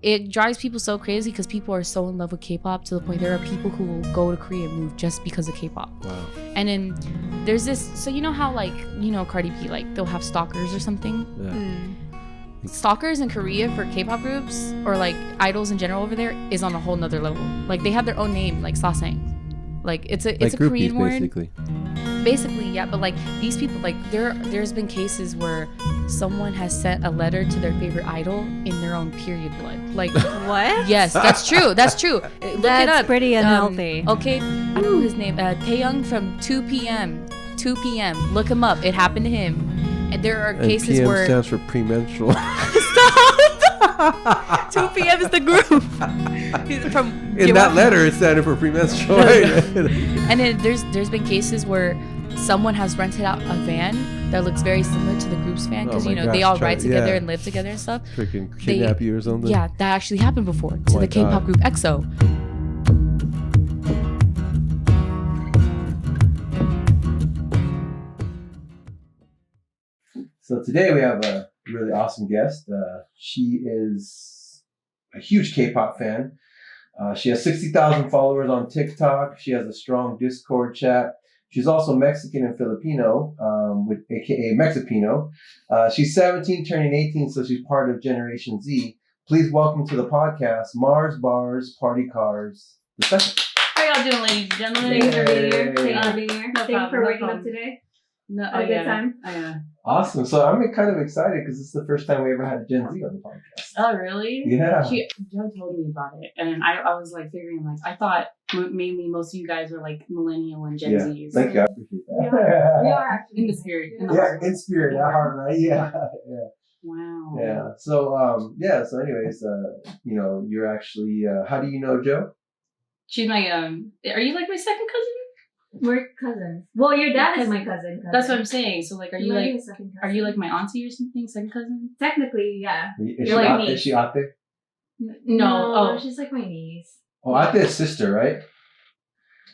it drives people so crazy because people are so in love with K-pop to the point there are people who will go to Korea and move just because of K-pop. Wow. And then there's this, so you know how like, you know, Cardi B, like they'll have stalkers or something? Yeah. Stalkers in Korea for K-pop groups or like idols in general over there is on a whole nother level. Like they have their own name, like sasang. Like it's a groupies, Korean word. Basically, yeah, but like these people, like there's been cases where someone has sent a letter to their favorite idol in their own period blood. Like what? Yes, that's true. Look it up. That's pretty unhealthy. Okay, I don't know his name. Taeyoung from 2 p.m. Look him up. It happened to him. And there are cases PM where stands for premenstrual. 2 p.m. is the group. In that letter, it stands for premenstrual. Right? And then there's been cases where someone has rented out a van that looks very similar to the group's van because they all ride together and live together and stuff. Freaking kidnap you or something. Yeah, that actually happened before to the K-pop group EXO. So today we have a really awesome guest. She is a huge K-pop fan. She has 60,000 followers on TikTok. She has a strong Discord chat. She's also Mexican and Filipino, aka Mexipino. She's 17, turning 18, so she's part of Generation Z. Please welcome to the podcast, Mars Bars Party Cars, the second. How y'all doing, ladies and gentlemen? Thanks for being here. Thanks for being here. No Thank you for problem, waking up today. No, Had a good time. Awesome. So I'm kind of excited because it's the first time we ever had a Gen Z on the podcast. Oh, really? Yeah. Joe told me about it, and I was like figuring, like, I thought mainly most of you guys were like millennial and Gen Zs. Thank you. I appreciate that. We are actually In the spirit. In the Yeah, heart. in spirit, not heart, right? Yeah. Wow. Yeah. So, so anyways, you're actually, how do you know Joe? She's my, are you like my second cousin? We're cousins. Well, your dad is my cousin. That's what I'm saying. So, like, are you like my cousin. auntie or something? Second cousin? Technically, yeah. Is she out there? No. She's like my niece. Oh, Ate's sister, right?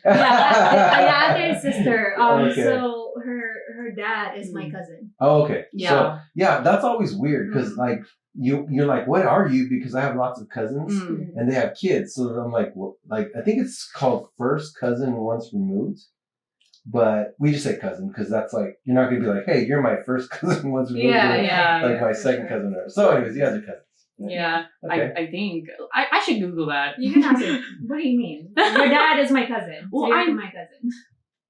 Yeah, Ate's sister. Okay. So her dad is my cousin. Oh, okay. Yeah. So, yeah, that's always weird because like you're like, what are you? Because I have lots of cousins and they have kids. So I'm like, well, like I think it's called first cousin once removed. But we just say cousin because that's like, you're not going to be like, hey, you're my first cousin once removed. Like my second cousin. So anyways, you guys are cousins. Yeah, Okay. I think. I should Google that. You can ask him. What do you mean? Your dad is my cousin. Well, so you're my cousin.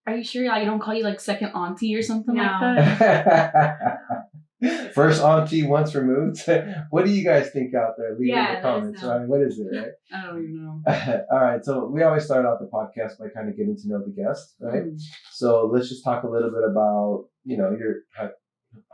Are you sure I don't call you like second auntie or something No. like that? First auntie once removed. What do you guys think out there? Leave in the let us comments, know. right? What is it, right? I don't even know. All right. So we always start out the podcast by kind of getting to know the guest, right? So let's just talk a little bit about,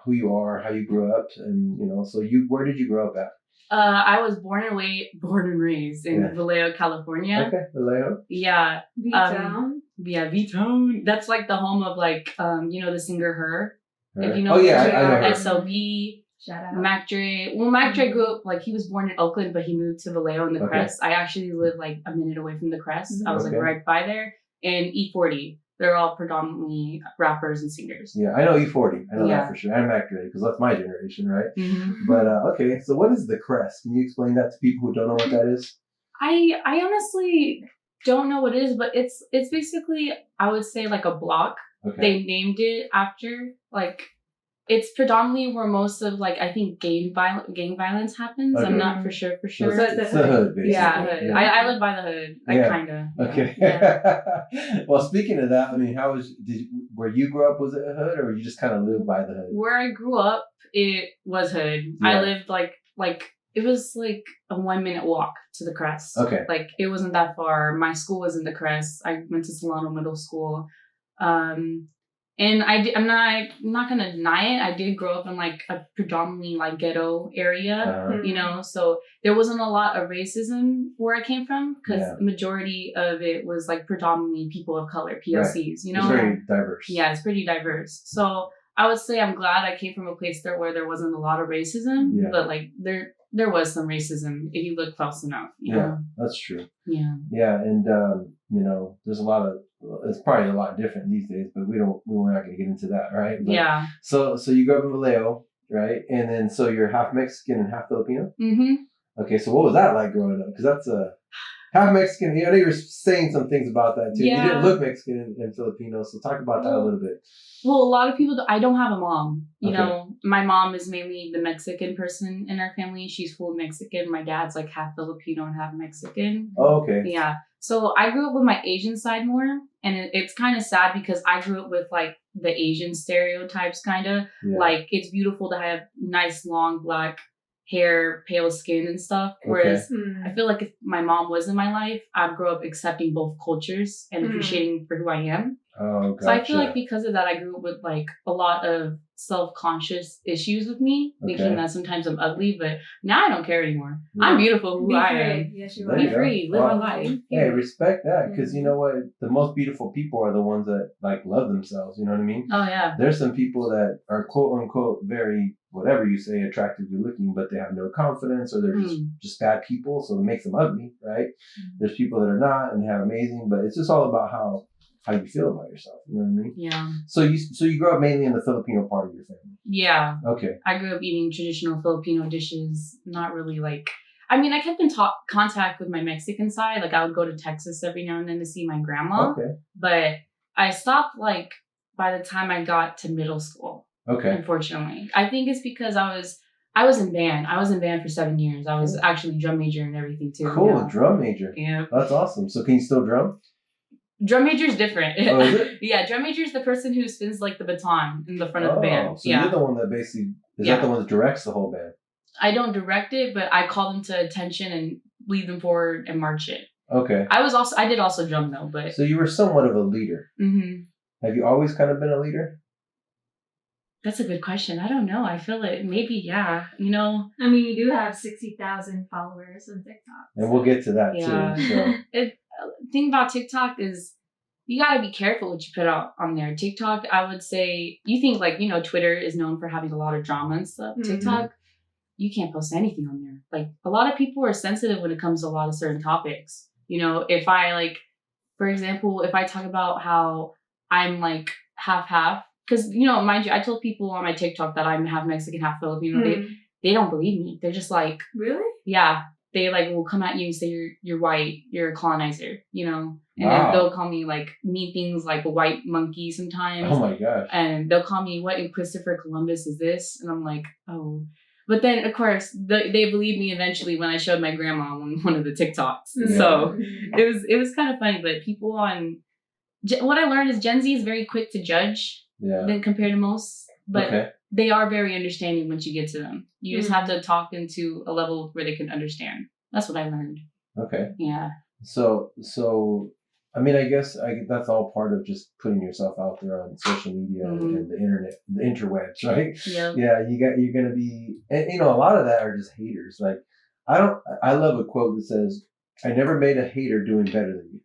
who you are, how you grew up, and, so where did you grow up at? I was born and raised in Vallejo, California. Okay, Vallejo. Yeah. V-Town? Yeah, V-Town. That's like the home of like, the singer Her. If you know. I know her. SLB. Shout out. Mac Dre. Well, Mac Dre grew up, like, he was born in Oakland, but he moved to Vallejo in the Crest. I actually live like a minute away from the Crest. I was like right by there. And E40. They're all predominantly rappers and singers. Yeah, I know E40. I know that for sure. And Mac Dre, because that's my generation, right? Mm-hmm. But, okay, so what is the Crest? Can you explain that to people who don't know what that is? I honestly don't know what it is, but it's basically, I would say, like a block. Okay. They named it after, like, it's predominantly where most of, like, I think gang violence happens. Okay. I'm not for sure. So it's the hood, basically. Yeah, hood. Yeah. I live by the hood. Kind of. Okay. Yeah. Well, speaking of that, I mean, where you grew up, was it a hood, or you just kind of lived by the hood? Where I grew up, it was hood. Yeah. I lived like it was like a 1-minute walk to the Crest. Okay. Like, it wasn't that far. My school was in the Crest. I went to Solano Middle School. And I'm not gonna deny it. I did grow up in like a predominantly like ghetto area, so there wasn't a lot of racism where I came from because the majority of it was like predominantly people of color, POCs. Right. It's very diverse. Yeah, it's pretty diverse. So I would say I'm glad I came from a place there where there wasn't a lot of racism, but like there was some racism if you look close enough. You know? That's true. Yeah. Yeah, and there's a lot of. It's probably a lot different these days, but we're not going to get into that, right? But, yeah. So you grew up in Vallejo, right? And then so you're half Mexican and half Filipino. Mm-hmm. Okay, so what was that like growing up? Because that's half Mexican. I know you were saying some things about that too. Yeah. You didn't look Mexican and Filipino, so talk about that a little bit. Well, a lot of people, I don't have a mom. You Okay. know, my mom is mainly the Mexican person in our family. She's full Mexican. My dad's like half Filipino and half Mexican. Oh, okay. Yeah. So I grew up with my Asian side more. And it's kind of sad because I grew up with like the Asian stereotypes, kind of. Yeah. Like, it's beautiful to have nice, long, black hair, pale skin and stuff. Whereas I feel like if my mom was in my life, I'd grow up accepting both cultures and appreciating for who I am. Oh, gotcha. So I feel like because of that, I grew up with like a lot of self-conscious issues with me, thinking that sometimes I'm ugly, but now I don't care anymore. Yeah. I'm beautiful who I am. Yes, you There are. you Be go. free, live my life. Hey, respect that, because you know what? The most beautiful people are the ones that like love themselves. You know what I mean? Oh yeah. There's some people that are quote unquote very whatever you say attractively looking, but they have no confidence or they're just bad people, so it makes them ugly, right? There's people that are not and they have amazing, but it's just all about how you feel about yourself. You know what I mean? Yeah. So you grew up mainly in the Filipino part of your family. Yeah. Okay. I grew up eating traditional Filipino dishes, not really like. I mean, I kept in contact with my Mexican side. Like, I would go to Texas every now and then to see my grandma. Okay. But I stopped, like, by the time I got to middle school. Okay. Unfortunately. I think it's because I was in band. I was in band for 7 years. I was actually drum major and everything, too. Cool. Yeah. Drum major. Yeah. That's awesome. So can you still drum? Drum major is different. Oh, is it? Yeah, drum major is the person who spins, like, the baton in the front of the band. So you're the one that basically, is that the one that directs the whole band? I don't direct it, but I call them to attention and lead them forward and march it. Okay. I did also drum though, but. So you were somewhat of a leader. Mm-hmm. Have you always kind of been a leader? That's a good question. I don't know. I feel it. Maybe, yeah. You know. I mean, you do have 60,000 followers on TikTok. And we'll get to that too. So. Thing about TikTok is you got to be careful what you put out on there. TikTok, I would say, you think like, you know, Twitter is known for having a lot of drama and stuff. Mm-hmm. TikTok, you can't post anything on there. Like, a lot of people are sensitive when it comes to a lot of certain topics. You know, if I like, for example, if I talk about how I'm like half, because, you know, mind you, I told people on my TikTok that I'm half Mexican, half Filipino. They don't believe me. They're just like, really? Yeah. They like will come at you and say you're white, you're a colonizer, you know, and then they'll call me like mean things like a white monkey sometimes. Oh my gosh! And they'll call me, what in Christopher Columbus is this? And I'm like, oh. But then of course they believed me eventually when I showed my grandma on one of the TikToks. Yeah. So it was kind of funny. But people what I learned is Gen Z is very quick to judge than compared to most, but. They are very understanding once you get to them. You just have to talk into a level where they can understand. That's what I learned. Okay. Yeah. So I mean, I guess that's all part of just putting yourself out there on social media and the internet, the interwebs, right? Yep. Yeah. You're gonna be, and you know, a lot of that are just haters. Like, I love a quote that says, "I never made a hater doing better than you."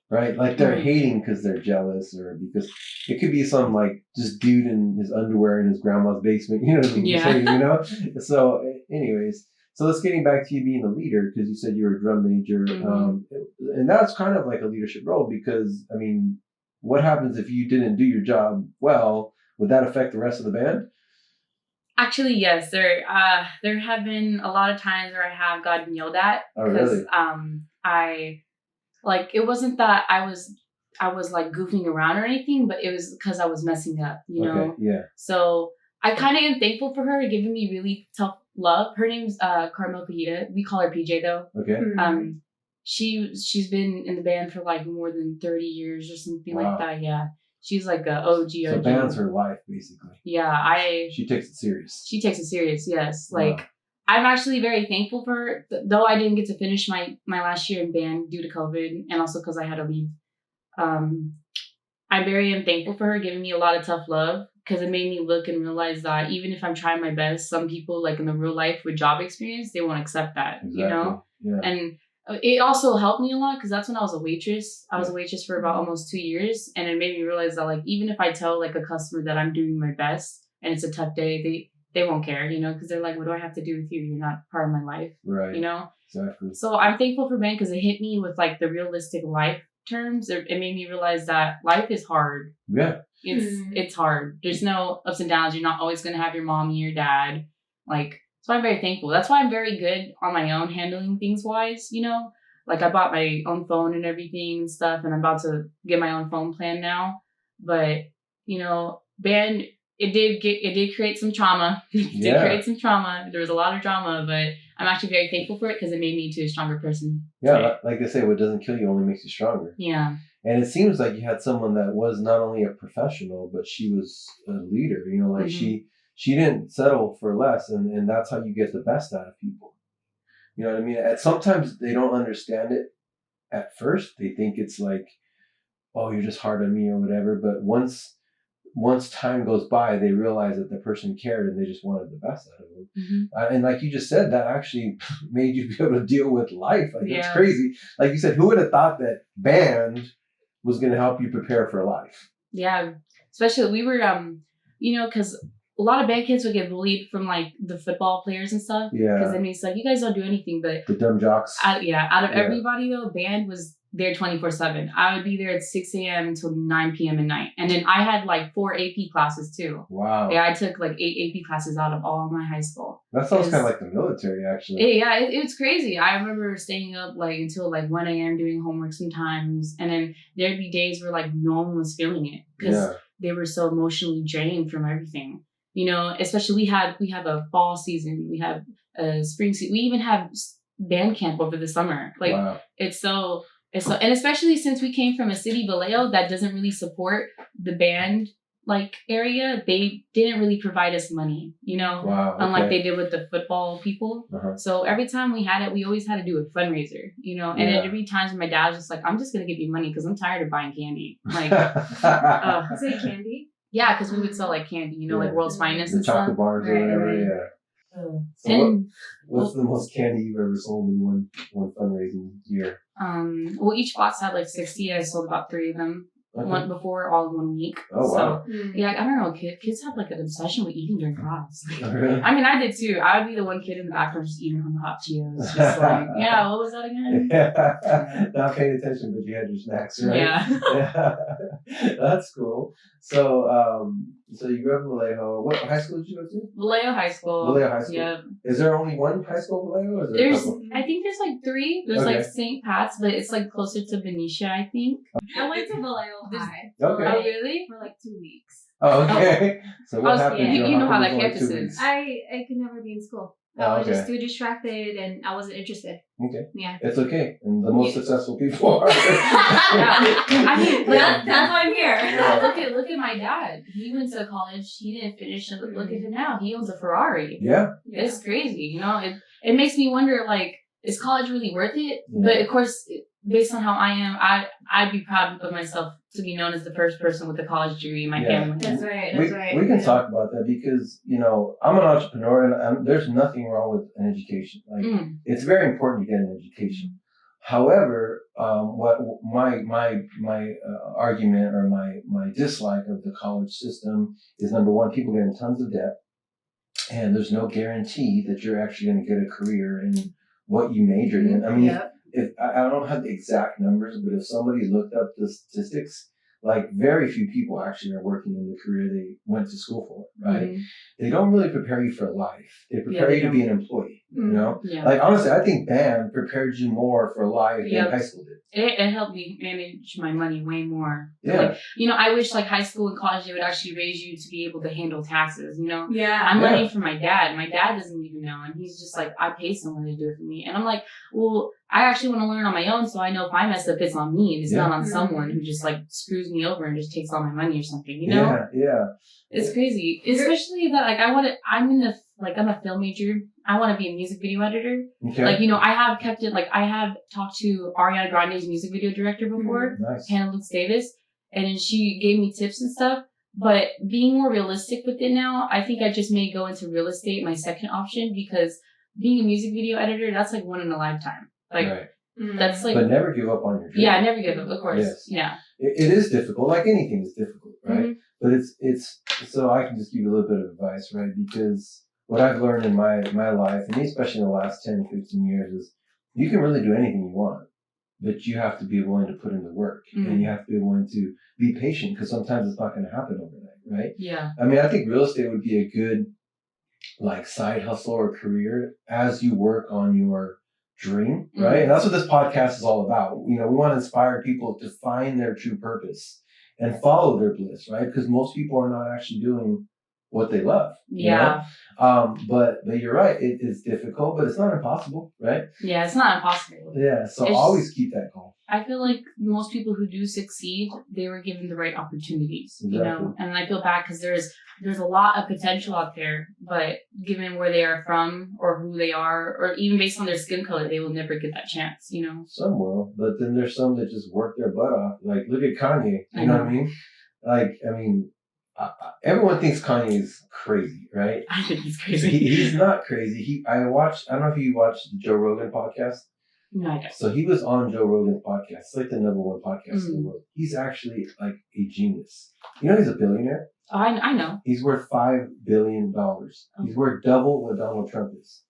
Right? Like they're hating because they're jealous or because it could be some like just dude in his underwear in his grandma's basement, you know what I mean? Yeah. You know? So anyways, so let's getting back to you being a leader because you said you were a drum major. And that's kind of like a leadership role because, I mean, what happens if you didn't do your job well? Would that affect the rest of the band? Actually, yes. There have been a lot of times where I have gotten yelled at. Oh, really? Like, it wasn't that I was like goofing around or anything, but it was because I was messing up, you know? Yeah. So I kind of am thankful for her giving me really tough love. Her name's Carmel Fajita. We call her PJ though. Okay. She's been in the band for like more than 30 years or something like that. Yeah. She's like a OG. So band's her life, basically. Yeah. She takes it serious. She takes it serious, yes. Like, I'm actually very thankful for her, though I didn't get to finish my last year in band due to COVID and also because I had to leave. I very am thankful for her giving me a lot of tough love because it made me look and realize that even if I'm trying my best, some people like in the real life with job experience, they won't accept that, you know? Yeah. And it also helped me a lot because that's when I was a waitress. I was a waitress for about almost 2 years. And it made me realize that like, even if I tell like a customer that I'm doing my best and it's a tough day, they won't care, you know, because they're like, what do I have to do with you? You're not part of my life. Right. You know? Exactly. So I'm thankful for band because it hit me with like the realistic life terms. It made me realize that life is hard. Yeah. It's hard. There's no ups and downs. You're not always going to have your mom and your dad. Like, So I'm very thankful. That's why I'm very good on my own handling things wise, you know? Like I bought my own phone and everything and stuff, and I'm about to get my own phone plan now. But, you know, band, it did create some trauma. It did create some trauma. There was a lot of drama, but I'm actually very thankful for it because it made me into a stronger person. Yeah, like they say, what doesn't kill you only makes you stronger. Yeah. And it seems like you had someone that was not only a professional, but she was a leader. You know, like she didn't settle for less, and that's how you get the best out of people. You know what I mean? And sometimes they don't understand it at first. They think it's like, oh, you're just hard on me or whatever. But once time goes by, they realize that the person cared and they just wanted the best out of them. And like you just said, that actually made you be able to deal with life. Like, it's crazy. Like you said, who would have thought that band was going to help you prepare for life? Yeah. Especially we were, you know, because a lot of band kids would get bullied from like the football players and stuff. Yeah. Because then it's like, you guys don't do anything. But the dumb jocks. Out of everybody though, band was there 24/7. I would be there at 6 a.m. until 9 p.m. at night. And then I had like 4 AP classes too. Wow. Yeah, I took like 8 AP classes out of all of my high school. That sounds kind of like the military, actually. It's crazy. I remember staying up like until like 1 a.m. doing homework sometimes. And then there'd be days where like no one was feeling it because they were so emotionally drained from everything. You know, especially we have a fall season. We have a spring season. We even have band camp over the summer. Like it's so, and especially since we came from a city, Vallejo, that doesn't really support the band like area, they didn't really provide us money, you know, unlike they did with the football people. So every time we had it, we always had to do a fundraiser, you know, and there'd be times when my dad was just like, I'm just going to give you money because I'm tired of buying candy. Like, say candy? Yeah, because we would sell like candy, you know, like World's Finest the and chocolate stuff. bars or whatever, So what's the most candy you've ever sold in one fundraising year? Well, each box had like 60. I sold about 3 of them. One before, all in 1 week. Oh, wow. So, yeah, I don't know. Kids have like an obsession with eating during class. Really? I mean, I did too. I would be the one kid in the background just eating on the hot Cheetos. Just like, yeah, what was that again? Not paying attention, but you had your snacks, right? Yeah. That's cool. So, so you grew up in Vallejo. What high school did you go to? Vallejo High School. Vallejo High School. Yeah. Is there only one high school in Vallejo? Or is there I think there's like 3. There's like St. Pat's, but it's like closer to Benicia, I think. I went to Vallejo High. Okay. Oh, really? For like 2 weeks. Oh, okay. So what happened? You know how that campus is. I could never be in school. I was just too distracted and I wasn't interested. Okay. Yeah. It's okay. And the most successful people are. I mean, that's why I'm here. Yeah, look at my dad. He went to college. He didn't finish. And look at him now. He owns a Ferrari. Yeah. It's crazy. You know, it makes me wonder, like, is college really worth it? Yeah. But of course, based on how I am, I'd be proud of myself to be known as the first person with a college degree in my family. That's right. We can talk about that because, you know, I'm an entrepreneur and there's nothing wrong with an education. Like, it's very important to get an education. However, what my argument or my dislike of the college system is, number one, people get in tons of debt, and there's no guarantee that you're actually going to get a career in what you majored in. I mean, if I don't have the exact numbers, but if somebody looked up the statistics, like very few people actually are working in the career they went to school for, right? They don't really prepare you for life. They prepare you to be an employee, you know? Like, honestly, I think band prepared you more for life than high school did. It helped me manage my money way more. Yeah. Like, you know, I wish like high school and college, they would actually raise you to be able to handle taxes, you know? Yeah. I'm learning from my dad. My dad doesn't even know. And he's just like, I pay someone to do it for me. And I'm like, well, I actually want to learn on my own, so I know if I mess up, it's on me. It's not on someone who just like screws me over and just takes all my money or something, you know? Yeah. It's crazy. Especially that, like, I'm a film major. I want to be a music video editor. Okay. Like, you know, I have talked to Ariana Grande's music video director before, Hannah Lux Davis, and she gave me tips and stuff. But being more realistic with it now, I think I just may go into real estate, my second option, because being a music video editor, that's like one in a lifetime. Like, that's like. But never give up on your dream. Yeah, never give up, of course. Yes. Yeah. It is difficult, like anything is difficult, right? But it's so I can just give you a little bit of advice, right? Because what I've learned in my life, and especially in the last 10, 15 years, is you can really do anything you want, but you have to be willing to put in the work, and you have to be willing to be patient, because sometimes it's not going to happen overnight, right? Yeah. I mean, I think real estate would be a good like side hustle or career as you work on your dream, right? And that's what this podcast is all about. We want to inspire people to find their true purpose and follow their bliss, right? Because most people are not actually doing what they love. Yeah. But you're right. It is difficult, but it's not impossible, right? Yeah, it's not impossible. Yeah. So always keep that goal. I feel like most people who do succeed, they were given the right opportunities, Exactly. And I feel bad because there's a lot of potential out there, but given where they are from or who they are, or even based on their skin color, they will never get that chance, Some will, but then there's some that just work their butt off. Like, look at Kanye. You know what I mean? Like, everyone thinks Kanye is crazy, right? I think he's crazy. He's not crazy. I don't know if you watched the Joe Rogan podcast. No, I don't. So he was on Joe Rogan's podcast. It's like the number one podcast in the world. He's actually like a genius. He's a billionaire. Oh, I know. He's worth $5 billion. He's worth double what Donald Trump is.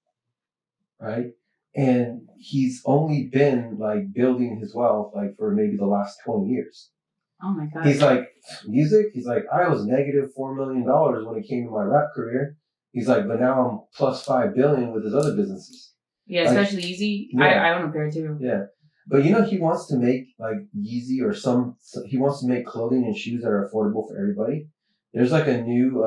Right? And he's only been like building his wealth like for maybe the last 20 years. Oh my God. He's like, music? He's like, I was negative $4 million when it came to my rap career. He's like, but now I'm plus $5 billion with his other businesses. Yeah, especially Yeezy. Yeah. I own a pair too. Yeah. But he wants to make like Yeezy or he wants to make clothing and shoes that are affordable for everybody. There's like a new,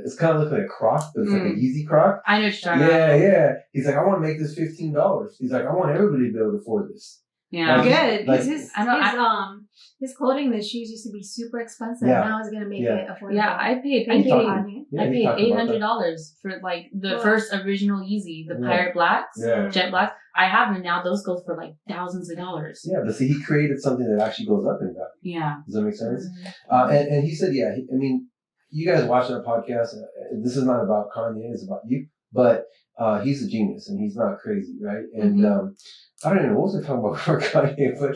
it's kind of like a croc, but it's like a Yeezy croc. I know what you're talking about. Yeah. He's like, I want to make this $15. He's like, I want everybody to be able to afford this. Yeah. Good. Because his clothing and his shoes used to be super expensive. Yeah. Now he's going to make it affordable. Yeah, I paid $800 for like the first original Yeezy, the Pirate Blacks, Jet Blacks. I have them now. Those go for like thousands of dollars. Yeah, but see, he created something that actually goes up in value. Yeah. Does that make sense? And he said, you guys watch that podcast. This is not about Kanye. It's about you. But he's a genius and he's not crazy, right? And I don't even know what was I talking about for Kanye, but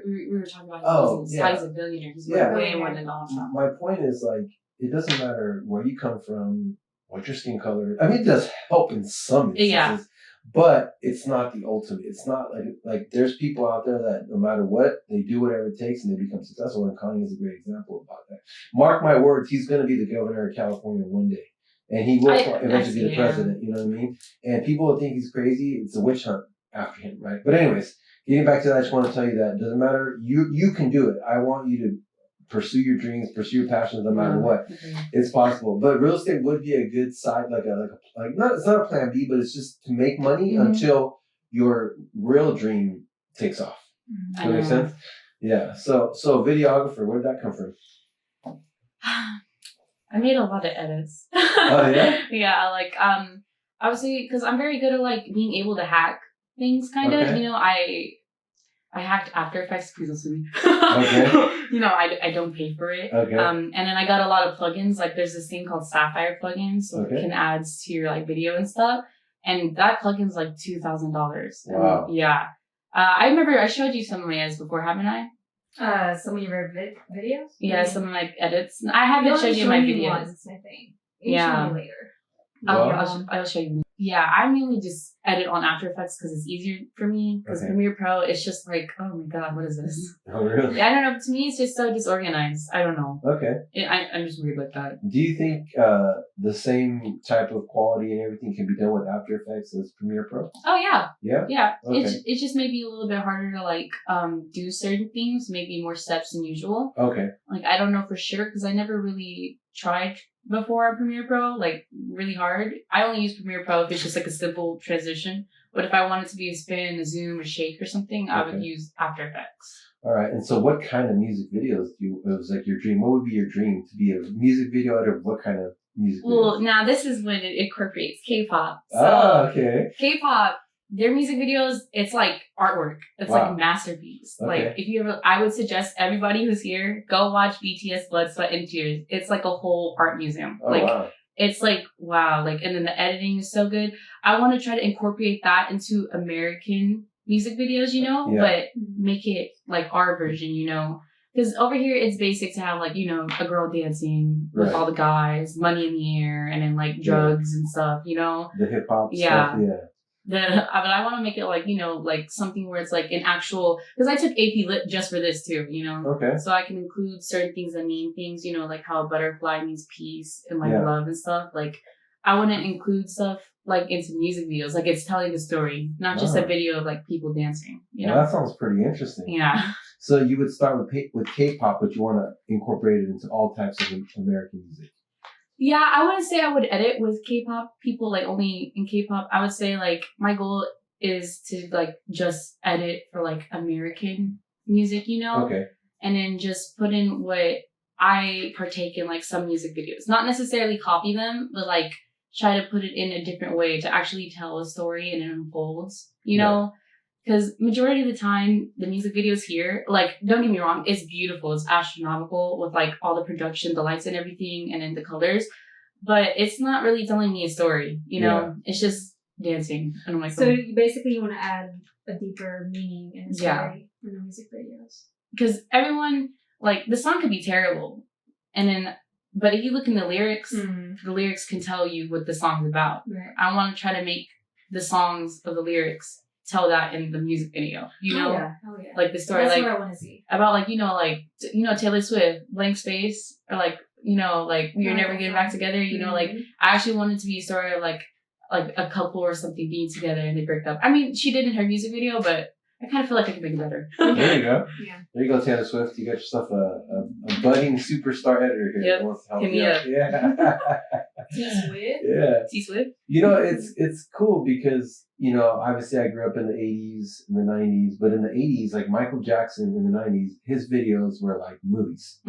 we were talking about his business. How he's a billionaire. He's way more than Donald Trump. My point is like it doesn't matter where you come from, what your skin color. I mean, it does help in some instances, but it's not the ultimate. It's not like there's people out there that no matter what, they do whatever it takes and they become successful. And Kanye is a great example about that. Mark my words, he's going to be the governor of California one day. And he will eventually be the president, you know what I mean? And people will think he's crazy. It's a witch hunt after him, right? But anyways, getting back to that, I just want to tell you that it doesn't matter. You can do it. I want you to pursue your dreams, pursue your passions, no matter what. It's possible. But real estate would be a good side, it's not a plan B, but it's just to make money until your real dream takes off. Does that make sense? Yeah. So videographer, where did that come from? I made a lot of edits. Oh yeah? Yeah, I would say because I'm very good at being able to hack things, kind of. I hacked After Effects. Please listen to me. Okay. I don't pay for it. Okay. And then I got a lot of plugins. Like there's this thing called Sapphire plugin, so it can add to your video and stuff. And that plugin's like $2,000. Wow. Yeah. I remember I showed you some of my edits before, haven't I? Some of your videos? Yeah, some of my edits. I haven't showed you my videos. Once, I think. You show me later. I'll show you. Yeah, I mainly just edit on After Effects because it's easier for me. Because Premiere Pro, it's just like, oh my God, what is this? Oh, really? I don't know. To me, it's just so disorganized. I don't know. Okay. I'm just weird like that. Do you think the same type of quality and everything can be done with After Effects as Premiere Pro? Oh, yeah. Yeah? Yeah. Okay. It's just maybe a little bit harder to do certain things, maybe more steps than usual. Okay. I don't know for sure because I never really tried before Premiere Pro, really hard. I only use Premiere Pro if it's just a simple transition. But if I wanted to be a spin, a zoom, a shake or something, I would use After Effects. All right. And so what kind of music videos it was your dream? What would be your dream to be a music video editor? What kind of music videos? Well, now this is when it incorporates K-pop. So okay. K-pop, their music videos, it's like artwork. It's like a masterpiece. Okay. If you ever, I would suggest everybody who's here, go watch BTS Blood, Sweat, and Tears. It's like a whole art museum. Oh, wow. It's wow. And then the editing is so good. I want to try to incorporate that into American music videos, but make it our version, Because over here, it's basic to have a girl dancing with all the guys, money in the air, and then drugs and stuff, The hip hop stuff, yeah. But I want to make it something where it's an actual, because I took AP Lit just for this too, Okay. So I can include certain things that mean things, how a butterfly means peace and love and stuff. I wouldn't include stuff like into music videos. Like it's telling a story, not just a video of like people dancing. You know, that sounds pretty interesting. Yeah. So you would start with K-pop, but you want to incorporate it into all types of American music. Yeah, I wouldn't say I would edit with K-pop people, like only in K-pop. I would say like my goal is to like just edit for like American music, you know? Okay. And then just put in what I partake in, like some music videos. Not necessarily copy them, but like try to put it in a different way to actually tell a story and it unfolds, you know? Because majority of the time, the music videos here, like, don't get me wrong, it's beautiful. It's astronomical with, like, all the production, the lights and everything, and then the colors. But it's not really telling me a story, you know? Yeah. It's just dancing. And I'm like, so you basically want to add a deeper meaning and a story in the music videos. Because everyone, like, the song could be terrible. And then, but if you look in the lyrics, the lyrics can tell you what the song's about. Right. I want to try to make the songs of the lyrics tell that in the music video, you know? Oh, yeah. Like the story, that's like, what I want to see. About, like, you know, Taylor Swift, Blank Space, or like, you know, like, We're Never Getting Back Together, you know, like, I actually wanted to be a story of, like a couple or something being together and they break up. I mean, she did in her music video, but I kind of feel like I could make it better. There you go. Yeah. There you go, Taylor Swift. You got yourself a budding superstar editor here. Yep. That wants to help Hit you me out. up. Yeah. T-Swift? Yeah. T-Swift? You know, it's cool because, you know, obviously I grew up in the 80s and the 90s, but in the 80s, like Michael Jackson in the 90s, his videos were like movies.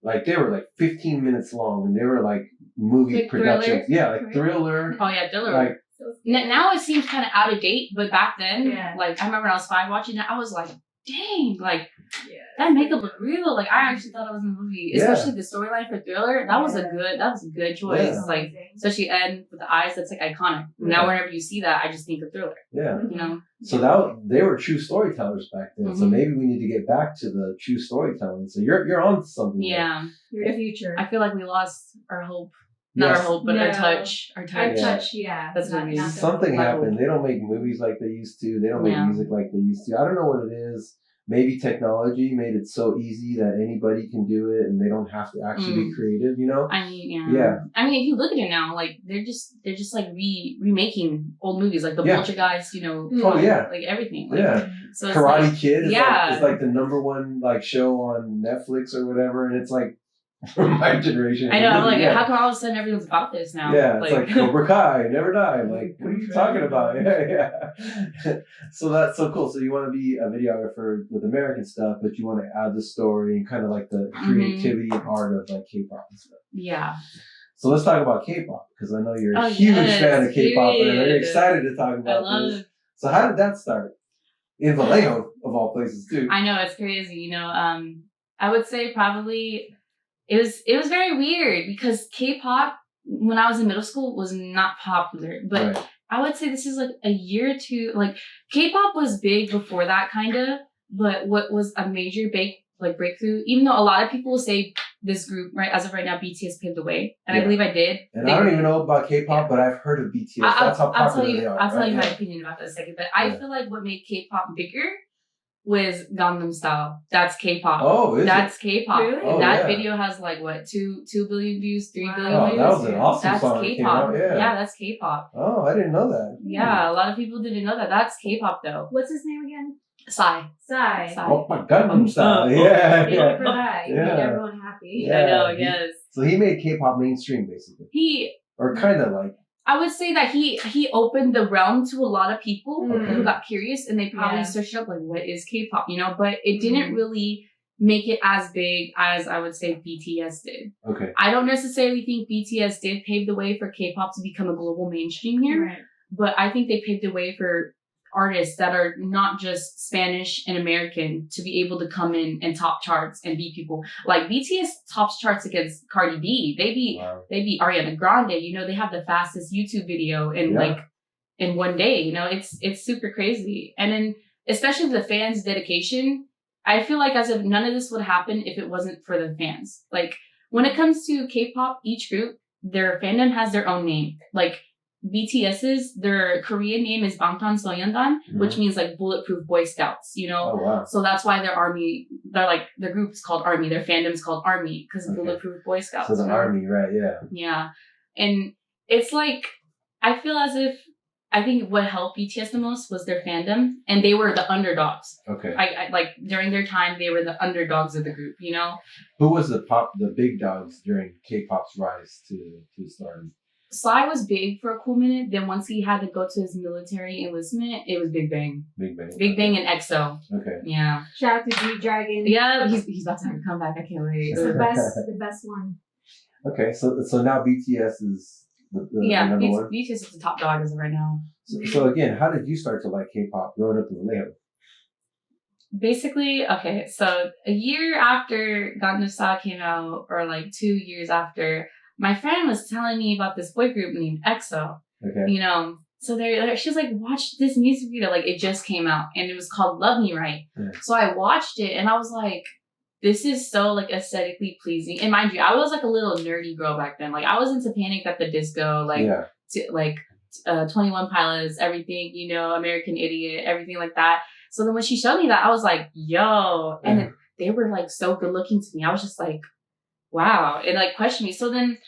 Like they were like 15 minutes long and they were like movie like productions. Thriller? Yeah, like Thriller. Oh, yeah, Thriller. Like, now it seems kind of out of date, but back then, like, I remember when I was 5 watching that, I was like, dang, like, that makeup looked real. Like, I actually thought it was a movie. Especially the storyline for Thriller, that was a good choice. Yeah. Like, especially Ed with the eyes, that's like iconic. Now, whenever you see that, I just think of Thriller. Yeah. You know? So they were true storytellers back then. So maybe we need to get back to the true storytelling. So you're on something. Yeah. You're the future. I feel like we lost our hope. Not our hope, but our touch. Our touch. That's what I mean. Something happened. They don't make movies like they used to. They don't make music like they used to. I don't know what it is. Maybe technology made it so easy that anybody can do it and they don't have to actually be creative, you know? I mean, yeah. I mean, if you look at it now, like, they're just like remaking old movies, like the Poltergeist, you know? Like everything. Like, so Karate Kid is like the #1 like show on Netflix or whatever, and it's like, from my generation. I know, I'm like, how come all of a sudden everyone's about this now? Yeah, it's like Cobra Kai, never die. I'm like, what are you talking about? Yeah. So that's so cool. So you want to be a videographer with American stuff, but you want to add the story and kind of like the creativity and art of like K-pop and stuff. Yeah. So let's talk about K-pop, because I know you're a huge fan of K-pop and I'm very excited to talk about this. So how did that start? In Vallejo, of all places, too. I know, it's crazy. You know, I would say probably... It was very weird because K-pop, when I was in middle school, was not popular. But I would say this is like a year or two. Like, K-pop was big before that, kind of. But what was a major breakthrough, even though a lot of people will say this group, right, as of right now, BTS paved the way. And I believe I did. And I don't even know about K-pop, but I've heard of BTS. That's how popular they are. I'll tell you my opinion about that in a second. But I feel like what made K-pop bigger was Gangnam Style. That's K-pop. Oh, that's K-pop. Really? And that video has like what, 2 billion views, 3 billion views. That was an awesome song. That's K-pop. Yeah, that's K-pop. Oh, I didn't know that. Yeah, a lot of people didn't know that. That's K-pop though. What's his name again? Psy. Oh my Gangnam Style. Yeah. For that. You made everyone happy. Yeah. I know. Yes. So he made K-pop mainstream, basically. Or kind of like. I would say that he opened the realm to a lot of people who got curious and they probably searched up like, what is K-pop, you know? But it didn't really make it as big as I would say BTS did. Okay. I don't necessarily think BTS did pave the way for K-pop to become a global mainstream here, but I think they paved the way for artists that are not just Spanish and American to be able to come in and top charts and beat people. Like BTS tops charts against Cardi B. They beat Ariana Grande. You know, they have the fastest YouTube video in like in one day. You know, it's super crazy. And then especially the fans' dedication, I feel like as if none of this would happen if it wasn't for the fans. Like when it comes to K-pop, each group, their fandom has their own name. Like BTS's, their Korean name is Bangtansoyeondan, which means like Bulletproof Boy Scouts, you know? Oh, wow. So that's why their army, their group's called Army, their fandom's called Army, because Bulletproof Boy Scouts. So the Army, right, yeah. Yeah. And it's like, I feel as if, I think what helped BTS the most was their fandom, and they were the underdogs. Okay. I like during their time, they were the underdogs of the group, you know? Who was the big dogs during K-pop's rise to stardom? Psy was big for a cool minute. Then once he had to go to his military enlistment, it was Big Bang. Big Bang. Big Bang and EXO. Okay. Yeah. Shout out to G-Dragon. Yeah, he's about to have a comeback. I can't wait. It's the best one. Okay, so now BTS is the number one? BTS is the top dog as of right now. So again, how did you start to like K-pop growing up in Vallejo? Basically, okay, so a year after Gangnam Style came out, or like 2 years after, my friend was telling me about this boy group named EXO. Okay. You know, so she was like, watch this music video. Like, it just came out, and it was called Love Me Right. Yeah. So I watched it, and I was like, this is so, like, aesthetically pleasing. And mind you, I was, like, a little nerdy girl back then. Like, I was into Panic at the Disco, like, 21 Pilots, everything, you know, American Idiot, everything like that. So then when she showed me that, I was like, yo. And they were, like, so good looking to me. I was just like, wow. It, like, questioned me. So then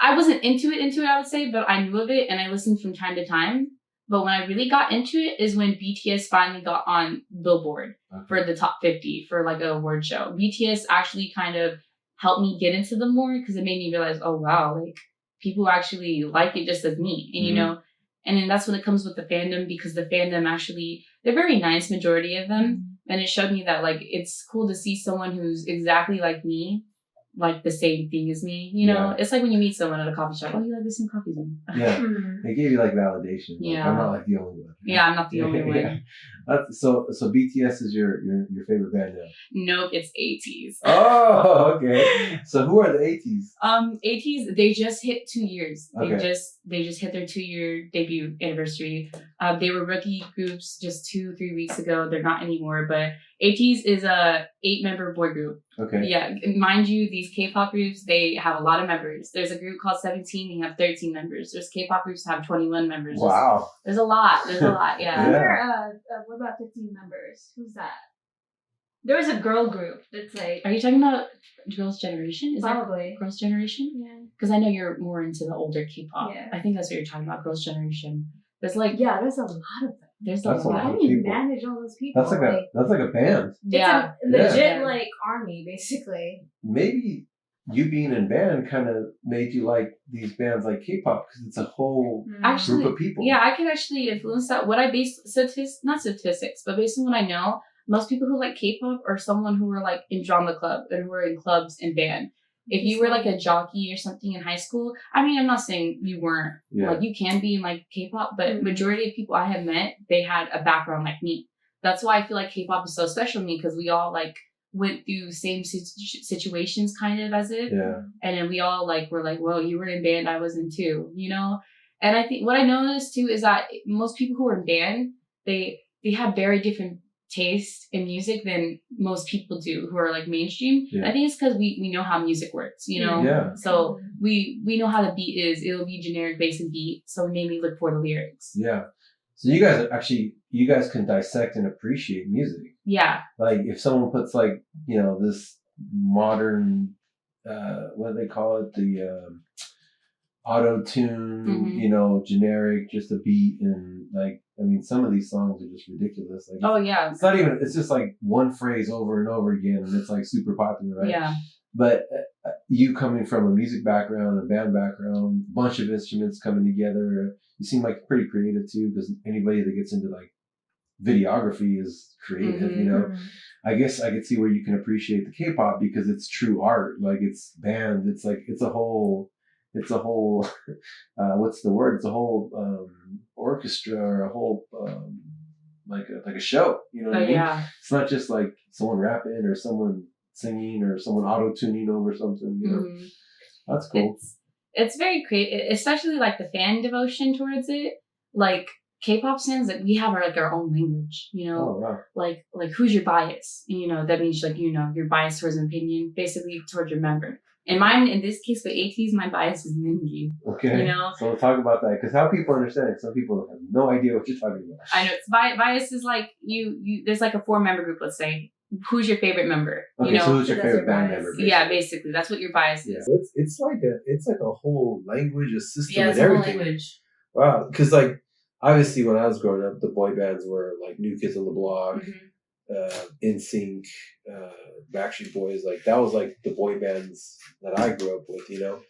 I wasn't into it, I would say, but I knew of it and I listened from time to time. But when I really got into it is when BTS finally got on Billboard for the top 50 for like an award show. BTS actually kind of helped me get into them more because it made me realize, oh wow, like people actually like it just as me. And you know, and then that's when it comes with the fandom, because the fandom actually, they're very nice, majority of them. And it showed me that like it's cool to see someone who's exactly like me, like the same thing as me, you know? It's like when you meet someone at a coffee shop, oh, you like the same coffee as me. Yeah, they gave you like validation. Like, Yeah. I'm not like the only one. Yeah, I'm not the only one. So BTS is your favorite band now? Nope, it's ATEEZ. Oh, okay. So who are the ATEEZ? ATEEZ, they just hit 2 years. They Okay. just hit their 2-year debut anniversary. They were rookie groups just 2-3 weeks ago. They're not anymore, but ATEEZ is a 8-member boy group. Okay. Yeah, mind you, these K-pop groups, they have a lot of members. There's a group called 17, they have 13 members. There's K-pop groups that have 21 members. Wow. There's a lot, yeah. Yeah. What about 15 members? Who's that? There was a girl group that's like... Are you talking about Girls' Generation? Is Probably. that Girls' Generation? Yeah. Because I know you're more into the older K-pop. Yeah. I think that's what you're talking about, Girls' Generation. There's like... Yeah, there's a lot of them. There's That's a lot How of do you people. manage all those people? That's like a band. Yeah. It's a legit Yeah. like army, basically. Maybe you being in band kind of made you like these bands like K-pop because it's a whole Actually, group of people. Yeah, I can actually influence that. What I base not statistics, but based on what I know, most people who like K-pop are someone who were like in drama club and who were in clubs and band. If you were like a jockey or something in high school, I mean, I'm not saying you weren't. Yeah. Like you can be in like K-pop, but majority of people I have met, they had a background like me. That's why I feel like K-pop is so special to me, because we all like went through same situations kind of as if. Yeah. And then we all like were like, well, you were in band, I was in too, you know? And I think what I noticed too is that most people who are in band, they have very different taste in music than most people do who are like mainstream. Yeah. I think it's because we know how music works, you know? Yeah. So we know how the beat is. It'll be generic basic beat. So it made me look for the lyrics. Yeah. So you guys can dissect and appreciate music. Yeah. Like if someone puts like, you know, this modern, what do they call it? The auto-tune, you know, generic, just a beat, and like, I mean, some of these songs are just ridiculous. Like, oh yeah. It's not even, it's just like one phrase over and over again, and it's like super popular, right? Yeah. But you coming from a music background, a band background, bunch of instruments coming together, you seem like pretty creative too, because anybody that gets into like videography is creative, you know? I guess I could see where you can appreciate the K-pop because it's true art. Like it's band, it's like, it's a whole, what's the word? It's a whole orchestra, or a whole like a show. You know what I mean? Yeah. It's not just like someone rapping or someone singing or someone auto tuning over something. You know, that's cool. It's very creative, especially like the fan devotion towards it. Like K-pop fans, like we have our own language. You know, Oh, wow. like who's your bias? And, you know, that means like, you know, your bias towards an opinion, basically towards your member. And mine, in this case, with ATEEZ, my bias is Mingi. Okay. You know? So we'll talk about that, because how people understand it, some people have no idea what you're talking about. I know. It's bias is like you there's like a 4-member group, let's say. who's your favorite member? Okay, so who's your favorite band member? Basically. Yeah, basically, that's what your bias is. So it's like a whole language, a system, and everything. Whole language. Wow, because like obviously when I was growing up, the boy bands were like New Kids on the Block, NSYNC, Backstreet Boys. Like that was like the boy bands that I grew up with, you know.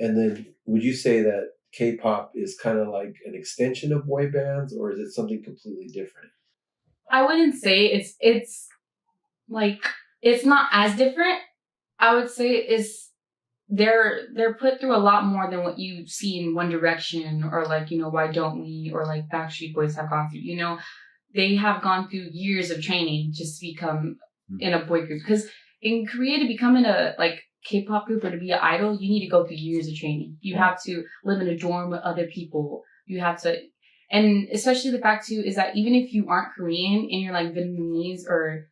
And then would you say that K-pop is kind of like an extension of boy bands, or is it something completely different? I wouldn't say it's like it's not as different. I would say it's they're put through a lot more than what you see in One Direction or like, you know, Why Don't We or like Backstreet Boys have gone through. You know, they have gone through years of training just to become in a boy group. Because in Korea, to become in a like K-pop group or to be an idol, you need to go through years of training. You have to live in a dorm with other people. You have to, and especially the fact too is that even if you aren't Korean and you're like Vietnamese or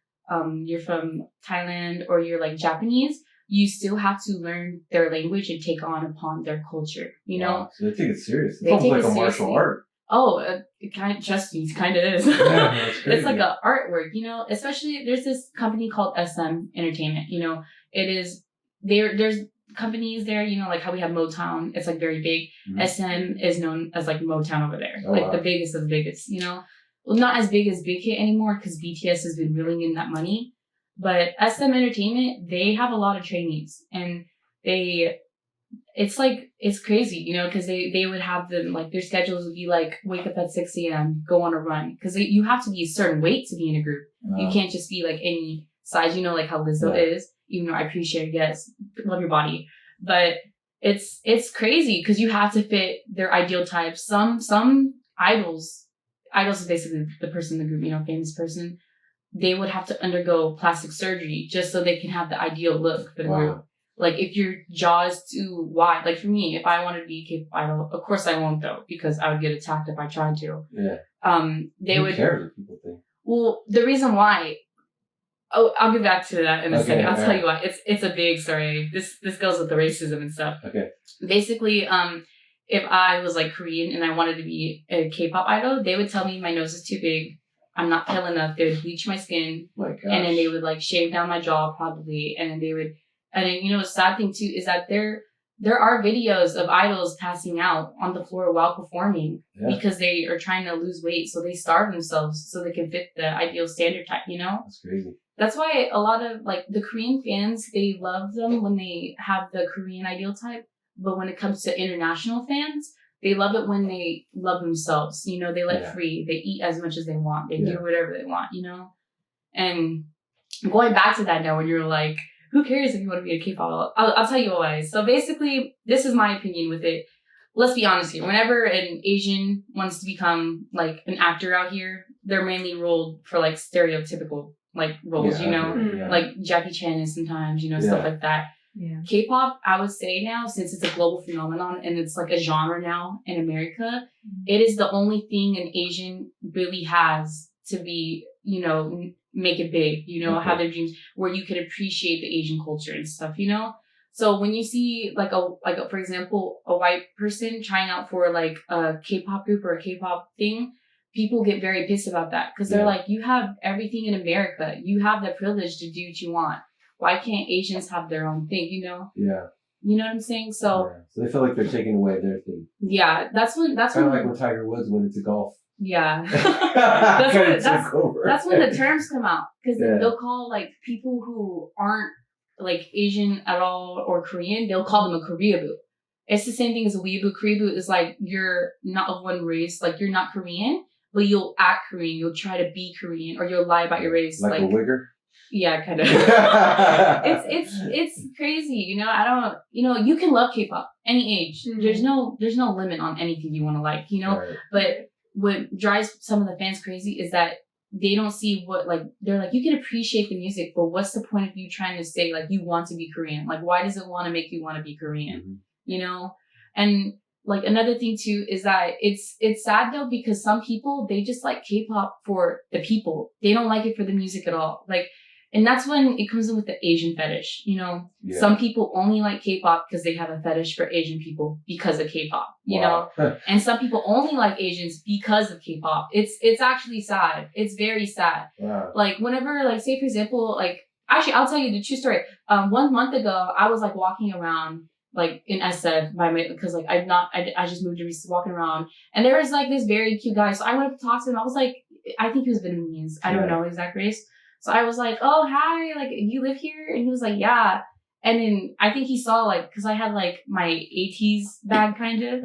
you're from Thailand or you're like Japanese, you still have to learn their language and take on upon their culture. You know, so they take it serious. It's almost like a martial art. Oh, it kind of, trust me, it kind of is. Yeah, it's like an artwork, you know. Especially there's this company called SM Entertainment. You know, it is there's companies there. You know, like how we have Motown. It's like very big. SM is known as like Motown over there, the biggest of the biggest. You know, well, not as big as Big Hit anymore because BTS has been reeling in that money. But SM Entertainment, they have a lot of trainees, and it's crazy, you know, because they would have them, like, their schedules would be like, wake up at 6 a.m., go on a run. Because you have to be a certain weight to be in a group. You can't just be, like, any size, you know, like how Lizzo is. Even though I appreciate, yes, love your body. But it's crazy because you have to fit their ideal type. Some idols is basically the person in the group, you know, famous person. They would have to undergo plastic surgery just so they can have the ideal look for the group. Like, if your jaw is too wide, like for me, if I wanted to be a K-pop idol, of course I won't though, because I would get attacked if I tried to. Yeah. Who cares what people think? Well, the reason why, I'll get back to that in a second. I'll tell you why. It's a big story. This goes with the racism and stuff. Okay. Basically, if I was like Korean and I wanted to be a K-pop idol, they would tell me my nose is too big. I'm not pale enough. They would bleach my skin. And then they would like shave down my jaw probably. And then they would, and then, you know, the sad thing too is that there are videos of idols passing out on the floor while performing because they are trying to lose weight. So they starve themselves so they can fit the ideal standard type, you know? That's crazy. That's why a lot of like the Korean fans, they love them when they have the Korean ideal type. But when it comes to international fans, they love it when they love themselves. You know, they let free. They eat as much as they want. They do whatever they want, you know? And going back to that now, when you're like, who cares if you want to be a K-pop? I'll tell you why. So basically, this is my opinion with it. Let's be honest here. Whenever an Asian wants to become like an actor out here, they're mainly rolled for like stereotypical like roles, you know? Like Jackie Chan is sometimes, you know, stuff like that. Yeah. K-pop, I would say now, since it's a global phenomenon and it's like a genre now in America, it is the only thing an Asian really has to be, you know, make it big, you know, have their dreams where you could appreciate the Asian culture and stuff, you know? So when you see like for example, a white person trying out for like a K-pop group or a K-pop thing, people get very pissed about that because they're like, you have everything in America. You have the privilege to do what you want. Why can't Asians have their own thing, you know? Yeah. You know what I'm saying? So they feel like they're taking away their thing. Yeah, that's when kind of like when Tiger Woods went into golf. Yeah. that's when the terms come out. Because they'll call like people who aren't like Asian at all or Korean, they'll call them a Koreaboo. It's the same thing as a weeaboo. Koreaboo is like you're not of one race, like you're not Korean, but you'll act Korean, you'll try to be Korean, or you'll lie about your race. Like a wigger? Yeah, kind of. it's crazy, you know. I don't, you know, you can love K-pop any age. There's no limit on anything you want to like, you know. Right. But what drives some of the fans crazy is that they don't see what, like, they're like, you can appreciate the music, but what's the point of you trying to say like you want to be Korean? Like, why does it want to make you want to be Korean? You know. And like another thing too is that it's sad though because some people, they just like K-pop for the people. They don't like it for the music at all. Like And that's when it comes in with the Asian fetish. Some people only like K-pop because they have a fetish for Asian people because of K-pop, you know? And some people only like Asians because of K-pop. It's actually sad. It's very sad. Wow. Like whenever, like, say for example, like, actually, I'll tell you the true story. 1 month ago, I was like walking around like in SF because like I just moved to walking around, and there was like this very cute guy. So I went up to talk to him. I was like, I think he was Vietnamese. I don't know exact race. So I was like, oh, hi, like, you live here? And he was like, yeah. And then I think he saw, like, because I had, like, my 80s bag, kind of.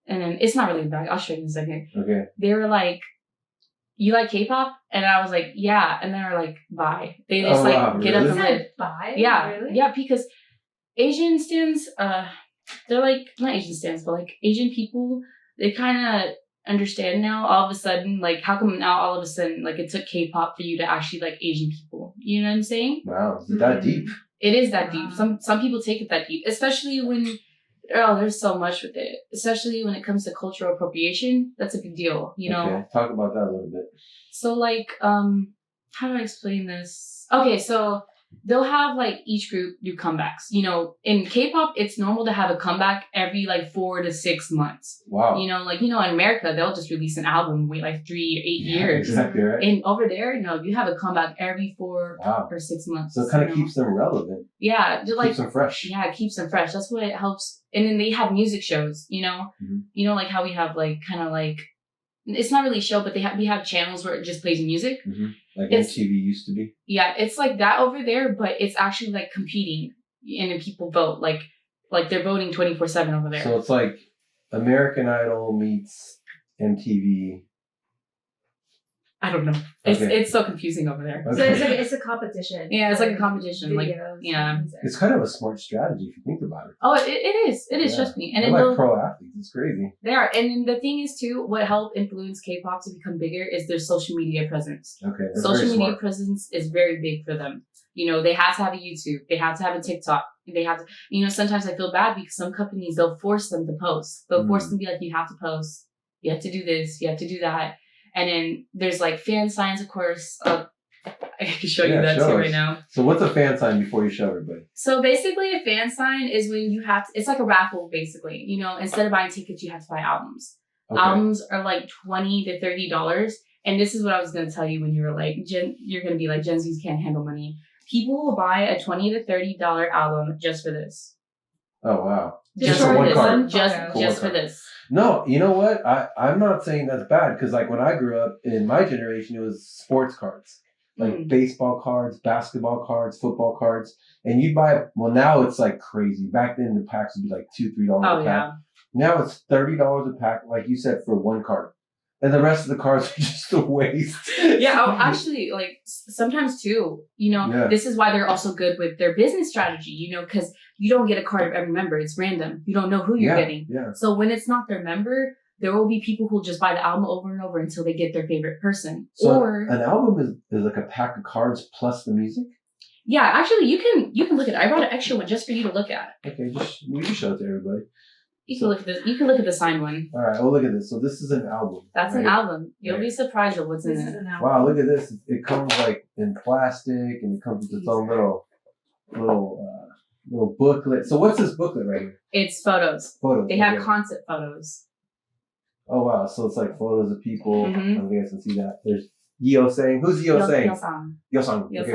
And then, it's not really a bag. I'll show you in a second. Okay. They were like, you like K-pop? And I was like, yeah. And they were like, bye. They just, get up and live. Bye? Yeah. Really? Yeah, because Asian stands, they're, like, not Asian stands, but, like, Asian people, they kind of understand now all of a sudden, like, how come now all of a sudden, like, it took K-pop for you to actually like Asian people, you know what I'm saying? Wow, is it that deep? It is that deep. Some people take it that deep, especially when there's so much with it, especially when it comes to cultural appropriation. That's a big deal, you know. Okay, talk about that a little bit. So like how do I explain this? Okay, so they'll have like each group do comebacks. In K-pop, it's normal to have a comeback every like 4 to 6 months. Wow. In America, they'll just release an album and wait like 3 or 8 years. Exactly right. And over there, no, you have a comeback every 4 or 6 months. So it kind of keeps them relevant. Yeah, Keeps them fresh. Yeah, it keeps them fresh. That's what it helps. And then they have music shows. Mm-hmm. Like how we have like kind of like, it's not really a show, but we have channels where it just plays music. Mm-hmm. Like MTV used to be. Yeah, it's like that over there, but it's actually like competing, and then people vote like they're voting 24/7 over there. So it's like American Idol meets MTV. I don't know. It's so confusing over there. Okay. So it's a competition. Yeah, it's like a competition. Videos, yeah. It's kind of a smart strategy if you think about it. Oh, it is. It is. Trust me. And they're like pro athletes. It's crazy. They are. And the thing is too, what helped influence K-pop to become bigger is their social media presence. Okay. Social media presence is very big for them. They have to have a YouTube. They have to have a TikTok. They have to. Sometimes I feel bad because some companies, they'll force them to post. They'll force them to be like, you have to post. You have to do this. You have to do that. And then there's like fan signs, of course. I can show you that too right now. So what's a fan sign before you show everybody? So basically a fan sign is when you have to, it's like a raffle basically. Instead of buying tickets, you have to buy albums. Okay. Albums are like $20 to $30. And this is what I was going to tell you when you were like, you're going to be like, Gen Zs can't handle money. People will buy a $20 to $30 album just for this. Oh, wow. Just for one card. Just for this. No, you know what? I'm not saying that's bad because like when I grew up in my generation, it was sports cards. Like baseball cards, basketball cards, football cards. And you buy, well, now it's like crazy. Back then the packs would be like $2-3 a pack. Yeah. Now it's $30 a pack, like you said, for one card. And the rest of the cards are just a waste. Yeah, actually, like sometimes too, this is why they're also good with their business strategy, because you don't get a card of every member. It's random. You don't know who you're getting. Yeah. So when it's not their member, there will be people who'll just buy the album over and over until they get their favorite person. So an album is like a pack of cards plus the music? Yeah, actually, you can look at it. I brought an extra one just for you to look at. Okay, we can show it to everybody. You can look at this. You can look at the signed one. All right. Oh, look at this. So this is an album. That's an album. You'll be surprised at what's in it. Wow, look at this. It comes like in plastic, and it comes with its own little booklet. So what's this booklet right here? It's photos. Photos. They have concept photos. Oh wow! So it's like photos of people. I think I can see that. There's Yeo-sang. Who's Yeo-sang? Yeo-sang. Okay.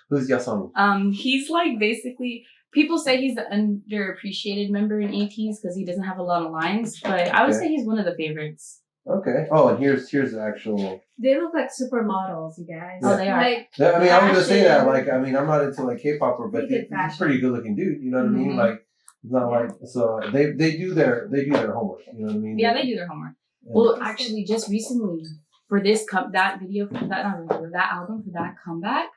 Who's Yeo-sang? He's like basically. People say he's the underappreciated member in ATEEZ because he doesn't have a lot of lines, but I would say he's one of the favorites. Okay. Oh, and here's the actual. They look like supermodels, you guys. Yeah. Oh, they are. I mean, I was gonna say that. Like, I mean, I'm not into like K-pop, but he's a pretty good-looking dude. You know what I mean? Like, it's not like so they do their homework. You know what I mean? Yeah, they do their homework. Well, actually, just recently for this that video for that album for that comeback,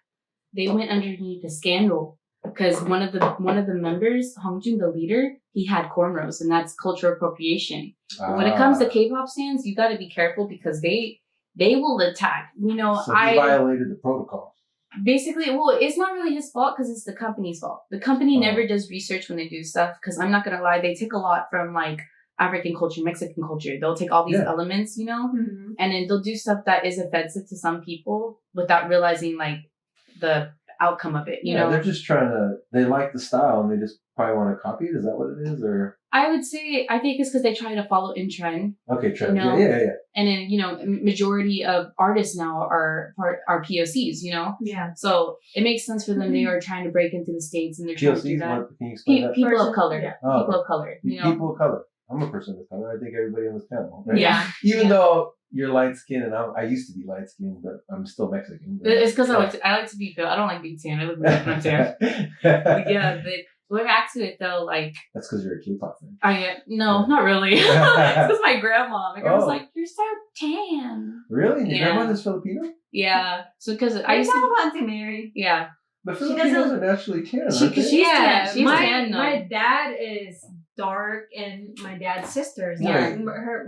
they went underneath the scandal. Because one of the members, Hongjun, the leader, he had cornrows, and that's cultural appropriation. When it comes to K-pop stands, you got to be careful because they will attack. So he violated the protocol. Basically, well, it's not really his fault because it's the company's fault. The company never does research when they do stuff. Because I'm not gonna lie, they take a lot from like African culture, Mexican culture. They'll take all these elements, and then they'll do stuff that is offensive to some people without realizing like the outcome of it. You know, they're just they like the style and they just probably want to copy it. Is that what it is, or? I would say, I think it's because they try to follow in trend. Okay, trend. You know? Yeah. And then, majority of artists now are POCs, Yeah. So it makes sense for them. They are trying to break into the States and they're trying to do that. What, can you explain that? People of color. Yeah. People of color. People of color. I'm a person of color. I think everybody on this panel, right? Yeah. Even though you're light skinned and I used to be light skinned, but I'm still Mexican. Right? It's because I like to be pale. I don't like being tan. I look weird when I'm tan. But yeah, but going back to it though, like that's because you're a K-pop fan. No, not really. It's because my grandma. My grandma's like, "You're so tan." Really? Your grandmother's Filipino? Yeah. So because I used to want to marry. Yeah. But Filipinos are naturally tan. She's tan. She's tan. My dad is dark, and my dad's sister is dark.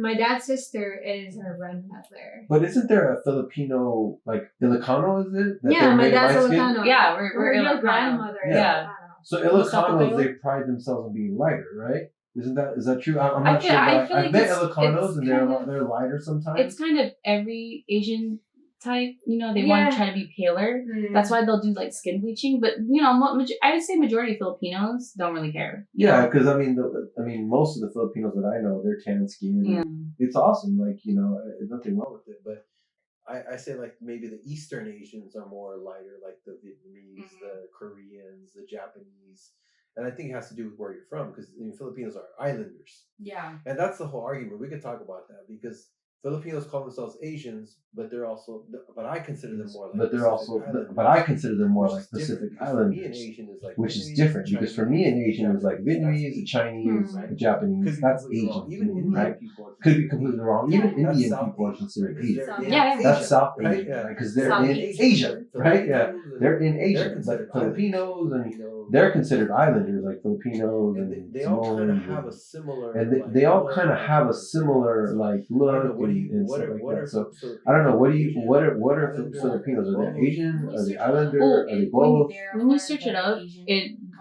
My dad's sister is her grandmother. But isn't there a Filipino, like Ilocano, is it? My dad's Ilocano. Yeah, we're your Ilocano. grandmother. Yeah. So Ilocanos, they pride themselves on being lighter, right? Is that true? I'm not sure. I've met Ilocanos and they're lighter sometimes. It's kind of every Asian type, they want to try to be paler. That's why they'll do like skin bleaching. But I would say majority of Filipinos don't really care. Yeah, because I mean, most of the Filipinos that I know, they're tan skin. Yeah. It's awesome. Like there's nothing wrong with it. But I say like maybe the Eastern Asians are more lighter, like the Vietnamese, the Koreans, the Japanese. And I think it has to do with where you're from, because Filipinos are islanders. Yeah. And that's the whole argument. We could talk about that because Filipinos call themselves Asians, but they're also, but I consider them more like Pacific Islanders, which is different because for me, an Asian is like Vietnamese, the Chinese, the Japanese. That's Asian to me, right? Could be completely wrong. Even Indian people are considered Asian. That's South Asian, because they're in Asia, right? Yeah, they're in Asia. But Filipinos, and they're considered islanders, like Filipinos and they all kind of have a similar, and they all kind of have a similar like look. And stuff like that. So I don't know. What are Filipinos? Are they Asian? Are they Islander? Are they both? When you search it up,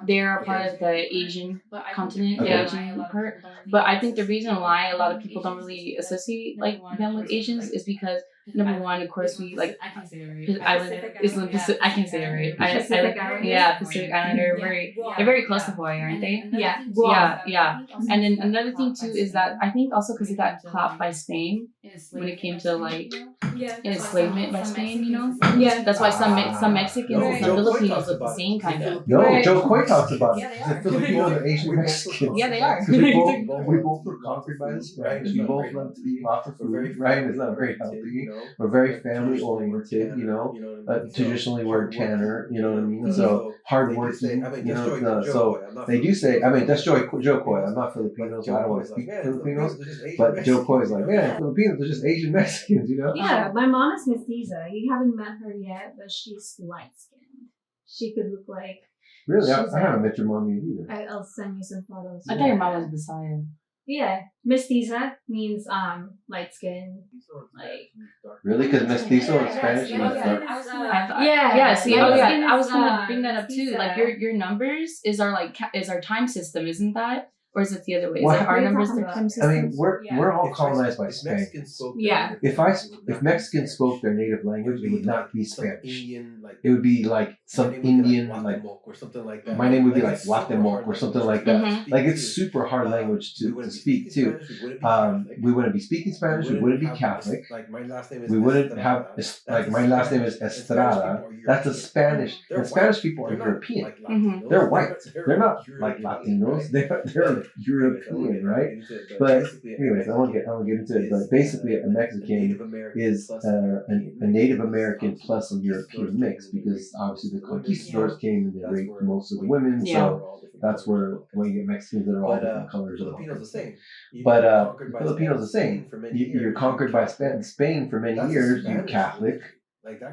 they're a part of the Asian continent, the Asian part. But I think the reason why a lot of people don't really associate like them with Asians is because number one, of course, we like I can say it right. I can say it right. Pacific Islander. They're very close to Hawaii, aren't they? Yeah. And then another thing too is that I think also because it got clapped by Spain when it came to like enslavement by Spain, Yeah. That's why some Mexicans and some Filipinos look the same kind of. No, Joe Coy talks about it. The Filipinos are Asian Mexicans. Yeah, they are. We both were conquered by the Spanish. We both love to eat lots of food. Right? It's not very healthy. We're very family oriented. Traditionally we're tanner. You know what I mean? So hardworking. So they do say. I mean, that's Joe Coy. I'm not Filipino, so I don't want to speak Filipinos. But Joe Coy is like, man, Filipinos are just Asian Mexicans. Yeah, my mom is mestiza. You haven't met her yet, but she's light skinned. She could look like. Really, I haven't met your mom yet either. I'll send you some photos. I thought your mom was Bisaya. Yeah, mestiza means light skin. Like really, because mestizo in Spanish means dark. Yeah. See, I was gonna bring that up too. Like your numbers is our time system, isn't that? Or is it the other way? Is it our numbers their time system? I mean, we're all colonized by Spain. Yeah. If Mexicans spoke their native language, it would not be Spanish. It would be like some Indian, like or something like that. My name would be like Guatemoc or something like that. Mm-hmm. Like it's super hard language to speak too. We wouldn't be speaking Spanish. We wouldn't be Catholic. Like my last name is. We wouldn't have like my last name is Estrada. That's a Spanish. And Spanish people are European. Mm-hmm. They're white. They're not like Latinos. They're European, right? But anyways, I won't get into it. But basically, a Mexican is a Native American plus a European mix, because obviously the conquistadors came and they raped most of the women. So that's where when you get Mexicans that are all different colors. Filipinos the same. But Filipinos the same. You're conquered by Spain for many years. You're Catholic.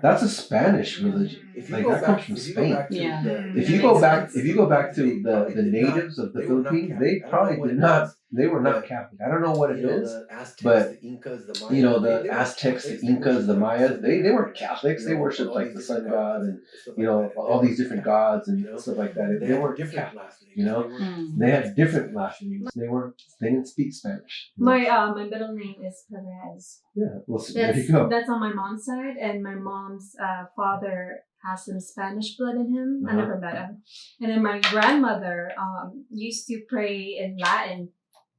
That's a Spanish religion. Like that comes from Spain. Yeah. If you go back to the natives of the Philippines, they probably did not they were not Catholic. I don't know what it is, the Aztecs, but the Incas, the Mayas, the Aztecs, the Incas, the Mayas, they weren't Catholics. They worshipped like the sun god and all these different gods and stuff like that. They weren't Catholics. They had different last names. They didn't speak Spanish. My middle name is Perez. Yeah, well, there you go. That's on my mom's side, and my mom's father has some Spanish blood in him. I never met him. And then my grandmother used to pray in Latin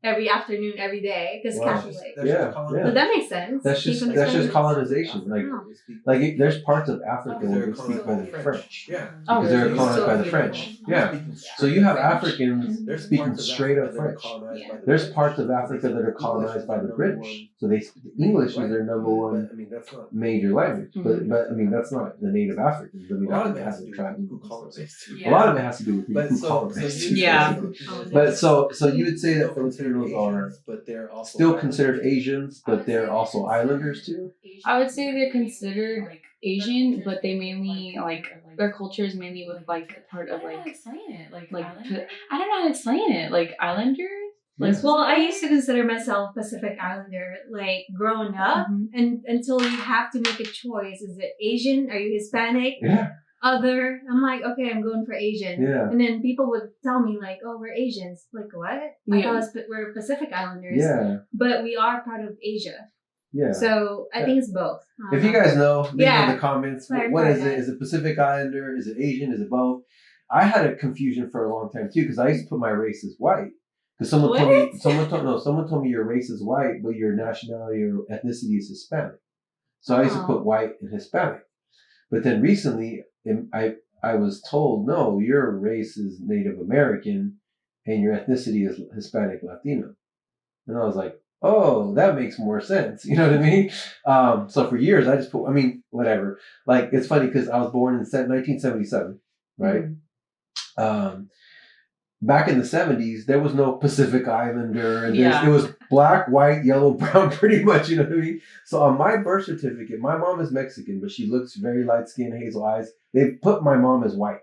every afternoon, every day, because Catholic. But that makes sense. That's just colonization. Like there's parts of Africa where they speak by the French. Yeah. Because they're colonized by the French. Yeah. So you have Africans speaking straight up French. There's parts of Africa that are colonized by the British. So English is their number one major language. But I mean that's not the native Africans. I mean that has to try. A lot of it has to do with people who colonized. Yeah. But so you would say that Filipinos are still considered Asians, but they're also islanders too? I would say they're considered Asian, but they mainly their culture is mainly with part of explain it. I don't know how to explain it. Like islanders. Well, I used to consider myself Pacific Islander, like growing up, and until you have to make a choice: is it Asian? Are you Hispanic? Yeah. Other, I'm like, okay, I'm going for Asian. Yeah. And then people would tell me like, oh, we're Asians. Like what? I thought we're Pacific Islanders. Yeah. But we are part of Asia. Yeah. So I think it's both. If you guys know, leave in the comments. What is it? Is it Pacific Islander? Is it Asian? Is it both? I had a confusion for a long time too because I used to put my race as white. Because someone told me your race is white, but your nationality or ethnicity is Hispanic. So I used to put white and Hispanic. But then recently, I was told, no, your race is Native American and your ethnicity is Hispanic Latino. And I was like, oh, that makes more sense. You know what I mean? So for years, I just put, whatever. Like, it's funny because I was born in 1977, right? Back in the 70s, there was no Pacific Islander. And it was black, white, yellow, brown, pretty much, you know what I mean? So on my birth certificate, my mom is Mexican, but she looks very light-skinned, hazel eyes. They put my mom as white.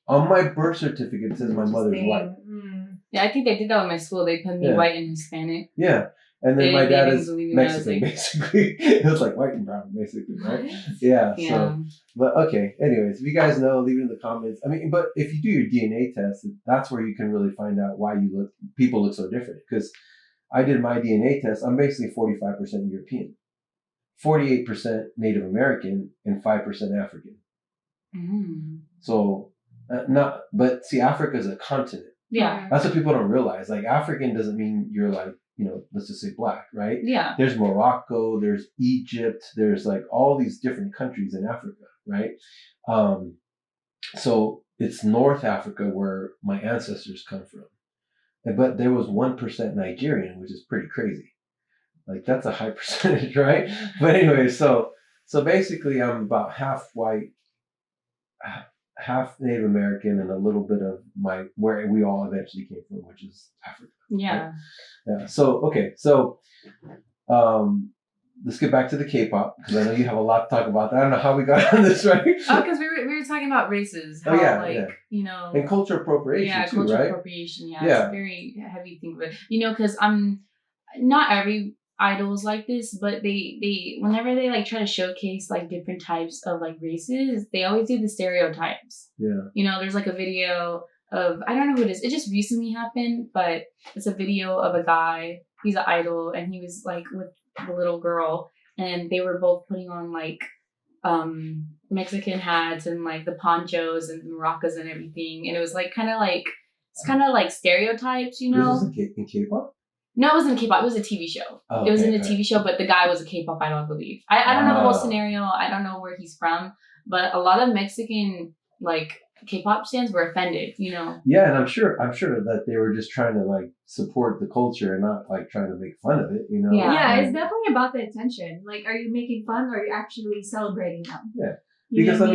On my birth certificate, it says my mother's white. Yeah, I think they did that with my school. They put me white and Hispanic. Yeah. And then my dad is Mexican, basically. It was like white and brown, basically, right? Yeah. So, but okay. Anyways, if you guys know, leave it in the comments. But if you do your DNA test, that's where you can really find out why people look so different. Because I did my DNA test. I'm basically 45% European, 48% Native American, and 5% African. So, but see, Africa is a continent. Yeah. That's what people don't realize. Like, African doesn't mean you're like, let's just say black, right? Yeah. There's Morocco, there's Egypt, there's like all these different countries in Africa, right? So it's North Africa where my ancestors come from. But there was 1% Nigerian, which is pretty crazy. Like, that's a high percentage, right? But anyway, so basically I'm about half white, half Native American, and a little bit of where we all eventually came from, which is Africa. Yeah. Right? Yeah. So, okay. So, let's get back to the K-pop, because I know you have a lot to talk about. I don't know how we got on this, right? Oh, because we were talking about races. How, and culture appropriation too, culture right? appropriation. Yeah. It's a very heavy thing, but because not every idol is like this, but they whenever they try to showcase different types of races, they always do the stereotypes. Yeah. There's a video of, I don't know who it is. It just recently happened, but it's a video of a guy. He's an idol, and he was with the little girl, and they were both putting on Mexican hats and the ponchos and the maracas and everything, and it was kind of stereotypes, This is in K-pop? No, it wasn't K-pop. It was a TV show. Oh, it was in a TV show, but the guy was a K-pop idol, I believe. I don't know the whole scenario. I don't know where he's from, but a lot of Mexican K-pop fans were offended. Yeah, and I'm sure that they were just trying to support the culture and not trying to make fun of it. Yeah, it's definitely about the attention. Are you making fun or are you actually celebrating them? Yeah, because I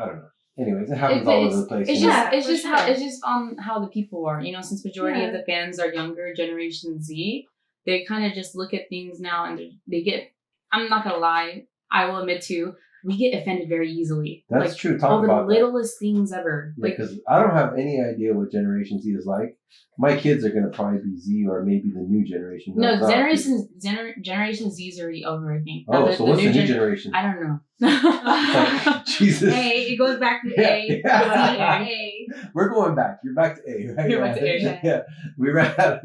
don't know. Anyways, it happens all over the place. It's just on how the people are. Since majority of the fans are younger Generation Z, they kind of just look at things now and they get. I'm not gonna lie. I will admit too. We get offended very easily. That's true. Talk over about the littlest things ever. Because I don't have any idea what Generation Z is like. my kids are gonna probably be Z or maybe the new generation. No, Generation Z is already over, I think. Oh, so what's the new generation? I don't know. Like, Jesus. A, it goes back to A. A. We're going back. You're back to A, right? You're back to A. Yeah. We ran out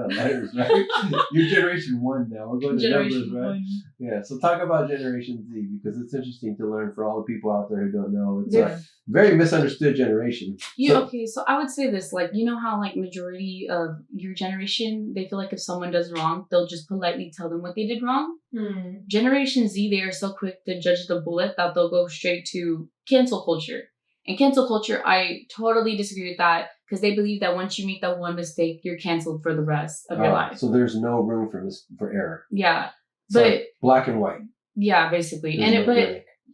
of letters, right? You're Generation 1 now. We're going to Generation numbers, right? 1. Yeah. So talk about Generation Z because it's interesting to learn for all the people out there who don't know. It's a very misunderstood generation. So I would say this, like, you know how like majority of your generation, they feel like if someone does wrong, they'll just politely tell them what they did wrong. Generation Z, they are so quick to judge the bullet that they'll go straight to cancel culture. And cancel culture, I totally disagree with that because they believe that once you make that one mistake, you're canceled for the rest of your life. So there's no room for error. Yeah. But like black and white. Yeah, basically.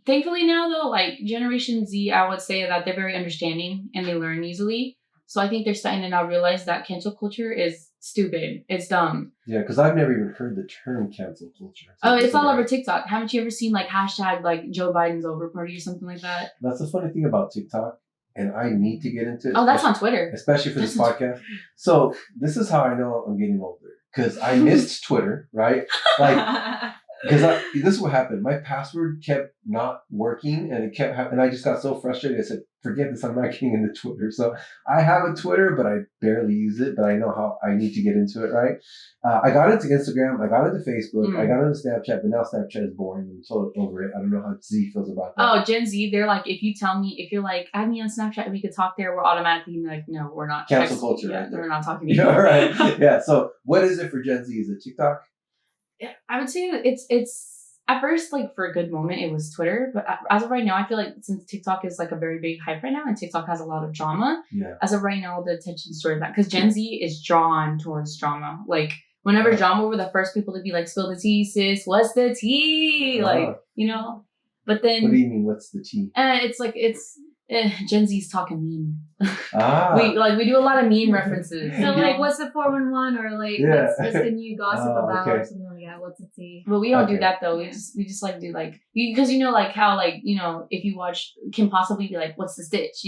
Thankfully now though, like Generation Z, I would say that they're very understanding and they learn easily. So I think they're starting to now realize that cancel culture is stupid. It's dumb. Yeah, because I've never even heard the term cancel culture. So it's all over TikTok. Haven't you ever seen like hashtag like Joe Biden's over party or something like that? That's the funny thing about TikTok, and I need to get into it. Oh, that's on Twitter. Especially for this podcast. So this is how I know I'm getting older. Because I missed Twitter, right? Like, because this is what happened. My password kept not working, and it kept and I just got so frustrated. I said, "Forget this. I'm not getting into Twitter." So I have a Twitter, but I barely use it. But I know how I need to get into it, right? I got into Instagram. I got into Facebook. I got into Snapchat, but now Snapchat is boring. I'm so over it. I don't know how Z feels about that. Oh, Gen Z, they're like, if you're like, add me on Snapchat and we could talk there, we're automatically like, no, we're not. Cancel culture. Yeah, we're not talking to you. Yeah, right. Yeah. So what is it for Gen Z? Is it TikTok? Yeah, I would say it's at first, like for a good moment, it was Twitter, but as of right now, I feel like since TikTok is like a very big hype right now, and TikTok has a lot of drama. Yeah. As of right now, the attention is towards that because Gen Z is drawn towards drama. Like whenever drama, we're the first people to be like, "Spill the tea, sis. What's the tea?" Like But then, what do you mean? What's the tea? It's like Gen Z's talking meme. We do a lot of meme references. So like, what's the 411 or like what's the new gossip about or something like that? What's the tea? But we don't do that though. We just like do like because like how like if you watch can possibly be like what's the stitch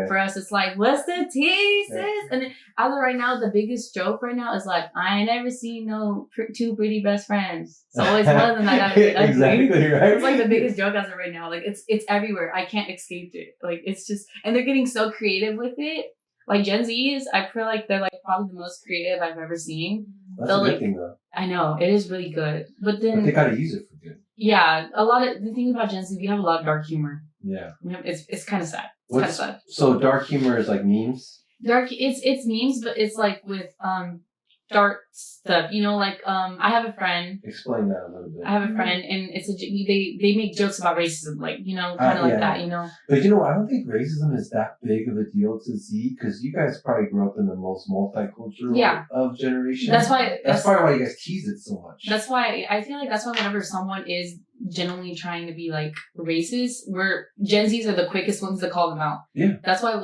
For us it's like what's the tea sis and then, as of right now the biggest joke right now is like I ain't never seen no two pretty best friends. It's always one of them that gotta be ugly. Exactly right. It's like the biggest joke as of right now. Like it's everywhere. I can't escape it. Like it's just and they're getting so creative with it. Like Gen Zs, I feel like they're like probably the most creative I've ever seen. That's a good thing though. I know it is really good, but they gotta use it for good. Yeah, a lot of the thing about Gen Z, we have a lot of dark humor. Yeah, it's kind of sad. It's kind of sad. So dark humor is like memes. It's memes, but it's like with dark stuff. I have a friend. Explain that a little bit. I have a friend, and they make jokes about racism, like kind of like that, But I don't think racism is that big of a deal to Z because you guys probably grew up in the most multicultural of generation. That's probably why you guys tease it so much. That's why I feel like whenever someone is genuinely trying to be like racist, Gen Zs are the quickest ones to call them out. Yeah. That's why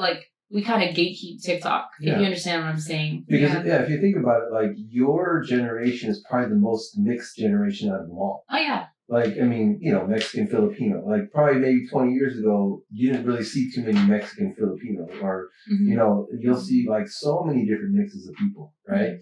we kind of gatekeep TikTok, if you understand what I'm saying. Because, if you think about it, like, your generation is probably the most mixed generation out of them all. Oh, yeah. Like, I mean, Mexican, Filipino. Like, probably maybe 20 years ago, you didn't really see too many Mexican, Filipino. Or, you'll see, like, so many different mixes of people, right?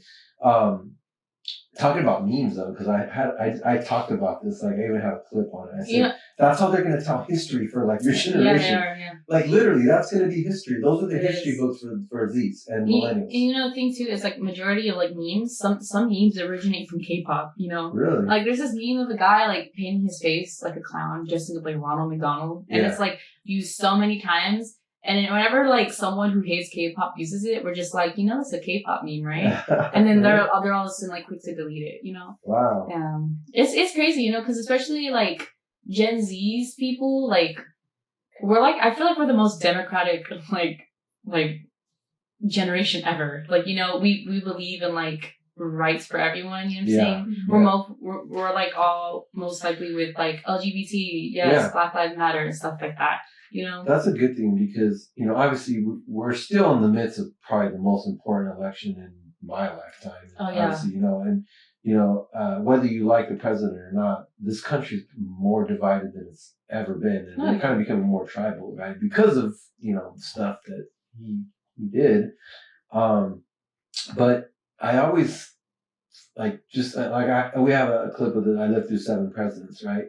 Talking about memes though, because I talked about this, like I even have a clip on it. I said that's how they're gonna tell history for like your generation. Yeah, they are, yeah. Like literally, that's gonna be history. Those are the history books for Zs and millennials. And the thing too is like majority of like memes, some memes originate from K-pop. Really? Like there's this meme of a guy like painting his face like a clown, dressed in like Ronald McDonald, and it's like used so many times. And then whenever like someone who hates K-pop uses it, we're just like, it's a K-pop meme, right? And then they're all of a sudden like quick to delete it, Wow. It's crazy, because especially like Gen Z's people, like we're like I feel like we're the most democratic like generation ever. Like we believe in like rights for everyone. You know what I'm saying? We're like all most likely with like LGBT, Black Lives Matter and stuff like that. That's a good thing because, obviously we're still in the midst of probably the most important election in my lifetime. Oh, yeah. Obviously, whether you like the president or not, this country's more divided than it's ever been. And we're kind of becoming more tribal, right? Because of, stuff that he did. But I always we have a clip of it. I lived through 7 presidents, right?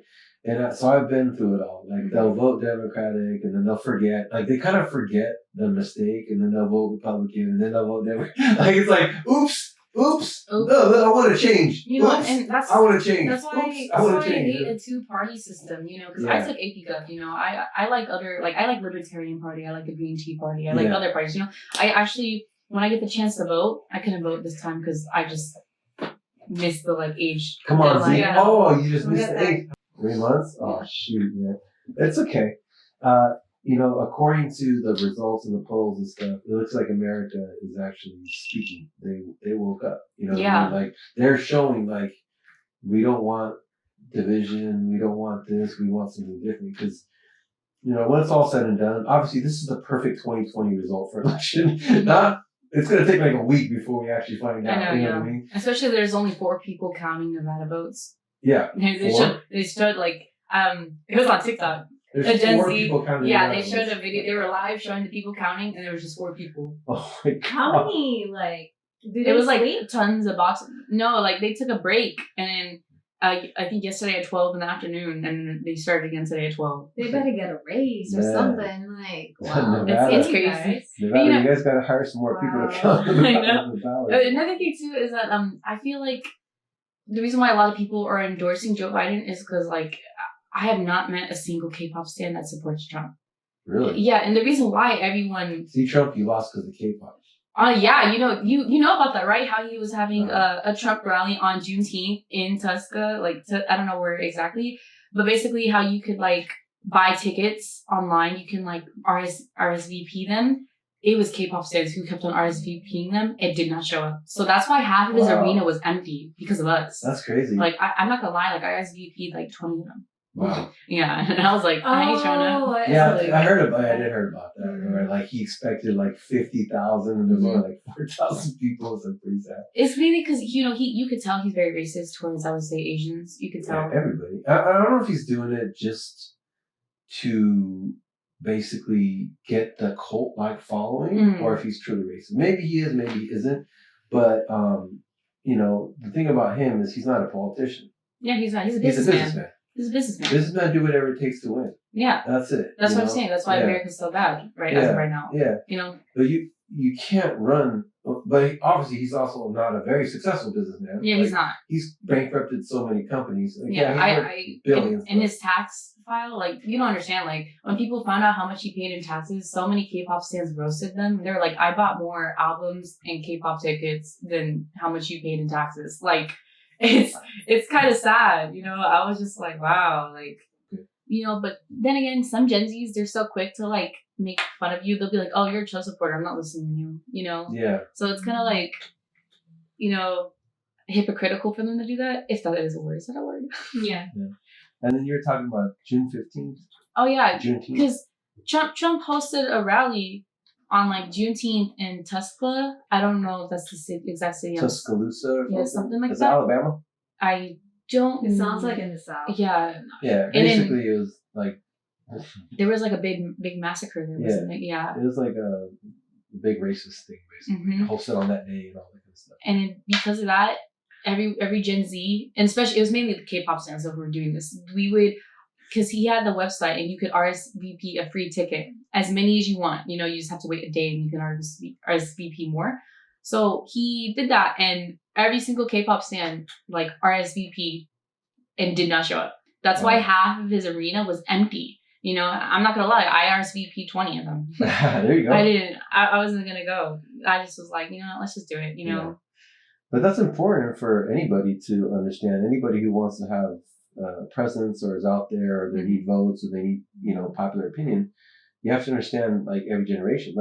And so I've been through it all. Like they'll vote Democratic, and then they'll forget. Like they kind of forget the mistake, and then they'll vote Republican, and then they'll vote Democratic. Like it's like, oops. No, I want to change. You know, and I want to change. That's why I hate a 2-party system. You know, because I took AP Gov. You know, I like I like Libertarian Party. I like the Green Tea Party. I like other parties. You know, I actually, when I get the chance to vote, I couldn't vote this time because I just missed the age. Come on, you just missed the age. 3 months? Oh shoot, man. It's okay. You know, according to the results and the polls and stuff, it looks like America is actually speaking. They woke up. You know, like they're showing like we don't want division, we don't want this, we want something different. Because you know, when it's all said and done, obviously this is the perfect 2020 result for election. It's gonna take like a week before we actually find out. You know what I mean? Especially there's only 4 people counting Nevada votes. Yeah. They showed it was on TikTok. There's Gen 4 Z, people counting. Yeah, they showed a video. They were live showing the people counting, and there was just 4 people. Oh my God. How many it was sleep? Tons of boxes. No, they took a break, and then I think yesterday at 12 in the afternoon, and they started again today at 12. They better get a raise or something. Wow, it's crazy. Nevada, you guys gotta hire some more people to count. I know. Another thing too is that I feel like the reason why a lot of people are endorsing Joe Biden is because I have not met a single K-pop stan that supports Trump. Really? Yeah, and the reason why everyone see Trump, you lost because of K-pop. Yeah, you know about that, right? How he was having a Trump rally on Juneteenth in Tuska, I don't know where exactly, but basically how you could buy tickets online, you can RSVP them. It was K-pop stars who kept on RSVPing them. It did not show up, so that's why half of his arena was empty because of us. That's crazy. I'm not gonna lie, I RSVP'd 20 of them. Wow. Yeah, and I was like, I ain't showing up. Yeah, I did heard about that. Where he expected 50,000 and there's only 4,000 people. So pretty sad. It's mainly because you could tell he's very racist towards, I would say, Asians. You could tell. Yeah, everybody. I don't know if he's doing it just to basically get the cult-like following, or if he's truly racist. Maybe he is, maybe he isn't. But the thing about him is he's not a politician. Yeah, he's not. He's a businessman. He's a businessman. Businessmen do whatever it takes to win. Yeah. That's it. That's what I'm saying. That's why America's so bad, as of right now. Yeah. But you can't run. But obviously, he's also not a very successful businessman. Yeah, he's not. He's bankrupted so many companies. Billions. In his tax file, you don't understand. When people found out how much he paid in taxes, so many K-pop stans roasted them. They were like, "I bought more albums and K-pop tickets than how much you paid in taxes." It's kind of sad, I was just like, wow, but then again, some Gen Zs, they're so quick to make fun of you. They'll be like, oh, you're a Trump supporter, I'm not listening to you, Yeah. So it's kind of hypocritical for them to do that, if that is a word. Is that a word? Yeah. And then you were talking about June 15th? Oh, yeah. Juneteenth. Because Trump hosted a rally on Juneteenth in Tuska. I don't know if that's the exact city. Tuscaloosa? Yeah, something like that. Is that Alabama? I don't. It sounds like in the South. Yeah. Yeah. Basically, it was there was a big massacre there, wasn't it? Yeah. It was a big racist thing, basically. Hosted on that day and all that kind of stuff. And because of that, every Gen Z, and especially it was mainly the K-pop stars that were doing this. We would. Because he had the website and you could RSVP a free ticket, as many as you want. You just have to wait a day and you can RSVP more. So he did that, and every single K-pop stan RSVP and did not show up. That's why half of his arena was empty. I'm not gonna lie, I RSVP 20 of them. There you go. I didn't. I wasn't gonna go. I just was like, let's just do it. Yeah. But that's important for anybody to understand. Anybody who wants to have presence or is out there, or they need votes, or they need popular opinion, you have to understand every generation.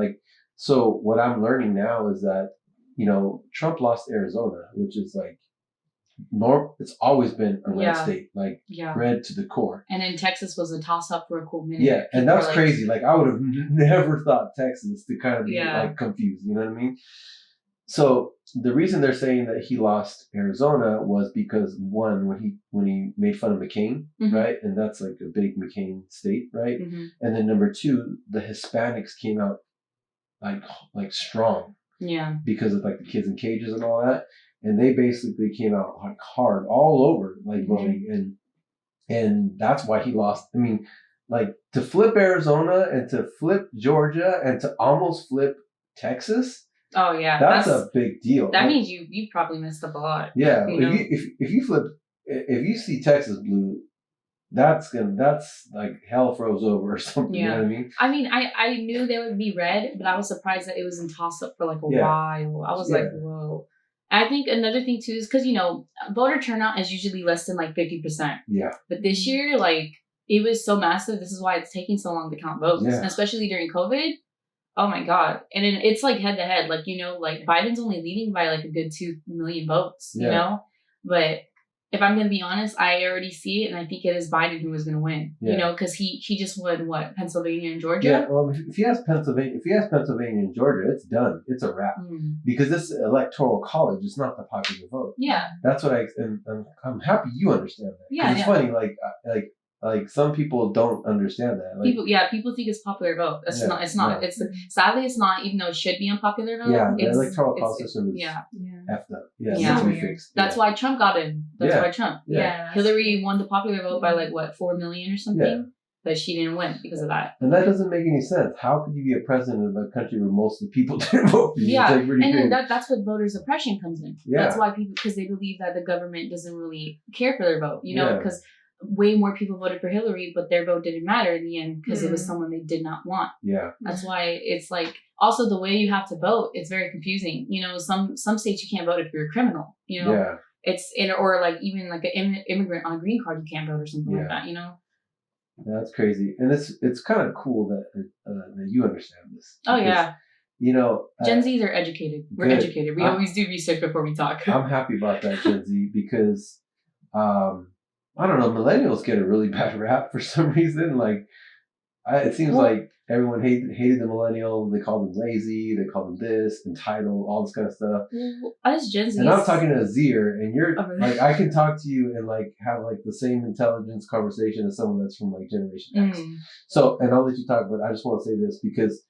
So what I'm learning now is that Trump lost Arizona, which is it's always been a red state, red to the core. And then Texas was a toss up for a cool minute. Yeah, and that was crazy. I would have never thought Texas to kind of be confused. You know what I mean? So the reason they're saying that he lost Arizona was because one, when he made fun of McCain, right, and that's a big McCain state, right, and then number two, the Hispanics came out strong. because of like the kids in cages and all that. And they basically came out like hard all over like voting, and that's why he lost. I mean, like to flip Arizona and to flip Georgia and to almost flip Texas. Oh yeah, that's a big deal. That means you probably messed up a lot. Yeah, if you flip, if you see Texas blue, that's like hell froze over or something. You know what I mean? I knew they would be red, but I was surprised that it was in toss up for like a while. I was like, whoa. I think another thing too is because voter turnout is usually less than like 50%. Yeah. But this year, like it was so massive. This is why it's taking so long to count votes, and especially during COVID. Oh my God. And it's like head to head, like, like Biden's only leading by like a good 2 million votes, you know? But if I'm going to be honest, I already see it. And I think it is Biden who is going to win, because he just won Pennsylvania and Georgia. Yeah. Well, if he has Pennsylvania and Georgia, it's done. It's a wrap because this electoral college is not the popular vote. Yeah. That's what I'm happy you understand that. Yeah. It's funny. Like some people don't understand that. Like, people think it's popular vote. It's not. It's not. It's sadly it's not. Even though it should be unpopular vote. Yeah, the electoral college system is effed up. Yeah, needs to be fixed. That's why Trump got in. That's why Trump. Yeah. Hillary won the popular vote by 4 million or something. Yeah. But she didn't win because of that. And that doesn't make any sense. How could you be a president of a country where most of the people didn't vote for you? Yeah, and that's what voter suppression comes in. Yeah. That's why people, because they believe that the government doesn't really care for their vote. Because. Way more people voted for Hillary, but their vote didn't matter in the end because it was someone they did not want. Yeah. That's why it's like, also the way you have to vote, it's very confusing. Some states you can't vote if you're a criminal, Yeah. It's or like even like an immigrant on a green card, you can't vote or something like that, That's crazy. And it's kind of cool that you understand this. Oh, yeah. Gen Zs are educated. We're educated. We always do research before we talk. I'm happy about that, Gen Z, because, I don't know, millennials get a really bad rap for some reason. Like, it seems like everyone hated the millennials. They called them lazy. They called them this, entitled, all this kind of stuff. Us Gen Z. And I'm talking to a Zer, and you're like, I can talk to you and like have like the same intelligence conversation as someone that's from like Generation X. So, and I'll let you talk, but I just want to say this because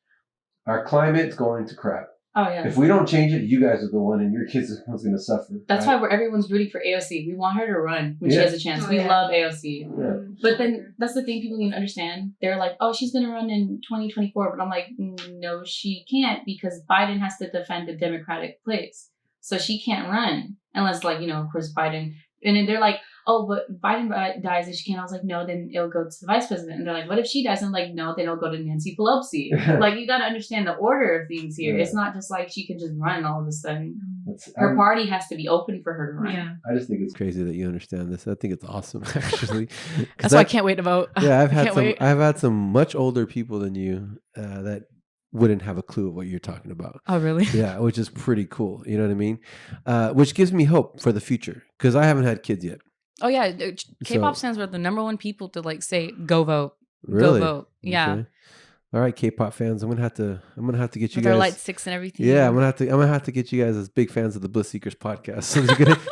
our climate's going to crap. Oh, yeah. If we don't change it, you guys are the one, and your kids are who's going to suffer. That's why everyone's rooting for AOC. We want her to run when she has a chance. We love AOC. Yeah. But then that's the thing people need to understand. They're like, oh, she's going to run in 2024. But I'm like, no, she can't because Biden has to defend the Democratic place. So she can't run unless, of course, Biden. And then they're like, oh, but Biden dies and she can't. I was like, no, then it'll go to the vice president. And they're like, what if she dies? And I'm like, no, then it'll go to Nancy Pelosi. Like, you got to understand the order of things here. Yeah. It's not just like she can just run all of a sudden. Her party has to be open for her to run. Yeah. I just think it's crazy that you understand this. I think it's awesome, actually. That's why I can't wait to vote. Yeah, I've had some much older people than you that wouldn't have a clue of what you're talking about. Oh, really? Yeah, which is pretty cool. You know what I mean? Which gives me hope for the future because I haven't had kids yet. Oh yeah, K-pop fans were the number one people to like say go vote. Really? Go vote. Yeah. Okay. All right, K-pop fans, I'm gonna have to get you with guys. Their light sticks and everything. Yeah, I'm gonna have to get you guys as big fans of the Bliss Seekers podcast, so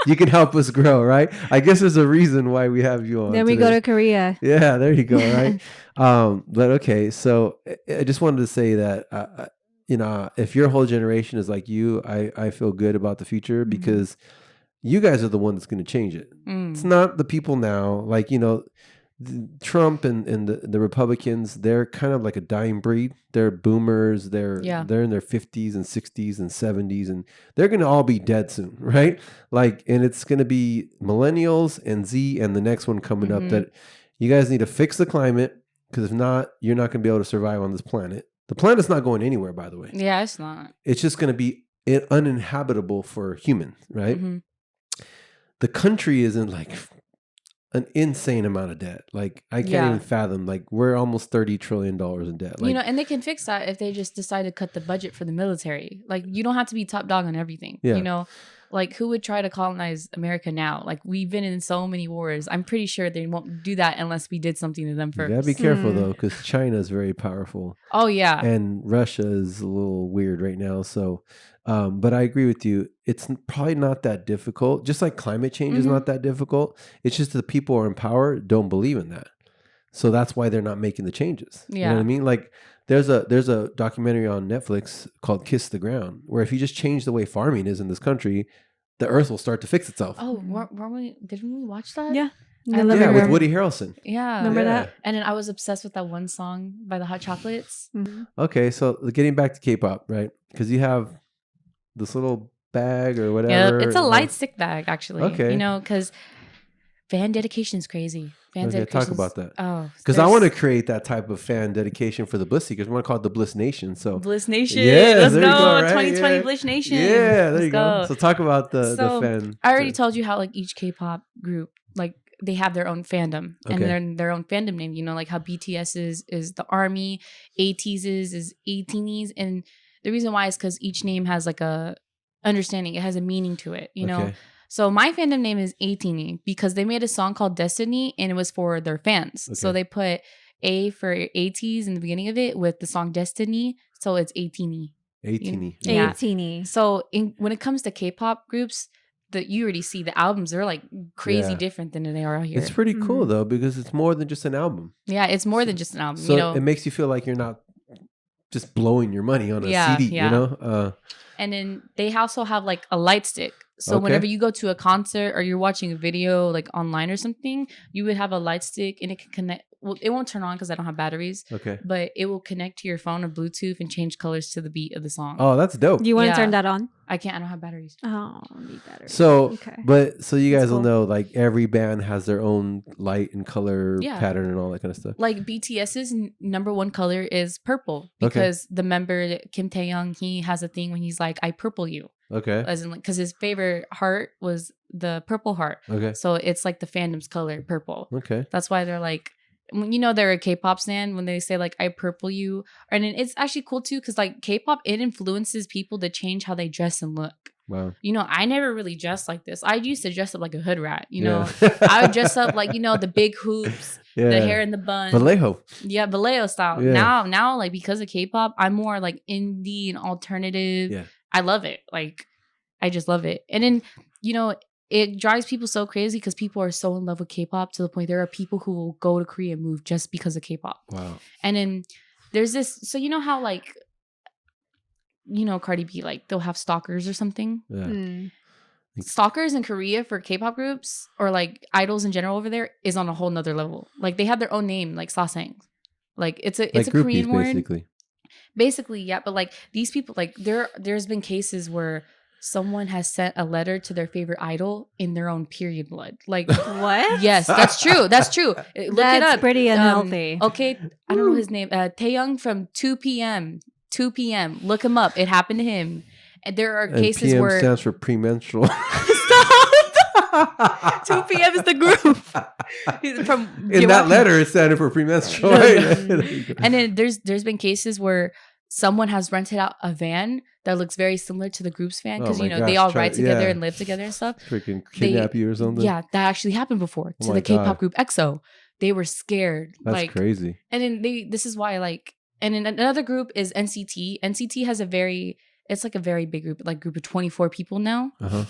you can help us grow, right? I guess there's a reason why we have you on. Then we go to Korea. Yeah, there you go. Right. But okay, so I just wanted to say that if your whole generation is like you, I feel good about the future because you guys are the one that's going to change it. It's not the people now. Like, Trump and the Republicans, they're kind of like a dying breed. They're boomers. They're in their 50s and 60s and 70s, and they're going to all be dead soon, right? Like, and it's going to be millennials and Z and the next one coming up that you guys need to fix the climate because if not, you're not going to be able to survive on this planet. The planet's not going anywhere, by the way. Yeah, it's not. It's just going to be uninhabitable for humans, right? The country is in like an insane amount of debt. Like I can't even fathom. Like we're almost $30 trillion in debt. Like, and they can fix that if they just decide to cut the budget for the military. Like you don't have to be top dog on everything. Yeah. Like who would try to colonize America now? Like we've been in so many wars. I'm pretty sure they won't do that unless we did something to them first. You gotta be careful though, because China is very powerful. Oh yeah. And Russia is a little weird right now. So, but I agree with you. It's probably not that difficult. Just like climate change is not that difficult. It's just the people who are in power don't believe in that. So that's why they're not making the changes. Yeah. You know what I mean? Like there's a documentary on Netflix called Kiss the Ground, where if you just change the way farming is in this country, the earth will start to fix itself. Oh, didn't we watch that? Yeah. Yeah, with Woody Harrelson. Yeah. Remember that? And then I was obsessed with that one song by the Hot Chocolates. Mhm. Okay, so getting back to K-pop, right? Because you have this little bag or whatever. Yeah, it's a light stick bag, actually. Okay. You know, because fan dedication is crazy. Talk about that. Oh, because I want to create that type of fan dedication for the Bliss Seekers. We want to call it the Bliss Nation. So Bliss Nation. Yeah, Let's there go. you go, right? 2020 Yeah. Bliss Nation. Yeah, there Let's you go. So talk about the fan. I already told you how like each K-pop group, like they have their own fandom and Okay. their own fandom name. You know, like how BTS is the ARMY, ATEEZ is 18s, and the reason why is because each name has like a understanding. It has a meaning to it. You know. Okay. So my fandom name is ATEEZ because they made a song called Destiny and it was for their fans. Okay. So they put A for ATEEZ in the beginning of it with the song Destiny. So it's ATEEZ. 18. Yeah. 18. So when it comes to K-pop groups, that you already see the albums, they're like crazy Yeah. different than they are out here. It's pretty cool though, because it's more than just an album. Yeah, it's more than just an album. So You know, it makes you feel like you're not just blowing your money on a Yeah, CD, yeah. you know? and then they also have like a light stick. So Okay. whenever you go to a concert or you're watching a video like online or something, you would have a light stick and it can connect. Well, it won't turn on because I don't have batteries, Okay. but it will connect to your phone or Bluetooth and change colors to the beat of the song. Oh, that's dope. Do you want to Yeah. turn that on? I don't have batteries. Oh, need better. So, Okay. so you guys That's will cool. know, like every band has their own light and color Yeah. pattern and all that kind of stuff. Like BTS's number one color is purple Okay. because the member Kim Taehyung, he has a thing when he's like, I purple you. Okay. As in like, because his favorite heart was the purple heart. Okay. So it's like the fandom's color, purple. Okay. That's why they're like, you know, they're a K-pop stan when they say like, I purple you. And then it's actually cool too, because like K-pop, it influences people to change how they dress and look. Wow. You know, I never really dressed like this. I used to dress up like a hood rat, you know. Yeah. I would dress up like, you know, the big hoops, Yeah. the hair in the bun. Vallejo. Yeah, Vallejo style. Yeah. Now, like because of K-pop, I'm more like indie and alternative. Yeah. I love it. Like, I just love it. And then, you know, it drives people so crazy because people are so in love with K-pop to the point there are people who will go to Korea and move just because of K-pop. Wow. And then there's this. So you know how like, you know, Cardi B, like they'll have stalkers or something. Yeah. Mm. Stalkers in Korea for K-pop groups or like idols in general over there is on a whole nother level. Like they have their own name, like sasaeng. Like it's a Like a groupies, Korean word. basically. Yeah, but like these people, like there's been cases where someone has sent a letter to their favorite idol in their own period blood. Like What? yes, that's true. That's true. Look it That's up. pretty unhealthy. Okay, I don't know his name. Taehyung from 2 p.m. 2 p.m. Look him up. It happened to him. And there are And cases PM where stands for premenstrual. 2 p.m. is the group. From In that letter, it standed for premenstrual. Right? And then there's been cases where someone has rented out a van that looks very similar to the group's van because Oh you my know they gosh, all ride together yeah. and live together and stuff. Freaking kidnap you or something. Yeah, that actually happened before Oh to my the K-pop God. group EXO. They were scared. That's like crazy. And then this is why like, and then another group is NCT. NCT has it's like a very big group, like group of 24 people now. Uh-huh.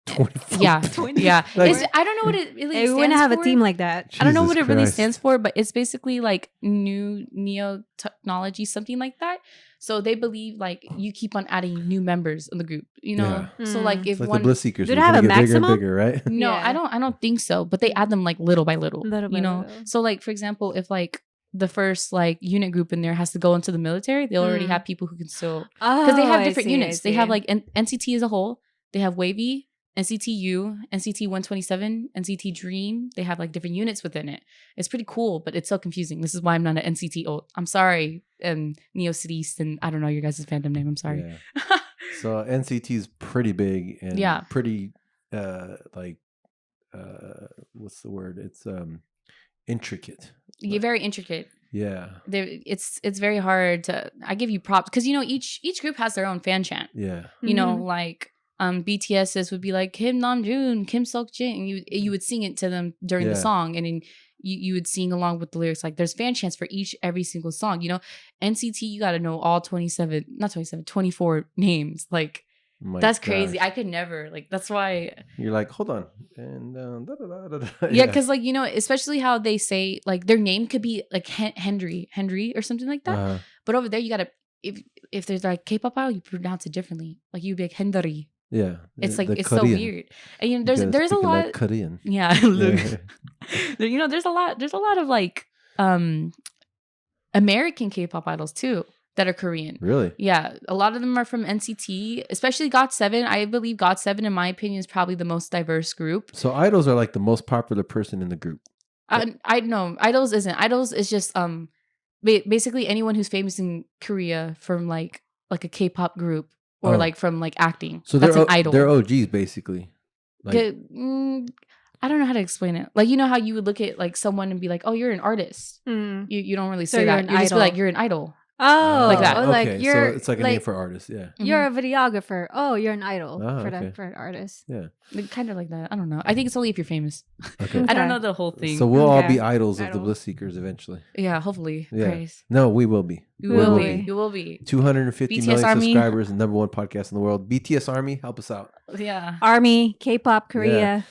24. Yeah, yeah. Like- I don't know what it really Hey, we stands wouldn't have for. a team like that. I don't know Jesus what it really Christ. stands for, but it's basically like new neo technology, something like that. So they believe like you keep on adding new members in the group, you know. Yeah. So like if It's like one the Bliss Seekers. Do You're they have gonna a get bigger and maximum? bigger, right? no, Yeah. I don't think so, but they add them like little by little, Little by you know. little. So like for example, if like the first like unit group in there has to go into the military, they already have people who can still because they have different units. They have like NCT as a whole. They have Wavy, NCT NCT 127, NCT Dream. They have like different units within it. It's pretty cool, but it's so confusing. This is why I'm not an NCT. I'm sorry, Neo Cities, and I don't know your guys' fandom name. I'm sorry. Yeah. So NCT is pretty big and Yeah. pretty what's the word? It's intricate. You're very intricate. Yeah. It's very hard to. I give you props because you know each group has their own fan chant. Yeah. You know, like BTS's would be like Kim Namjoon, Kim Seokjin, and you would sing it to them during the Yeah. song, and then you would sing along with the lyrics. Like there's fan chants for every single song. You know, NCT you got to know all 24 names. Like My That's crazy. gosh. I could never. Like, that's why. You're like, hold on. And Yeah, because like, you know, especially how they say like their name could be like Henry or something like that. But over there, you gotta if there's like K-pop idol, you pronounce it differently. Like you'd be like Henry. Yeah, It's like it's Korean. so weird. And you know, there's a lot. Like Korean. Yeah, look. You know, there's a lot of like American K-pop idols too that are Korean. Really? Yeah, a lot of them are from NCT, especially GOT7. I believe GOT7, in my opinion, is probably the most diverse group. So idols are like the most popular person in the group. I know idols isn't. Idols is just basically anyone who's famous in Korea from like a K-pop group or like from like acting. So that's they're an idol. They're OGs basically. Like, I don't know how to explain it. Like, you know how you would look at like someone and be like, "Oh, you're an artist." You don't really say you're that. an You just be idol. like, "You're an idol." Oh, Like that. Oh, Okay, like you're so it's like a name for artists. Yeah. You're a videographer. Oh, you're an idol Oh, for okay. for an artist. Yeah. Kind of like that. I don't know. I think it's only if you're famous. Okay. I don't know the whole thing. So we'll all Okay. be idols of the Idol. Bliss Seekers eventually. Yeah, hopefully. Yeah. Praise. No, we will be. You We will will be. be. You will be. 250 BTS million Army. subscribers and #1 podcast in the world. BTS Army, help us out. Yeah. Army, K-pop, Korea.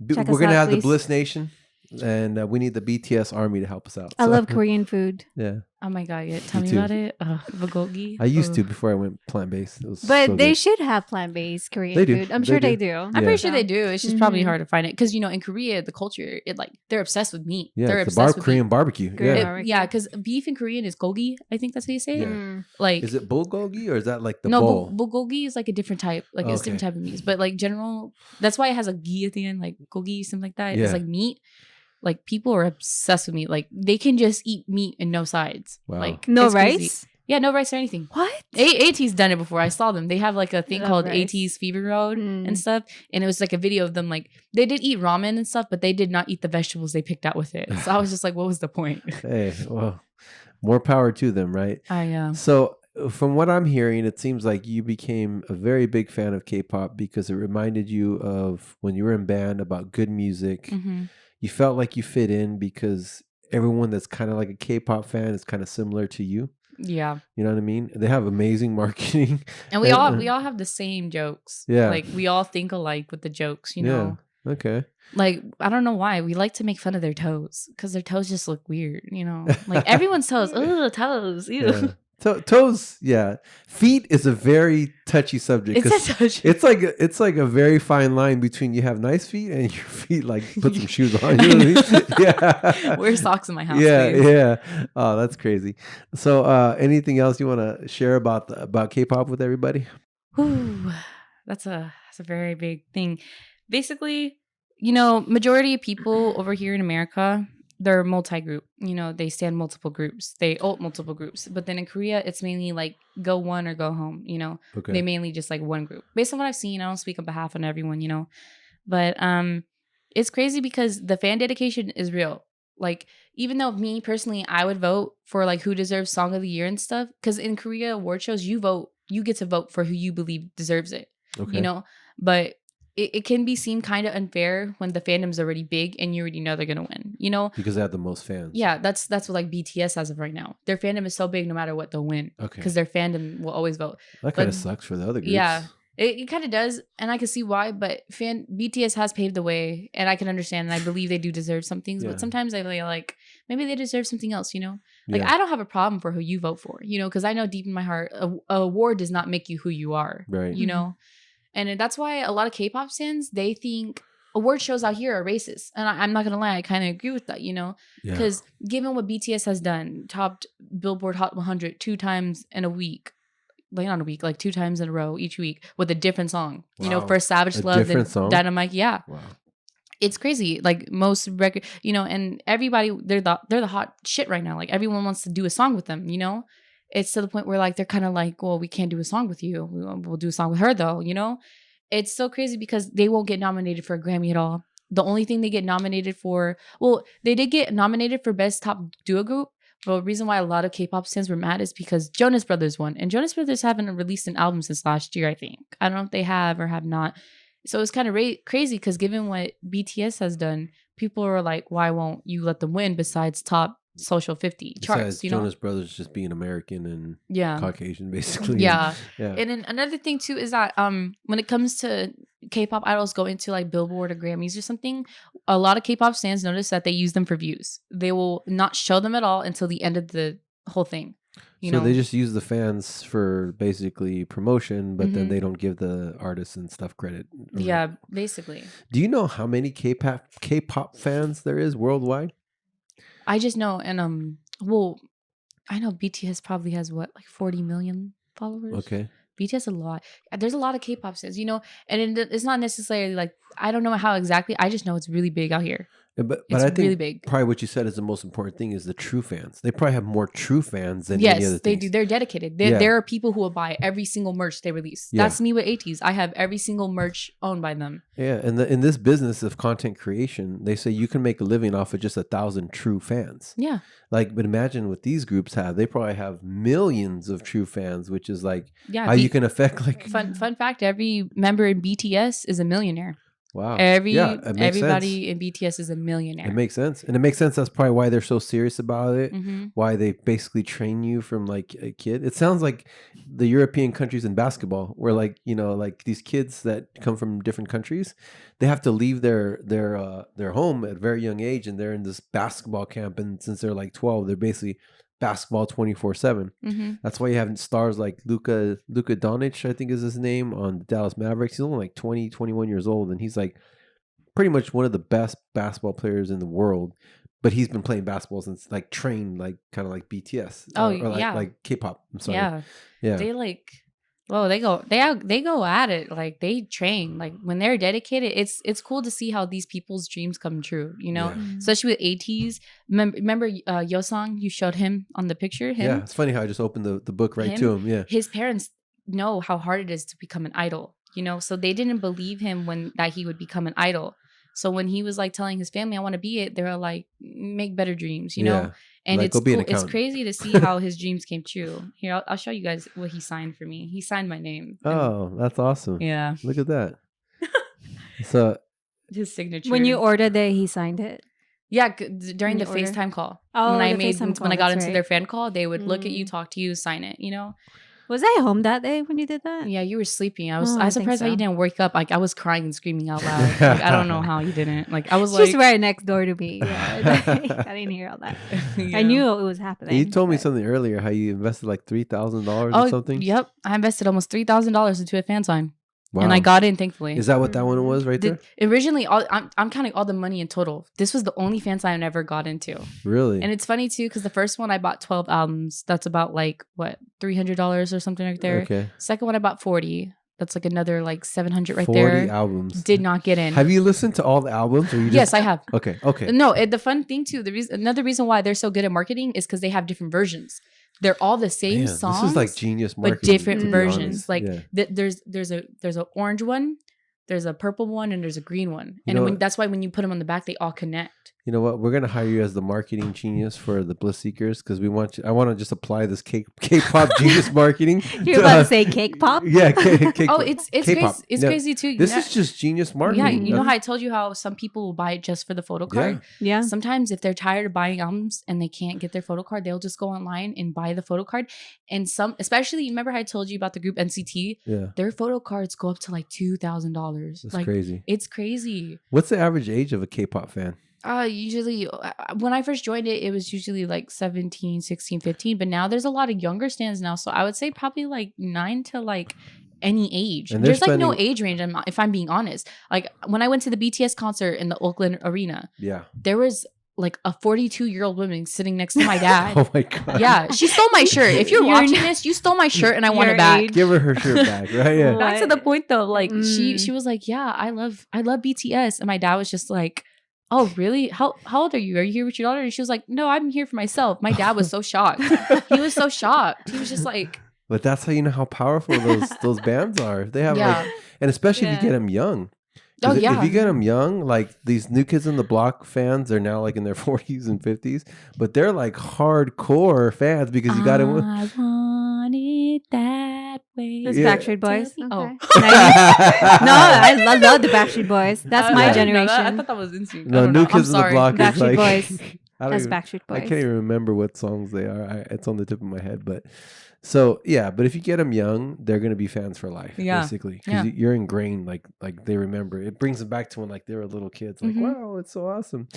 Check We're us gonna out, have the please. Bliss Nation, and we need the BTS Army to help us out. I So, love Korean food. Yeah, Oh my god. Yeah. Tell Me me too. about it. Bulgogi. I used to before I went plant based. But so they good. should have plant-based Korean They do. food. I'm They sure do. they do. I'm Yeah. pretty sure they do. It's just probably Mhm. hard to find it because you know in Korea the culture it like they're obsessed with meat. Yeah, They're it's the obsessed with Korean meat. barbecue. Korean Yeah. barbecue. Yeah, because beef in Korean is gogi. I think that's how you say it. Yeah. Like Is it bulgogi or is that like the no, bowl? bulgogi is like a different type. Like it's a different Okay. type of meat. But like general, that's why it has a gi at the end, like gogi, something like that. Yeah. It's like meat. Like people are obsessed with meat. Like they can just eat meat and no sides. Wow. Like No it's crazy. rice? Yeah, no rice or anything. What? AT's done it before. I saw them. They have like a thing Love called rice. AT's Fever Road Mm. and stuff. And it was like a video of them like they did eat ramen and stuff, but they did not eat the vegetables they picked out with it. So I was just like, what was the point? Hey, well, more power to them, right? I So, from what I'm hearing, it seems like you became a very big fan of K-pop because it reminded you of when you were in band about good music. mhm. You felt like you fit in because everyone that's kind of like a K-pop fan is kind of similar to you. Yeah. You know what I mean? They have amazing marketing. And we all have the same jokes. Yeah. Like we all think alike with the jokes, you know. Yeah. Okay. Like I don't know why we like to make fun of their toes because their toes just look weird, you know. Like everyone's toes, oh toes, ew. Yeah. Toes, yeah. Feet is a very touchy subject. It's 'cause such. it's like a very fine line between you have nice feet and your feet like put some shoes on. You know what I mean? Yeah. Wear socks in my house. Yeah, please. yeah. Oh, that's crazy. So, anything else you want to share about K-pop with everybody? Whew, that's a very big thing. Basically, you know, majority of people over here in America, they're multi-group. You know, they stand multiple groups. They ult multiple groups. But then in Korea, it's mainly like go one or go home. You know, Okay. they mainly just like one group. Based on what I've seen, I don't speak on behalf of everyone. You know, but it's crazy because the fan dedication is real. Like, even though me personally, I would vote for like who deserves Song of the Year and stuff. Because in Korea award shows, you get to vote for who you believe deserves it. Okay. You know, but it can be seem kind of unfair when the fandom's already big and you already know they're gonna win. You know, Because they have the most fans. yeah, that's what like BTS as of right now. Their fandom is so big, no matter what, they'll win Okay. because their fandom will always vote. That kind of but- sucks for the other groups. Yeah. It kind of does, and I can see why. But BTS has paved the way, and I can understand, and I believe they do deserve some things. Yeah. But sometimes I feel like maybe they deserve something else. You know, like Yeah. I don't have a problem for who you vote for. You know, because I know deep in my heart, a award does not make you who you are. Right. You know, and that's why a lot of K-pop fans, they think award shows out here are racist, and I'm not gonna lie, I kind of agree with that. You know, Yeah. because given what BTS has done, topped Billboard Hot 100 2 times in a week. Like not a week, like 2 times in a row each week with a different song. You know, Wow. first Savage A Love, then different song? Dynamite. Yeah, Wow. it's crazy. Like most record, you know, and everybody they're the hot shit right now. Like everyone wants to do a song with them. You know, it's to the point where like they're kind of like, well, we can't do a song with you. We'll do a song with her though. You know, it's so crazy because they won't get nominated for a Grammy at all. The only thing they get nominated for, well, they did get nominated for Best Top Duo Group. But the reason why a lot of K-pop fans were mad is because Jonas Brothers won. And Jonas Brothers haven't released an album since last year, I think. I don't know if they have or have not. So it's kind of crazy because given what BTS has done, people are like, why won't you let them win besides top social 50 Besides charts. You Jonas know, Brothers just being American and yeah, Caucasian, basically. yeah. Yeah. And then another thing too is that when it comes to K-pop idols going to like Billboard or Grammys or something, a lot of K-pop fans notice that they use them for views. They will not show them at all until the end of the whole thing. You So know, they just use the fans for basically promotion, but then Mhm. they don't give the artists and stuff credit. Or- yeah, basically. Do you know how many K-pop fans there is worldwide? I just know, and well, I know BTS probably has what, like 40 million followers. Okay. BTS a lot. There's a lot of K-pop fans, you know, and it's not necessarily like, I don't know how exactly. I just know it's really big out here. Yeah, but It's I think really big. probably what you said is the most important thing is the true fans. They probably have more true fans than any other Yes, they things. do. They're dedicated. Yeah. There are people who will buy every single merch they release. Yeah. That's me with ATs. I have every single merch owned by them. Yeah, and in this business of content creation, they say you can make a living off of just 1,000 true fans. Yeah. Like, but imagine what these groups have. They probably have millions of true fans, which is like Yeah. how you can affect like Fun fact, every member in BTS is a millionaire. wow. Everybody sense. in BTS is a millionaire. It makes sense. And it makes sense. That's probably why they're so serious about it. Mm-hmm. Why they basically train you from like a kid. It sounds like the European countries in basketball, where like, you know, like these kids that come from different countries, they have to leave their home at a very young age, and they're in this basketball camp. And since they're like 12, they're basically basketball 24/7. Mm-hmm. That's why you have stars like Luka Doncic, I think is his name, on the Dallas Mavericks. He's only like 20, 21 years old, and he's like pretty much one of the best basketball players in the world. But he's been playing basketball since like trained like kind of like BTS. Oh, or yeah. like K-pop. I'm sorry. Yeah. Yeah. They like, well, they go at it. Like they train. Like when they're dedicated, it's cool to see how these people's dreams come true. You know, Yeah. especially with ATs. Remember Yosong? You showed him on the picture. Him. Yeah, it's funny how I just opened the book right to him. Yeah. His parents know how hard it is to become an idol. You know, so they didn't believe him that he would become an idol. So when he was like telling his family, "I want to be it," they were like, "Make better dreams," you know. Yeah. And Like, it's go be an cool. It's accountant. crazy to see how his dreams came true. Here, I'll show you guys what he signed for me. He signed my name. And- Oh, that's awesome. yeah, Look at that. So his signature. When you ordered it, he signed it. yeah, during When the you order? FaceTime call. Oh, when I the made FaceTime call, when I got that's into right. their fan call, they would look at you, Mm. talk to you, sign it. You know. Was I home that day when you did that? Yeah, you were sleeping. I Oh, was I think surprised how you so. didn't wake up. Like I was crying and screaming out loud. Like, I don't know how you didn't. Like I was She's like, right next door to me. Yeah, I didn't hear all that. you I know? knew it was happening. you told me but- something earlier how you invested like $3,000 Oh, or something. yep. I invested almost $3,000 into a fan sign, Wow. and I got in. Thankfully, Is that what that one was right there? originally I'm counting all the money in total. This was the only fan sign I ever got into, Really? and it's funny too because the first one I bought 12 albums. That's about like what $300 or something right there. Okay. Second one I bought 40. That's like another like 700 right 40 there. albums. Did not get in. Have you listened to all the albums? Or you just... Yes, I have. Okay. Okay. No, the fun thing too, another reason why they're so good at marketing is because they have different versions. They're all the same Man, songs. This is like genius marketing. but different to be versions. honest. Like Yeah. there's a orange one, there's a purple one, and there's a green one. You know And what? that's why when you put them on the back, they all connect. You know what? We're gonna hire you as the marketing genius for the Bliss Seekers because we want you. I want to just apply this K-pop genius marketing. You're about to say cake pop? Yeah. K-pop. Oh, it's K-pop. crazy. It's Yeah. crazy too. This Yeah. is just genius marketing. Yeah, you know That's- how I told you how some people will buy it just for the photo card? Yeah. Sometimes if they're tired of buying albums and they can't get their photo card, they'll just go online and buy the photo card. And some, especially, remember how I told you about the group NCT? Yeah. Their photo cards go up to like $2,000. That's Like crazy. it's crazy. What's the average age of a K-pop fan? Usually when I first joined it, it was usually like 17, 16, 15. But now there's a lot of younger stands now. So I would say probably like 9 to like any age. And they're There's like no spending- age range, if I'm being honest. Like when I went to the BTS concert in the Oakland Arena, Yeah. there was like a 42-year-old woman sitting next to my dad. Oh my god. Yeah, she stole my shirt. If you're You're watching not- this, you stole my shirt and I want Your it back. age. Give her shirt back, right? Yeah. Back to the point though, like she Mm. was like, "Yeah, I love BTS," and my dad was just like, "Oh, really? How old are you? Are you here with your daughter?" And she was like, "No, I'm here for myself." My dad was so shocked. He was so shocked. He was just like, But that's how you know how powerful those bands are. They have Yeah. like, and especially if you Yeah. get them young. "Oh 'Cause if yeah." you get them young, like these New Kids on the Block fans, they're now like in their 40s and 50s, but they're like hardcore fans because you got to. I want it that way. That's Yeah. Backstreet Boys. Oh. Okay. No, I love the Backstreet Boys. That's my I didn't know that. I generation. thought that was instinct. No, New Kids on the Block Backstreet is like. Boys. As Backstreet Boys. I can't even remember what songs they are. It's on the tip of my head, but so yeah. But if you get them young, they're gonna be fans for life, basically, because you're ingrained. Like they remember. It brings them back to when like they were little kids. Like wow, it's so awesome.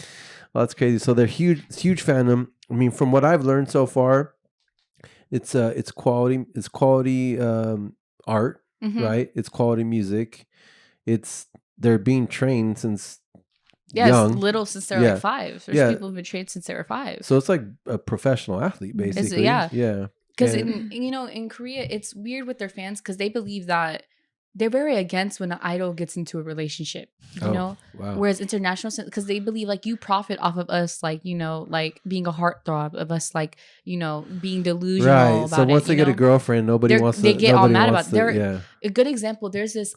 Well, that's crazy. So they're huge fandom. I mean, from what I've learned so far, it's quality. It's quality art, right? It's quality music. They're being trained since. Young. Little since they're like 5. There's people who've been trained since they were 5. So it's like a professional athlete, basically. Yeah. Because in Korea, it's weird with their fans because they believe that they're very against when an idol gets into a relationship. You know, wow. Whereas international, because they believe like you profit off of us, like like being a heartthrob of us, like being delusional. Right. About so once they get a girlfriend, nobody wants to. They get all mad about it. Yeah. A good example. There's this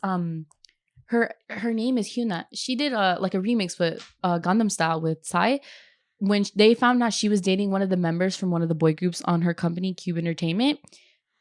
Her name is Hyuna. She did a remix with Gangnam Style with Psy. When they found out she was dating one of the members from one of the boy groups on her company, Cube Entertainment,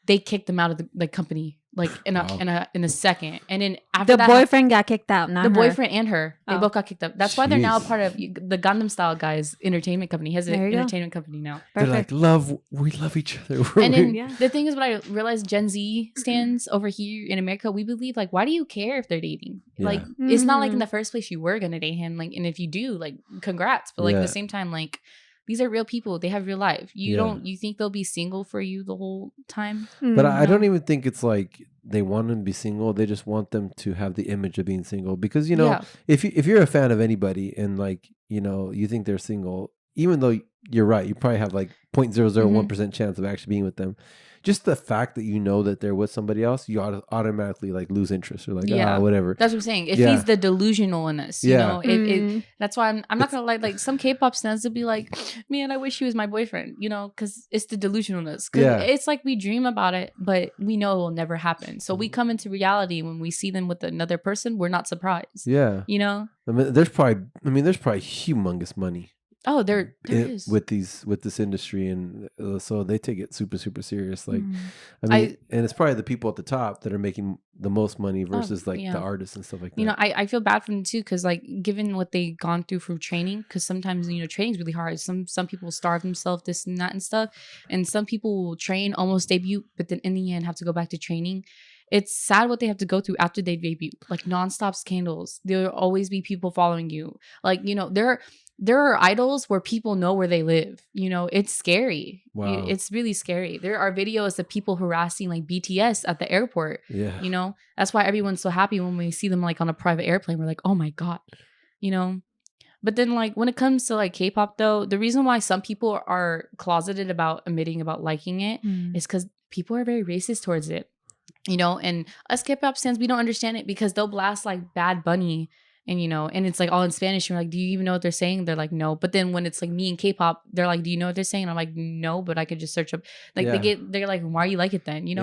they kicked them out of the company like in a second. And then after the boyfriend got kicked out. Not the her. boyfriend and her, they both got kicked out. That's why they're now a part of the Gangnam Style guy's entertainment company. He has an entertainment company now. They're like we love each other. And then the thing is, what I realized, Gen Z stands over here in America, we believe like, why do you care if they're dating? Like it's not like in the first place you were gonna date him. Like, and if you do, like, congrats. But like at the same time, like, these are real people. They have real life. You think they'll be single for you the whole time? But I don't even think it's like they want them to be single. They just want them to have the image of being single. Because, if you're a fan of anybody and like, you think they're single, even though you're right, you probably have like 0.001% chance of actually being with them. Just the fact that that they're with somebody else, you automatically like lose interest or like whatever. That's what I'm saying. It feeds the delusional in us. That's why I'm not gonna like some K-pop stars to be like, man, I wish he was my boyfriend. Because it's the delusionalness. It's like we dream about it, but we know it will never happen. So we come into reality when we see them with another person. We're not surprised. Yeah. I mean, there's probably humongous money. Oh, there is with this industry, and so they take it super, super serious. Like, I mean, and it's probably the people at the top that are making the most money versus the artists and stuff like that. I feel bad for them too, because like given what they gone through from training, because sometimes training's really hard. Some people starve themselves, this and that and stuff, and some people will train almost debut, but then in the end have to go back to training. It's sad what they have to go through after they debut, like nonstop scandals. There will always be people following you, like there are idols where people know where they live. It's scary. Wow. It's really scary. There are videos of people harassing like BTS at the airport. Yeah. That's why everyone's so happy when we see them like on a private airplane. We're like, oh my God, But then like when it comes to like K-pop though, the reason why some people are closeted about admitting about liking it is because people are very racist towards it. And us K-pop fans, we don't understand it because they'll blast like Bad Bunny. And and it's like all in Spanish. And we're like, do you even know what they're saying? They're like, no. But then when it's like me and K-pop, they're like, do you know what they're saying? And I'm like, no, but I could just search up. Like they're like, why you like it then? You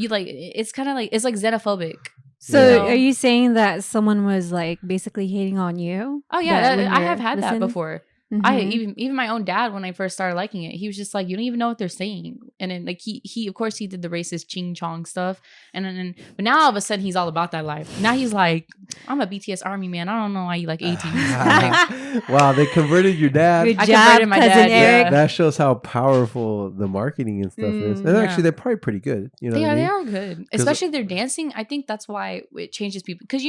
like, it's kind of like, it's like xenophobic. So are you saying that someone was like basically hating on you? Oh yeah, I have had that before. I even my own dad, when I first started liking it, he was just like, you don't even know what they're saying. And then like he of course he did the racist ching chong stuff, and then but now all of a sudden he's all about that life. Now he's like, I'm a BTS army man. I don't know why you like 18. Like, wow, they converted your dad. Good job, converted my dad. Eric. That shows how powerful the marketing and stuff is. And actually, they're probably pretty good. They are good, especially their dancing. I think that's why it changes people, because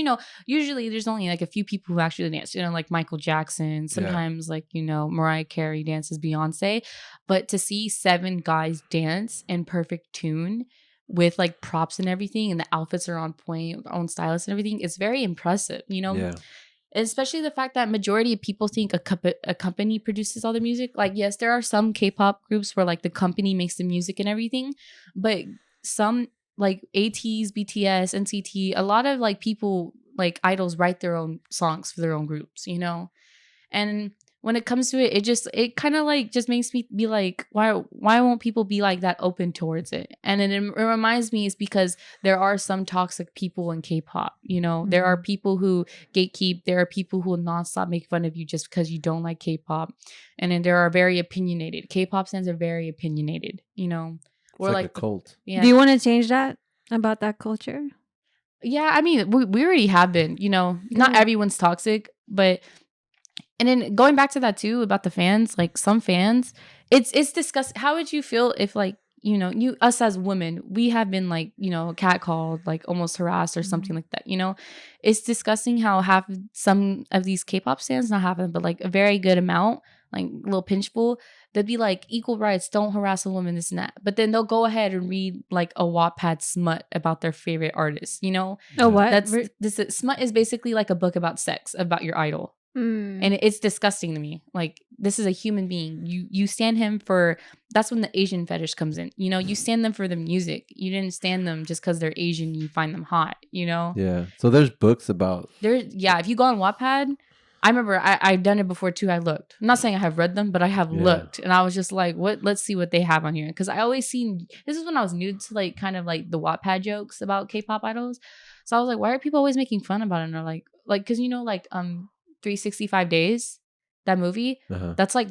usually there's only like a few people who actually dance. Like Michael Jackson. Sometimes like Mariah Carey dances, Beyonce, but to see 7 guys dance in perfect tune with like props and everything, and the outfits are on point, their own stylists and everything, it's very impressive. Especially the fact that majority of people think a company produces all the music. Like, yes, there are some K-pop groups where like the company makes the music and everything, but some like ATs, BTS, NCT, a lot of like people like idols write their own songs for their own groups, and when it comes to it, it kind of like just makes me be like, why won't people be like that open towards it? And it reminds me, is because there are some toxic people in K-pop. There are people who gatekeep. There are people who will nonstop make fun of you just because you don't like K-pop. And then there are very opinionated. K-pop fans are very opinionated. Or like a cult. Yeah. Do you want to change that about that culture? Yeah, I mean, we already have been. Not everyone's toxic, but And then going back to that too about the fans, like some fans, it's disgusting. How would you feel if like, you know, us as women, we have been like, you know, catcalled, like almost harassed or something like that, you know? It's disgusting how some of these K-pop stands, not half of them, but like a very good amount, like little pinchful, they'd be like, equal rights, don't harass a woman, this and that. But then they'll go ahead and read like a Wattpad smut about their favorite artist, you know? Oh, what? Smut is basically like a book about sex, about your idol. And it's disgusting to me. Like, this is a human being. You stand him for, that's when the Asian fetish comes in. You know, you stand them for the music. You didn't stand them just because they're Asian, you find them hot, you know? Yeah. So there's books about if you go on Wattpad, I remember I've done it before too. I looked. I'm not saying I have read them, but I have looked. And I was just like, let's see what they have on here. Because I always seen, this is when I was new to like kind of like the Wattpad jokes about K-pop idols. So I was like, why are people always making fun about it? And they're like, because you know, like 365 Days, that movie, that's like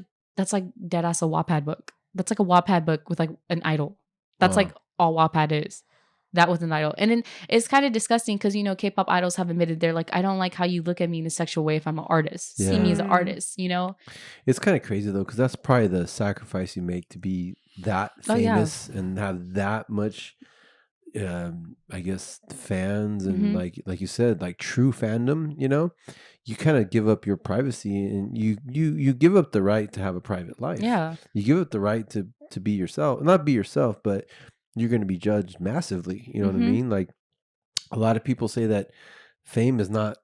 dead ass a Wattpad book. That's like a Wattpad book with like an idol. That's like all Wattpad is. That was an idol. And then it's kind of disgusting because, you know, K-pop idols have admitted they're like, I don't like how you look at me in a sexual way if I'm an artist. See me as an artist, you know? It's kind of crazy though, because that's probably the sacrifice you make to be that famous and have that much I guess fans and like you said, like true fandom, you know, you kind of give up your privacy and you give up the right to have a private life. Yeah. You give up the right to be yourself, not be yourself, but you're going to be judged massively. You know what I mean? Like a lot of people say that fame is not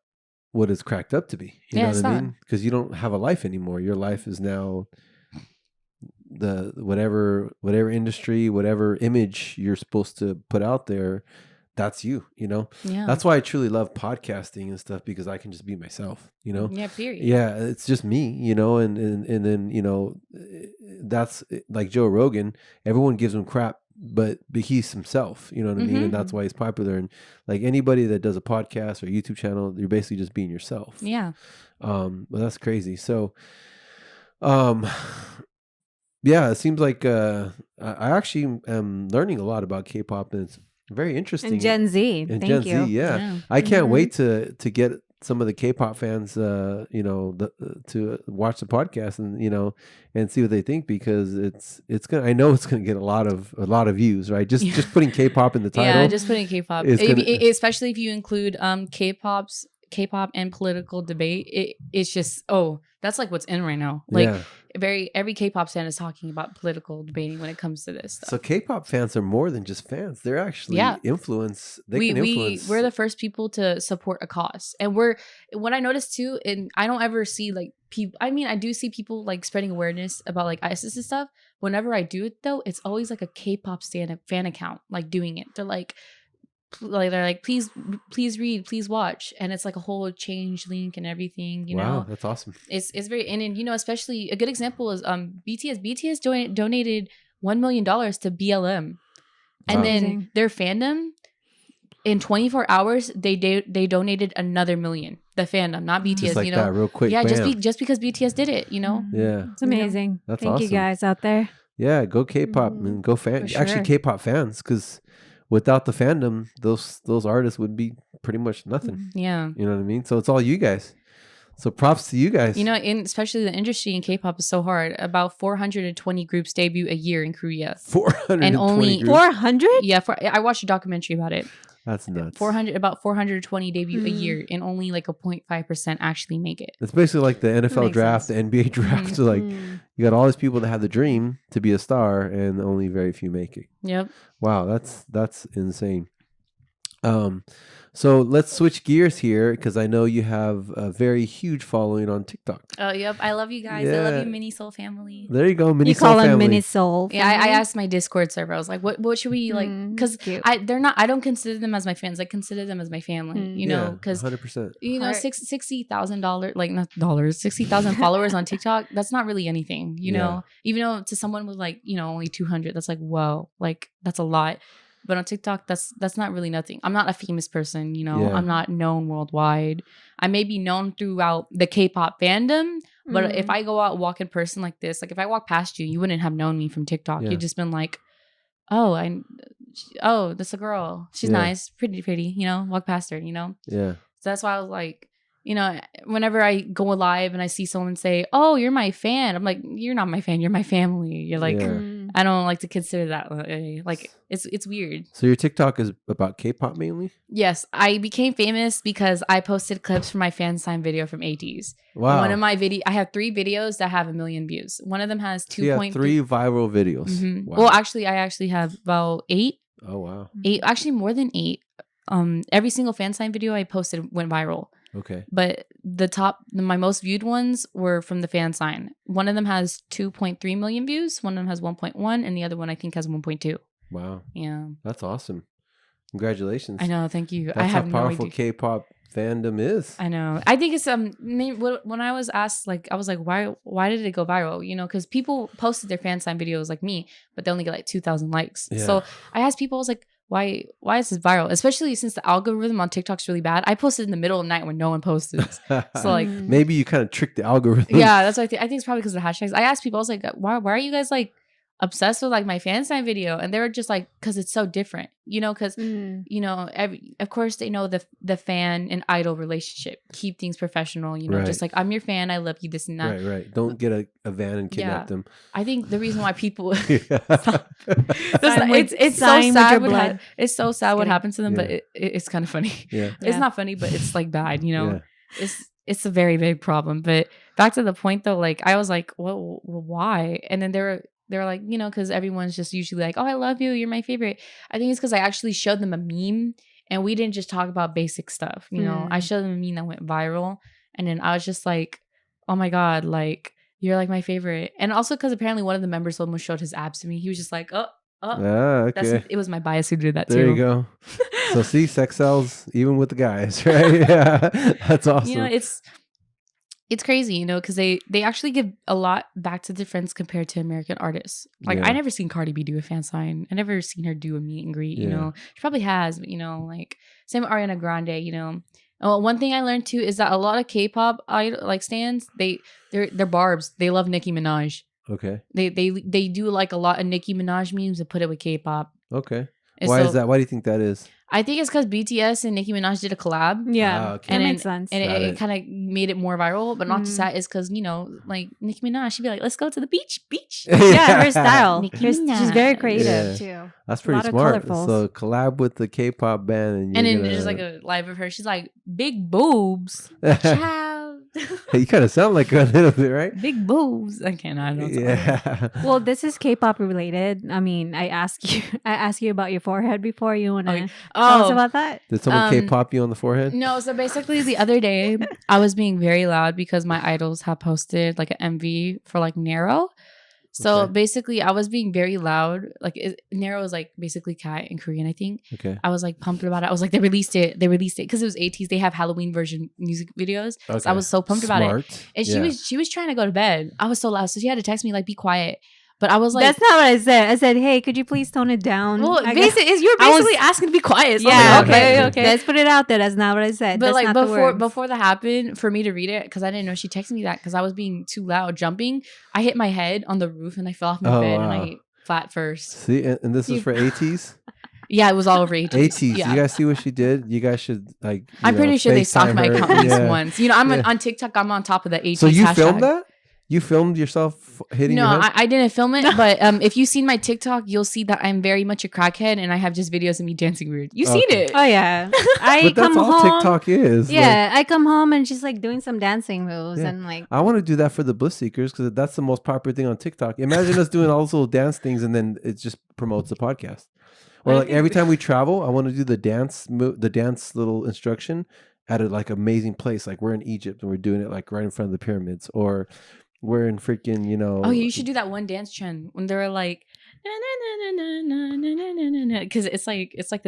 what it's cracked up to be. You know what I mean? Because you don't have a life anymore. Your life is now the whatever industry, whatever image you're supposed to put out there, that's you know. That's why I truly love podcasting and stuff, because I can just be myself, you know. Period. It's just me, you know. And then, you know, that's like Joe Rogan, everyone gives him crap, but he's himself, you know what I mean? And that's why he's popular. And like anybody that does a podcast or YouTube channel, you're basically just being yourself. But that's crazy. So yeah, it seems like I actually am learning a lot about K-pop, and it's very interesting. And Gen Z. And Thank Gen you. Z, yeah. I can't wait to get some of the K-pop fans, you know, to watch the podcast and, you know, and see what they think, because it's gonna. I know it's gonna get a lot of views, right? Just putting K-pop in the title. Yeah, just putting K-pop, especially if you include K-pop and political debate. It's just that's like what's in right now. Like every K-pop fan is talking about political debating when it comes to this stuff. So K-pop fans are more than just fans. They're actually influence. They can influence. We're the first people to support a cause. And what I noticed too, and I don't ever see like people, I mean, I do see people like spreading awareness about like ISIS and stuff. Whenever I do it though, it's always like a K-pop fan account like doing it. They're like please read, please watch, and it's like a whole change link and everything, you know. Wow, that's awesome. It's very, and you know, especially a good example is BTS donated $1 million to BLM, and then their fandom in 24 hours they donated another $1 million. The fandom, not BTS, just like you know, that, real quick. Yeah, just because BTS did it, you know. Yeah, it's amazing. That's Thank awesome. you guys out there. Yeah, go K-pop and go fan. Sure. Actually, K-pop fans, because without the fandom, those artists would be pretty much nothing. Yeah. You know what I mean? So it's all you guys. So props to you guys. You know, especially the industry in K-pop is so hard. About 420 groups debut a year in Korea. 420 and only groups? 400? Yeah, I watched a documentary about it. That's nuts. About 420 debut a year, and only like a 0.5% actually make it. It's basically like the NFL draft, the NBA draft. So like you got all these people that have the dream to be a star, and only very few make it. Yep. Wow, that's insane. So let's switch gears here, because I know you have a very huge following on TikTok. Oh, yep. I love you guys. I love you, mingisol family. There you go, mingisol You call them family. mingisol. Yeah, I asked my Discord server. I was like, what should we like? Because I don't consider them as my fans. I consider them as my family. You know, because 100%. You know, $60,000, like not dollars, 60,000 followers on TikTok. That's not really anything. You know, even though to someone with like, you know, only 200, that's like, whoa, like that's a lot. But on TikTok, that's not really nothing. I'm not a famous person, you know. Yeah. I'm not known worldwide. I may be known throughout the K-pop fandom, but if I go out walk in person like this, like if I walk past you, you wouldn't have known me from TikTok. You'd just been like, oh, that's a girl. She's nice, pretty, you know. Walk past her, you know. Yeah. So that's why I was like, you know, whenever I go live and I see someone say, "Oh, you're my fan," I'm like, "You're not my fan. You're my family." You're like, I don't like to consider that like it's weird. So your TikTok is about K-pop mainly? Yes, I became famous because I posted clips from my fan sign video from ATs. Wow. One of my I have 3 videos that have 1 million views. One of them has 2.3. 3 viral videos. Mm-hmm. Wow. Well, actually, I actually have about 8. Oh wow. 8, actually more than 8. Every single fan sign video I posted went viral. Okay. But my most viewed ones were from the fan sign. One of them has 2.3 million views. One of them has 1.1, and the other one I think has 1.2. Wow. Yeah. That's awesome. Congratulations. I know. Thank you. That's I have how powerful no idea. K-pop fandom is. I know. I think it's when I was asked, like, I was like, why did it go viral? You know, because people posted their fan sign videos like me, but they only get like 2,000 likes. Yeah. So I asked people, I was like, why is this viral? Especially since the algorithm on TikTok's really bad. I posted in the middle of the night when no one posted. So like maybe you kind of tricked the algorithm. yeah, that's what I think. I think it's probably because of the hashtags. I asked people, I was like, why are you guys like obsessed with like my fan sign video? And they were just like, because it's so different, you know, because you know, of course they know the fan and idol relationship, keep things professional, you know, Right. just like, I'm your fan, I love you, this and that. Right. Don't get a van and kidnap them. I think the reason why people Yeah. it's so Sign with sad your what blood. it's so sad what kidding. happens to them, Yeah. but it's kind of funny. Yeah. It's Yeah. not funny, but it's like bad, you know. Yeah. It's a very big problem. But back to the point though, like I was like, well why? And then they were like, you know, because everyone's just usually like, oh, I love you, you're my favorite. I think it's because I actually showed them a meme, and we didn't just talk about basic stuff, you know. I showed them a meme that went viral, and then I was just like, oh my god, like you're like my favorite. And also because apparently one of the members almost showed his abs to me. He was just like, oh. Okay. It was my bias who did that too. There you go. So see, sex sells even with the guys, right? Yeah. That's awesome. You know, it's crazy, you know, because they actually give a lot back to their friends compared to American artists. Like Yeah. I never seen Cardi B do a fan sign. I never seen her do a meet and greet. You Yeah. know, she probably has, but you know, like same with Ariana Grande. You know, one thing I learned too is that a lot of K-pop like stands, they're barbs. They love Nicki Minaj. Okay. They do like a lot of Nicki Minaj memes and put it with K-pop. Okay. And Why so, is that? Why do you think that is? I think it's because BTS and Nicki Minaj did a collab. Yeah, Okay. that makes sense. And Got it it. kind of made it more viral, but not just that. Is because, you know, like Nicki Minaj, she'd be like, let's go to the beach. Yeah, her style. Nicki She's very Minaj. creative Yeah. too. That's A lot pretty of smart. colorfuls. So collab with the K-pop band, And you're then there's like a live of her. She's like, big boobs. Child. you kind of sound like her a little bit, right? Big boobs. I don't know. Yeah. Well, this is K-pop related. I mean, I asked you about your forehead before. You want to tell us about that? Did someone K-pop you on the forehead? No, so basically the other day I was being very loud because my idols have posted like an MV for like Nero. So Okay. basically I was being very loud. Like Nero is like basically cat in Korean, I think. Okay. I was like pumped about it. I was like, they released it because it was ATs. They have Halloween version music videos. Okay. So I was so pumped about it. Smart. And Yeah. she was trying to go to bed. I was so loud. So she had to text me like, be quiet. But I was like, That's not what I said. I said, hey, could you please tone it down? well, I guess- you're I was- basically asking to be quiet. So yeah, I was like, okay. okay. Let's put it out there. That's not what I said. But That's like not the words. before that happened, for me to read it, because I didn't know she texted me that because I was being too loud jumping. I hit my head on the roof and I fell off my Oh, bed wow. and I flat first. See, and this is for ATs. Yeah, it was all over ATs. ATs. Yeah. You guys see what she did? You guys should like. I'm pretty sure they stalked FaceTime my her. account at least Yeah. once. You know, I'm Yeah. on TikTok. I'm on top of the ATs. So you hashtag. filmed that? You filmed yourself hitting No, your head? I didn't film it. But if you've seen my TikTok, you'll see that I'm very much a crackhead and I have just videos of me dancing weird. You've seen Okay. it. Oh yeah, I But that's come all home. TikTok is. Like, Yeah, I come home and she's like doing some dancing moves Yeah. and like I want to do that for the Bliss Seekers because that's the most popular thing on TikTok. Imagine us doing all those little dance things and then it just promotes the podcast. Or I like think- every time we travel, I want to do the dance little instruction at a like amazing place. Like we're in Egypt and we're doing it like right in front of the pyramids, or we're in freaking Oh, you should do that one dance trend when they were like, because it's like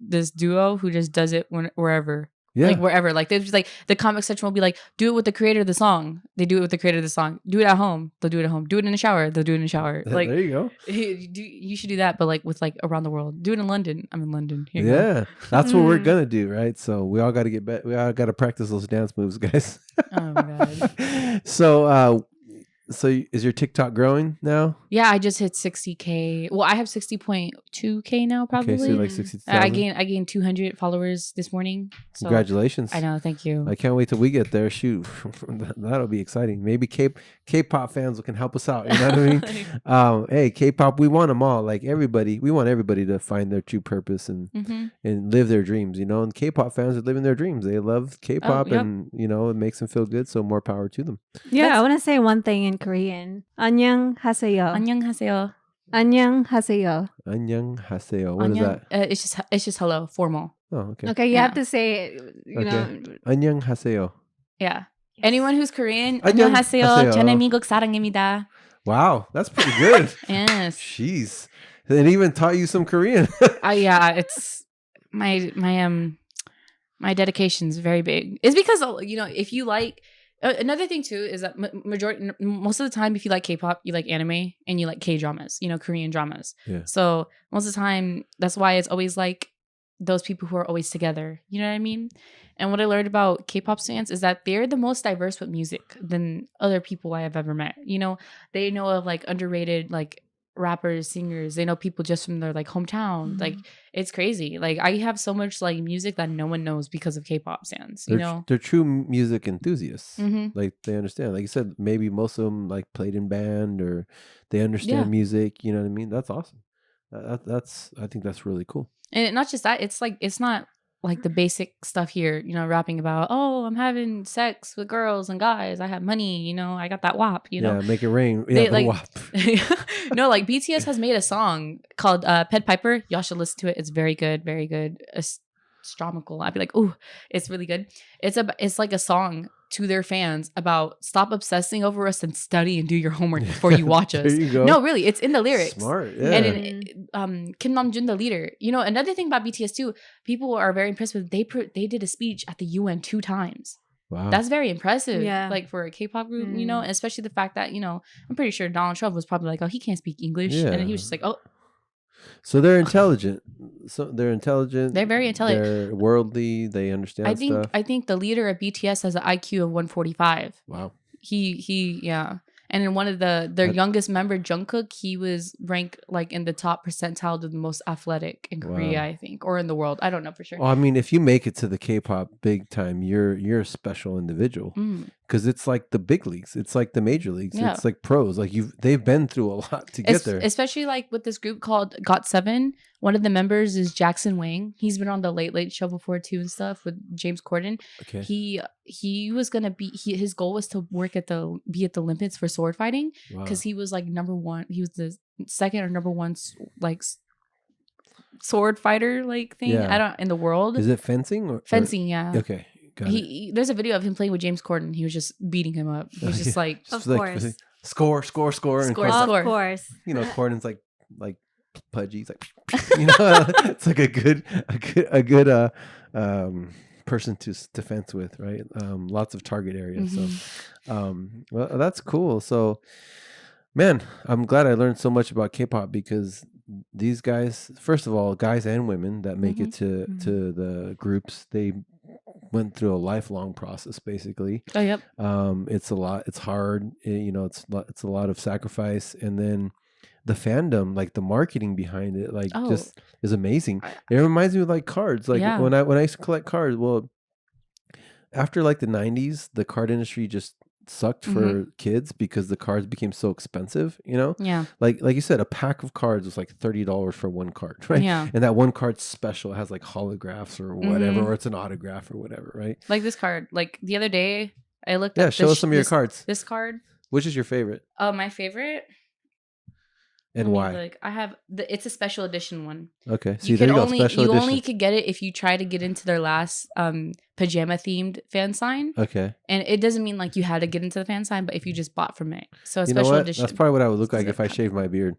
this duo who just does it wherever. yeah. Like wherever, like they're just like the comic section will be like, do it with the creator of the song. They do it with the creator of the song. Do it at home. They'll do it at home. Do it in the shower. They'll do it in the shower. Like there you go. you should do that, but like with like around the world. Do it in London. I'm in London. Here you go. Yeah, that's what we're gonna do, right? So we all got to get better. We all got to practice those dance moves, guys. Oh my god. So So is your TikTok growing now? Yeah, I just hit 60K. Well, I have 60.2K now, probably. Okay, so like 60,000. I gained 200 followers this morning. So Congratulations. I know, thank you. I can't wait till we get there. Shoot, that'll be exciting. Maybe K-pop fans can help us out. You know what I mean? Hey, K-pop, we want them all. Like everybody, we want everybody to find their true purpose and live their dreams. You know, and K-pop fans are living their dreams. They love K-pop, and you know, it makes them feel good. So more power to them. Yeah, I want to say one thing in Korean. 안녕하세요. 안녕하세요. 안녕하세요. 안녕하세요. What is that? It's just hello, formal. Oh, okay. Okay, you have to say it, you know. 안녕하세요. Yeah. Anyone who's Korean, 안녕하세요. 안녕하세요. 저는 미국 사람입니다. Wow, that's pretty good. Yes. Jeez. They even taught you some Korean. Yeah, it's my dedication's very big. It's because, you know, if you like another thing too is that most of the time, if you like K-pop, you like anime and you like K-dramas, you know, Korean dramas. Yeah. So most of the time, that's why it's always like those people who are always together. You know what I mean? And what I learned about K-pop fans is that they're the most diverse with music than other people I have ever met. You know, they know of like underrated like rappers, singers. They know people just from their like hometown. Like it's crazy. Like I have so much like music that no one knows because of K-pop fans. You know, they're true music enthusiasts. Like they understand. Like you said, maybe most of them like played in band or they understand music. You know what I mean? That's awesome. I think that's really cool. And not just that. It's like it's not like the basic stuff here, you know, rapping about, oh, I'm having sex with girls and guys. I have money, you know, I got that WAP, you know. Yeah, make it rain. Yeah, the WAP. No, like BTS has made a song called Ped Piper. Y'all should listen to it. It's very good, very good. Astronomical. I'd be like, ooh, it's really good. It's like a song to their fans about stop obsessing over us and study and do your homework before you watch us. There you go. No, really, it's in the lyrics. Smart, yeah. And Kim Namjoon, the leader, you know, another thing about BTS too, people are very impressed with. They did a speech at the UN 2 times. Wow, that's very impressive. Yeah, like for a K-pop group, you know, especially the fact that, you know, I'm pretty sure Donald Trump was probably like, oh, he can't speak English, and then he was just like, oh. So they're intelligent. They're intelligent. They're very intelligent. They're worldly. They understand stuff. I think the leader of BTS has an IQ of 145. Wow. He yeah. And in one of their youngest member, Jungkook, he was ranked like in the top percentile of the most athletic in Korea, I think, or in the world. I don't know for sure. Well, I mean, if you make it to the K-pop big time, you're a special individual because it's like the big leagues. It's like the major leagues. Yeah. It's like pros. Like they've been through a lot to get there. Especially like with this group called GOT7. One of the members is Jackson Wang. He's been on the Late Late Show before too and stuff with James Corden. Okay. He was gonna be his goal was to be at the Olympics for sword fighting because he was like number one. He was the second or number one like sword fighter like thing. Yeah. I don't in the world. Is it fencing or fencing? Yeah. Okay. There's a video of him playing with James Corden. He was just beating him up. He was just like, of course, like, score. Of course. You know, Corden's like pudgy. It's like, you know, it's like a good person to fence with, right? Lots of target areas. So, well, that's cool. So, man, I'm glad I learned so much about K-pop because these guys, first of all, guys and women that make it to the groups, they went through a lifelong process basically. Oh, yep. It's a lot. It's hard. You know, it's a lot of sacrifice, and then the fandom, like the marketing behind it, like just is amazing. It reminds me of like cards. Like when I used to collect cards. Well, after like the 90s, the card industry just sucked for kids because the cards became so expensive, you know? Yeah. Like you said, a pack of cards was like $30 for one card, right? Yeah. And that one card's special. It has like holographs or whatever, or it's an autograph or whatever, right? Like this card. Like the other day, I looked at Yeah, show us some of your cards. This card. Which is your favorite? My favorite? And why? Like I have it's a special edition one. Okay, so you only could get it if you try to get into their last pajama themed fan sign. Okay, and it doesn't mean like you had to get into the fan sign, but if you just bought from it, so a you know special what? edition. That's probably what I would look like if I shaved my beard.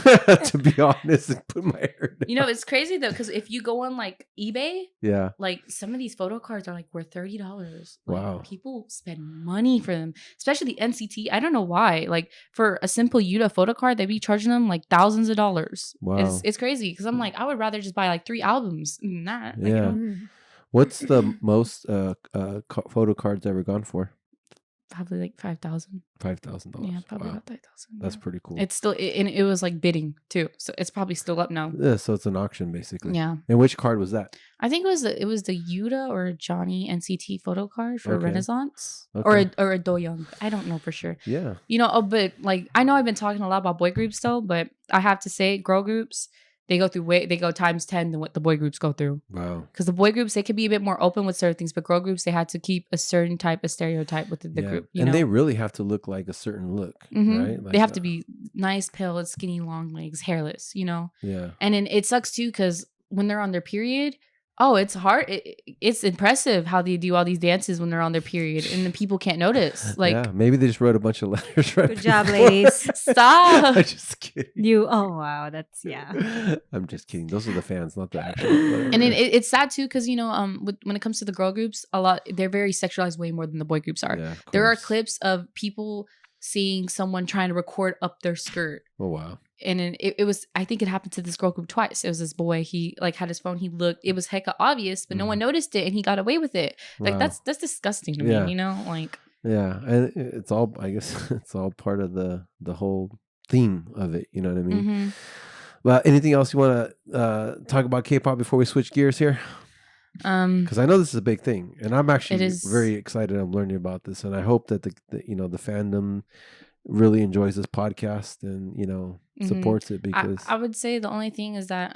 To be honest, and put my hair down. You know, it's crazy though because if you go on like eBay, yeah, like some of these photo cards are like worth $30. Like, wow, people spend money for them, especially the NCT. I don't know why. Like for a simple Yuta photo card, they be charging them like thousands of dollars. Wow, it's crazy because I'm like I would rather just buy like 3 albums than that. Like, yeah. What's the most photo cards ever gone for? Probably like $5,000. $5,000. Yeah, probably Wow. about $5,000. That's pretty cool. It's still, and it was like bidding too, so it's probably still up now. Yeah, so it's an auction basically. Yeah. And which card was that? I think it was the Yuta or Johnny NCT photo card for Okay. Renaissance Okay. or a Doyoung. I don't know for sure. Yeah. But like I know I've been talking a lot about boy groups though, but I have to say girl groups, they go times 10 than what the boy groups go through. Wow. Because the boy groups, they could be a bit more open with certain things, but girl groups, they had to keep a certain type of stereotype with the group. And they really have to look like a certain look, right? Like, they have to be nice, pale, skinny, long legs, hairless, Yeah. And then it sucks too because when they're on their period, it's hard. It's impressive how they do all these dances when they're on their period, and then people can't notice. Like, yeah, maybe they just wrote a bunch of letters. Right. Good job, ladies. Stop. I'm just kidding. Oh wow, that's I'm just kidding. Those are the fans, not the actual. And then it's sad too because when it comes to the girl groups, they're very sexualized way more than the boy groups are. Yeah, there are clips of people seeing someone trying to record up their skirt. Oh wow. And then it was, I think it happened to this girl group twice. It was this boy, he like had his phone, he looked, it was hecka obvious, but no one noticed it and he got away with it. Like Wow. that's disgusting to me, like. Yeah, and it's all, I guess it's all part of the whole theme of it, you know what I mean? Mm-hmm. Well, anything else you want to talk about K-pop before we switch gears here? Because I know this is a big thing, and I'm actually very excited. I'm learning about this, and I hope that the fandom really enjoys this podcast and supports it, because I would say the only thing is that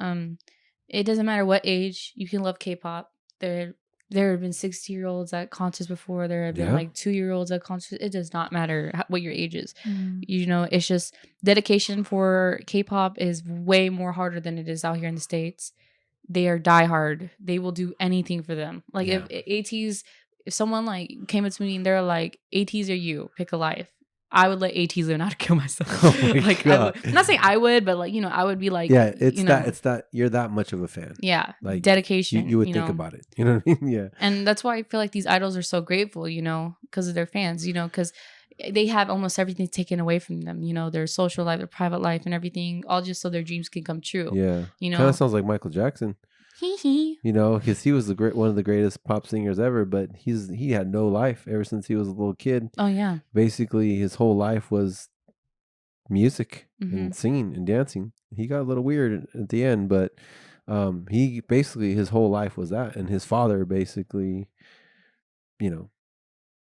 it doesn't matter what age you can love K-pop. There have been 60-year-olds at concerts before. There have been like 2-year-olds at concerts. It does not matter what your age is. It's just dedication for K-pop is way more harder than it is out here in the States. They are diehard. They will do anything for them. Like if ATs, if someone like came up to me and they're like, ATs or you, pick a life, I would let ATs learn how to kill myself. Oh like I'm not saying I would, but like I would be like, it's that you're that much of a fan. Yeah, like dedication. You would think about it. You know what I mean? Yeah. And that's why I feel like these idols are so grateful. Because of their fans. Because they have almost everything taken away from them. Their social life, their private life, and everything, all just so their dreams can come true. Yeah. Kind of sounds like Michael Jackson. Because he was one of the greatest pop singers ever, but he had no life ever since he was a little kid. Oh yeah. Basically, his whole life was music and singing and dancing. He got a little weird at the end, but he basically, his whole life was that, and his father basically,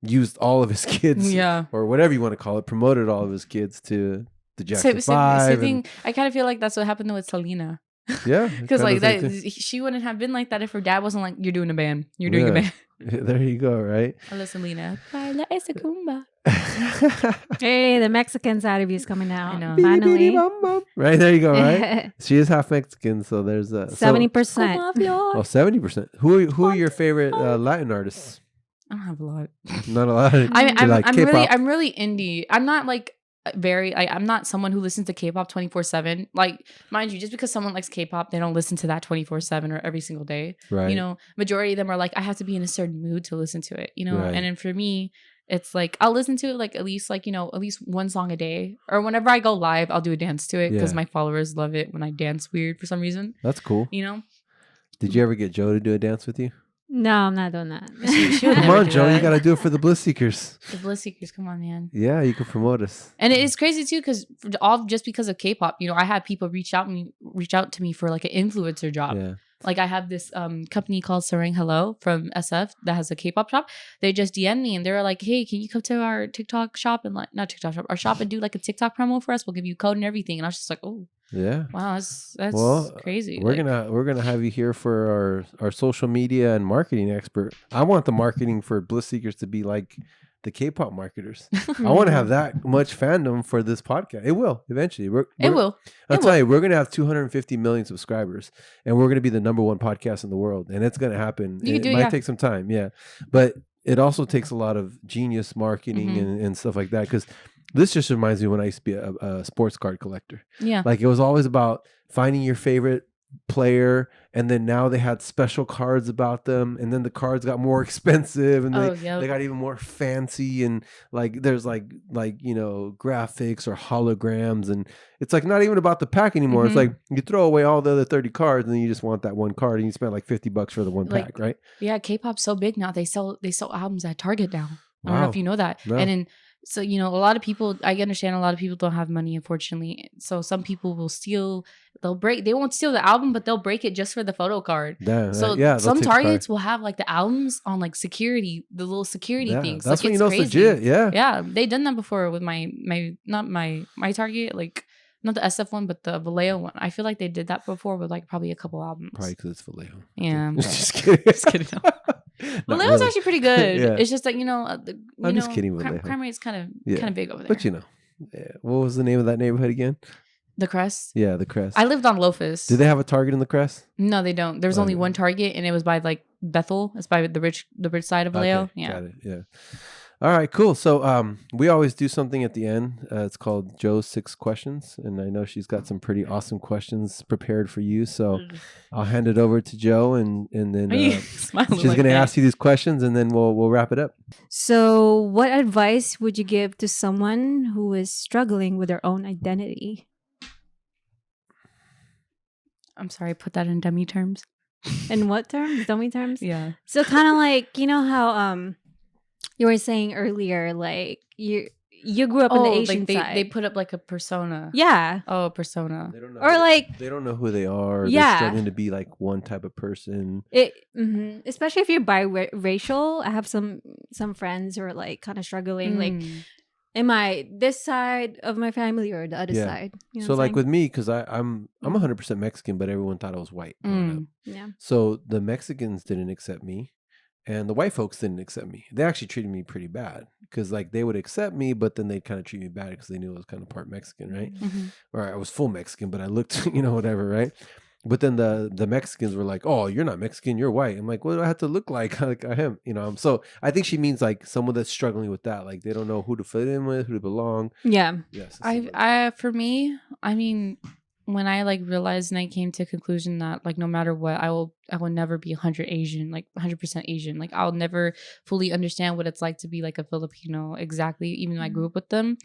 used all of his kids, or whatever you want to call it, promoted all of his kids to the Jackson 5. I kind of feel like that's what happened with Selena. Yeah, because like that, she wouldn't have been like that if her dad wasn't like, "You're doing a band. You're doing a band." There you go, right? Hello, Selena. Baila esa cumba. Hey, the Mexican side of you is coming out. I know. Finally. Right, there you go, right? She is half Mexican, so there's 70%. 70%. Who are your favorite Latin artists? I don't have a lot. Not a lot. I'm really indie. I'm not like I'm not someone who listens to K-pop 24/7. Like, mind you, just because someone likes K-pop, they don't listen to that 24/7 or every single day. Right. Majority of them are like, I have to be in a certain mood to listen to it. Right. And then for me, it's like I'll listen to it like at least one song a day, or whenever I go live, I'll do a dance to it because my followers love it when I dance weird for some reason. That's cool. Did you ever get Joe to do a dance with you? No, I'm not doing that. Come on, Joe. You got to do it for the Bliss Seekers. The Bliss Seekers, come on, man. Yeah, you can promote us. And it's crazy too, because just because of K-pop, I had people reach out to me for like an influencer job. Yeah. Like I have this company called Sarang Hello from SF that has a K-pop shop. They just DM'd me and they were like, "Hey, can you come to our TikTok shop and not TikTok shop, our shop and do like a TikTok promo for us? We'll give you a code and everything." And I was just like, "Oh, yeah, wow, that's crazy." We're gonna have you here for our social media and marketing expert. I want the marketing for Bliss Seekers to be like the K-pop marketers. I want to have that much fandom for this podcast. It will eventually. I'll tell you, we're going to have 250 million subscribers, and we're going to be the #1 podcast in the world, and it's going to happen. It might take some time, but it also takes a lot of genius marketing and stuff like that, because this just reminds me when I used to be a sports card collector. Yeah, like it was always about finding your favorite player, and then now they had special cards about them, and then the cards got more expensive, and they got even more fancy, and like there's like graphics or holograms, and it's like not even about the pack anymore. It's like you throw away all the other 30 cards and then you just want that one card, and you spend like $50 for the one pack, right? Yeah, K-pop's so big now. They sell albums at Target now. I don't know if you know that. No. And then, so, you know, a lot of people, I understand a lot of people don't have money, unfortunately. So some people will steal, they won't steal the album, but they'll break it just for the photo card. So some Targets will have like the albums on like security, the little security things. That's like, when you know it's legit. Yeah. Yeah. They done that before with not my Target, like not the SF one, but the Vallejo one. I feel like they did that before with like probably a couple albums. Probably because it's Vallejo. Yeah. Just kidding. Just kidding. Vallejo's actually pretty good. Yeah. It's just like, you know, I'm just kidding. Crime rate's kind of big over there. But you know, what was the name of that neighborhood again? The Crest. Yeah, the Crest. I lived on Lofus. Do they have a Target in the Crest? No, they don't. There's only one Target, and it was by like Bethel. It's by the rich side of Vallejo. Okay, yeah. Got it. Yeah. All right, cool. So we always do something at the end. It's called Joe's 6 questions. And I know she's got some pretty awesome questions prepared for you. So I'll hand it over to Joe and then she's going to ask you these questions and then we'll wrap it up. So what advice would you give to someone who is struggling with their own identity? I'm sorry, put that in dummy terms. In what terms? Dummy terms? Yeah. So kind of like, you know how you were saying earlier, like you grew up on the Asian like side. They put up like a persona. Yeah. Oh, a persona. They don't know Or like they don't know who they are. Yeah. They're struggling to be like one type of person. Especially if you're biracial. I have some friends who are like kind of struggling. Like, am I this side of my family or the other side? You know so like with me, because I'm 100% Mexican, but everyone thought I was white growing up. Yeah. So the Mexicans didn't accept me. And the white folks didn't accept me. They actually treated me pretty bad because like they would accept me, but then they'd kind of treat me bad because they knew I was kind of part Mexican, right? Or I was full Mexican, but I looked, you know, whatever, right? But then the Mexicans were like, "Oh, you're not Mexican, you're white." I'm like, "What do I have to look like?" Like I am, you know. So I think she means like someone that's struggling with that, like they don't know who to fit in with, who to belong. Yeah. Yes. For me, I mean, when I like realized and I came to a conclusion that like no matter what, I will never be 100% Asian. Like I'll never fully understand what it's like to be like a Filipino exactly, even though I grew up with them.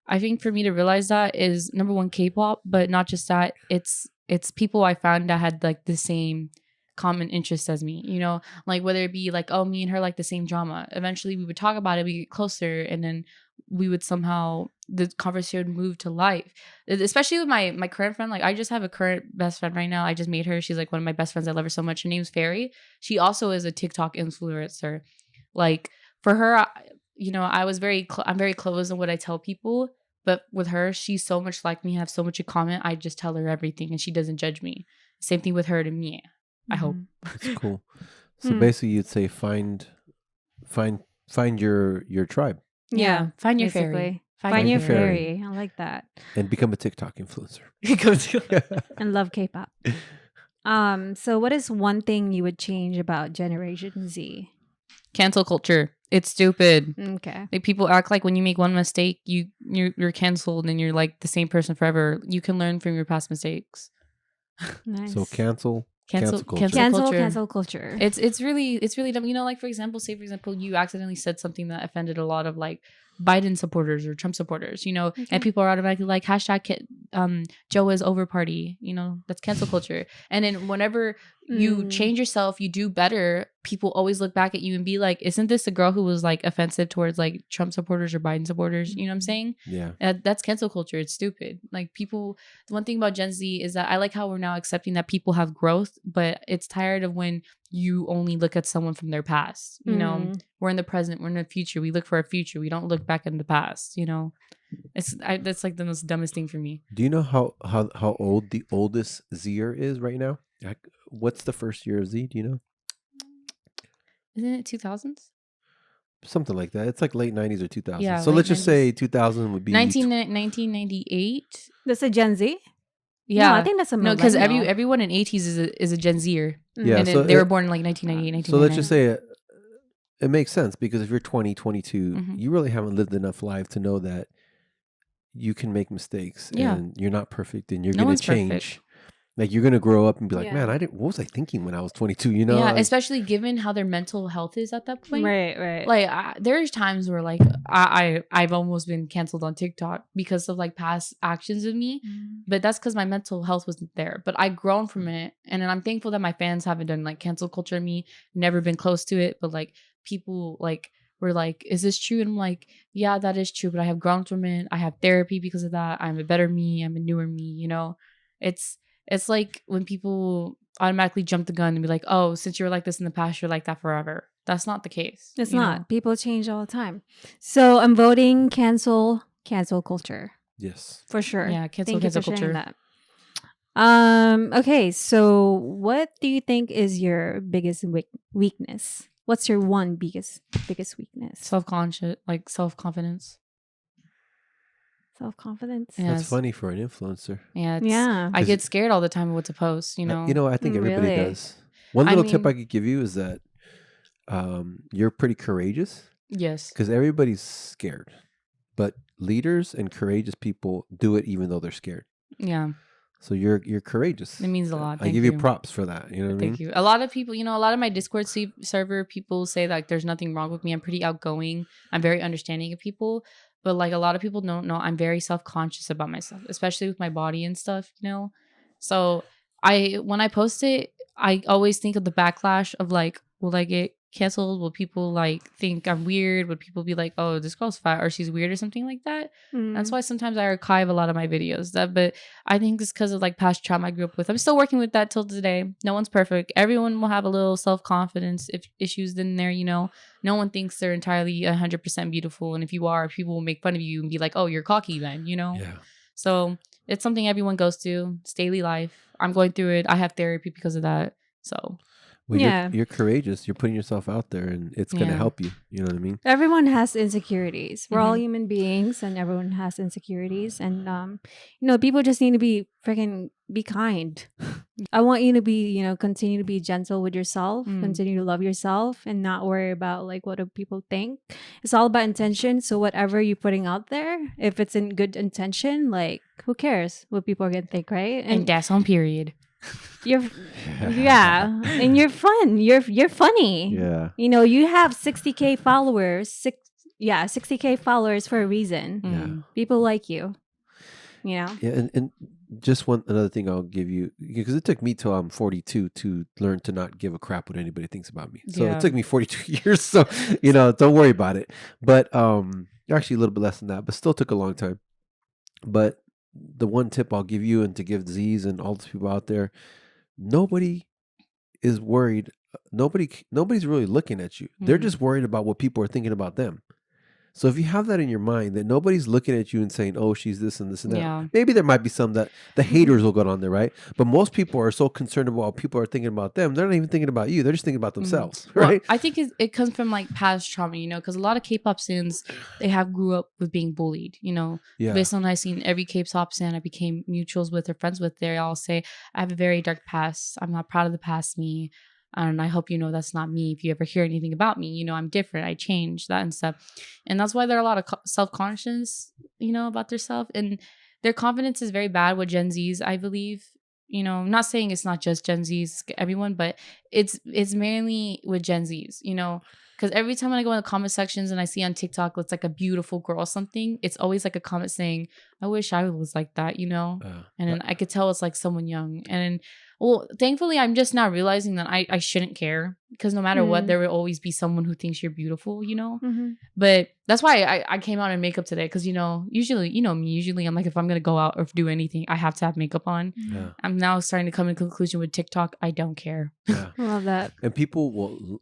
I think for me to realize that is number one, K-pop, but not just that. It's people I found that had like the same common interests as me, you know, like whether it be like, oh, me and her like the same drama. Eventually we would talk about it, we get closer, and then we would somehow, the conversation would move to life. Especially with my current friend. Like I just have a current best friend right now. I just made her. She's like one of my best friends. I love her so much. Her name's Fairy. She also is a TikTok influencer. Like for her, you know, I'm very close in what I tell people. But with her, she's so much like me, have so much in common. I just tell her everything and she doesn't judge me. Same thing with her to me. I hope. That's cool. So basically you'd say find your tribe. Yeah. Find your fairy. Find your fairy. I like that. And become a TikTok influencer. And love K-pop. So what is one thing you would change about Generation Z? Cancel culture. It's stupid. Okay. Like people act like when you make one mistake, you're canceled and you're like the same person forever. You can learn from your past mistakes. Nice. So cancel culture. Cancel culture. It's really dumb. You know, like for example, you accidentally said something that offended a lot of like Biden supporters or Trump supporters, you know, and people are automatically like hashtag Joe is over party, you know, that's cancel culture. And then whenever you change yourself, you do better, people always look back at you and be like, isn't this the girl who was like offensive towards like Trump supporters or Biden supporters? You know what I'm saying? Yeah. That's cancel culture. It's stupid. Like people, the one thing about Gen Z is that I like how we're now accepting that people have growth, but it's tired of when you only look at someone from their past. You know, we're in the present, we're in the future. We look for our future. We don't look back in the past, you know. That's like the most dumbest thing for me. Do you know how old the oldest Zer is right now? What's the first year of Z? Do you know? Isn't it 2000s? Something like that. It's like late 90s or 2000s. Yeah, so let's just 90s. say 2000 would be 1998. That's a Gen Z? Yeah, No, I think that's a millennial. no, because everyone in 80s is a Gen Zer. Yeah, And then they were born in like 1998, So let's just say it makes sense because if you're 20, 22, Mhm. you really haven't lived enough life to know that you can make mistakes and you're not perfect and you're No going one's to change. perfect. Like you're going to grow up and be like, Yeah. man, what was I thinking when I was 22? You know? yeah, Like, especially given how their mental health is at that point. Right. Like there's times where like I've almost been canceled on TikTok because of like past actions of me, but that's because my mental health wasn't there. But I've grown from it, and then I'm thankful that my fans haven't done like cancel culture on me. Never been close to it, but like people like were like, is this true? And I'm like, yeah, that is true, but I have grown from it. I have therapy because of that. I'm a better me. I'm a newer me, you know? It's like when people automatically jump the gun and be like, oh, since you were like this in the past, you're like that forever. That's not the case. It's you not. know? People change all the time. So I'm voting cancel culture. Yes. For sure. Yeah, cancel Thank you for culture. sharing that. Okay, so what do you think is your biggest weakness? What's your one biggest weakness? Self-conscious, like self-confidence. Self-confidence. Yeah. That's funny for an influencer. Yeah. Yeah. I get scared all the time of what to post, you know? I think everybody Really? does. One little tip mean- I could give you is that you're pretty courageous Yes. because everybody's scared. But leaders and courageous people do it even though they're scared. Yeah. So you're courageous. It means a lot. I Thank give you you. props for that. You know what I mean? Thank you. A lot of people, you know, a lot of my Discord server people say like there's nothing wrong with me. I'm pretty outgoing. I'm very understanding of people. But like a lot of people don't know I'm very self-conscious about myself, especially with my body and stuff, you know? So when I post it, I always think of the backlash of like, will I get canceled? Will people like think I'm weird? Would people be like, oh, this girl's fat or she's weird or something like that? That's why sometimes I archive a lot of my videos. But I think it's because of like past trauma I grew up with. I'm still working with that till today. No one's perfect. Everyone will have a little self-confidence issues in there, you know. No one thinks they're entirely 100% beautiful. And if you are, people will make fun of you and be like, oh, you're cocky then, you know. Yeah. So it's something everyone goes through. It's daily life. I'm going through it. I have therapy because of that. So Well, Yeah. you're courageous. You're putting yourself out there, and it's going to Yeah. help you. You know what I mean? Everyone has insecurities. We're all Mhm. human beings, and everyone has insecurities. And you know, people just need to be be kind. I want you to be, you know, continue to be gentle with yourself, continue to love yourself, and not worry about like what do people think. It's all about intention. So whatever you're putting out there, if it's in good intention, like who cares what people are gonna think, right? and that's on period. You're yeah, and you're fun. You're funny. Yeah. You know, you have 60K followers. 60K followers for a reason. Mm. People like you. You know. Yeah, and just another thing I'll give you, because it took me till I'm 42 to learn to not give a crap what anybody thinks about me. So Yeah. it took me 42 years. So don't worry about it. But actually a little bit less than that, but still took a long time. But the one tip I'll give you, and to give Z's and all the people out there, nobody is worried. Nobody's really looking at you. They're just worried about what people are thinking about them. So if you have that in your mind, that nobody's looking at you and saying, oh, she's this and this and that. Yeah. Maybe there might be some that the haters will go on there, right? But most people are so concerned about what people are thinking about them. They're not even thinking about you. They're just thinking about themselves, Well, right? I think it comes from like past trauma, you know, because a lot of K-pop stans, they have grew up with being bullied, you know. Yeah. Based on I've seen every K-pop stan I became mutuals with or friends with, they all say, I have a very dark past. I'm not proud of the past me. And I hope you know that's not me. If you ever hear anything about me, you know, I'm different. I changed that and stuff. And that's why there are a lot of self-conscious, you know, about themselves. And their confidence is very bad with Gen Zs, I believe. You know, I'm not saying it's not just Gen Zs, it's everyone, but it's mainly with Gen Zs, you know. Because every time when I go in the comment sections and I see on TikTok, it's like a beautiful girl or something, it's always like a comment saying, I wish I was like that, you know? And then I could tell it's like someone young. And well, thankfully, I'm just now realizing that I shouldn't care, because no matter what, there will always be someone who thinks you're beautiful, you know? But that's why I came out in makeup today, because, you know, usually, you know me, usually I'm like, if I'm going to go out or do anything, I have to have makeup on. Yeah. I'm now starting to come to conclusion with TikTok, I don't care. Yeah. Love that. And people will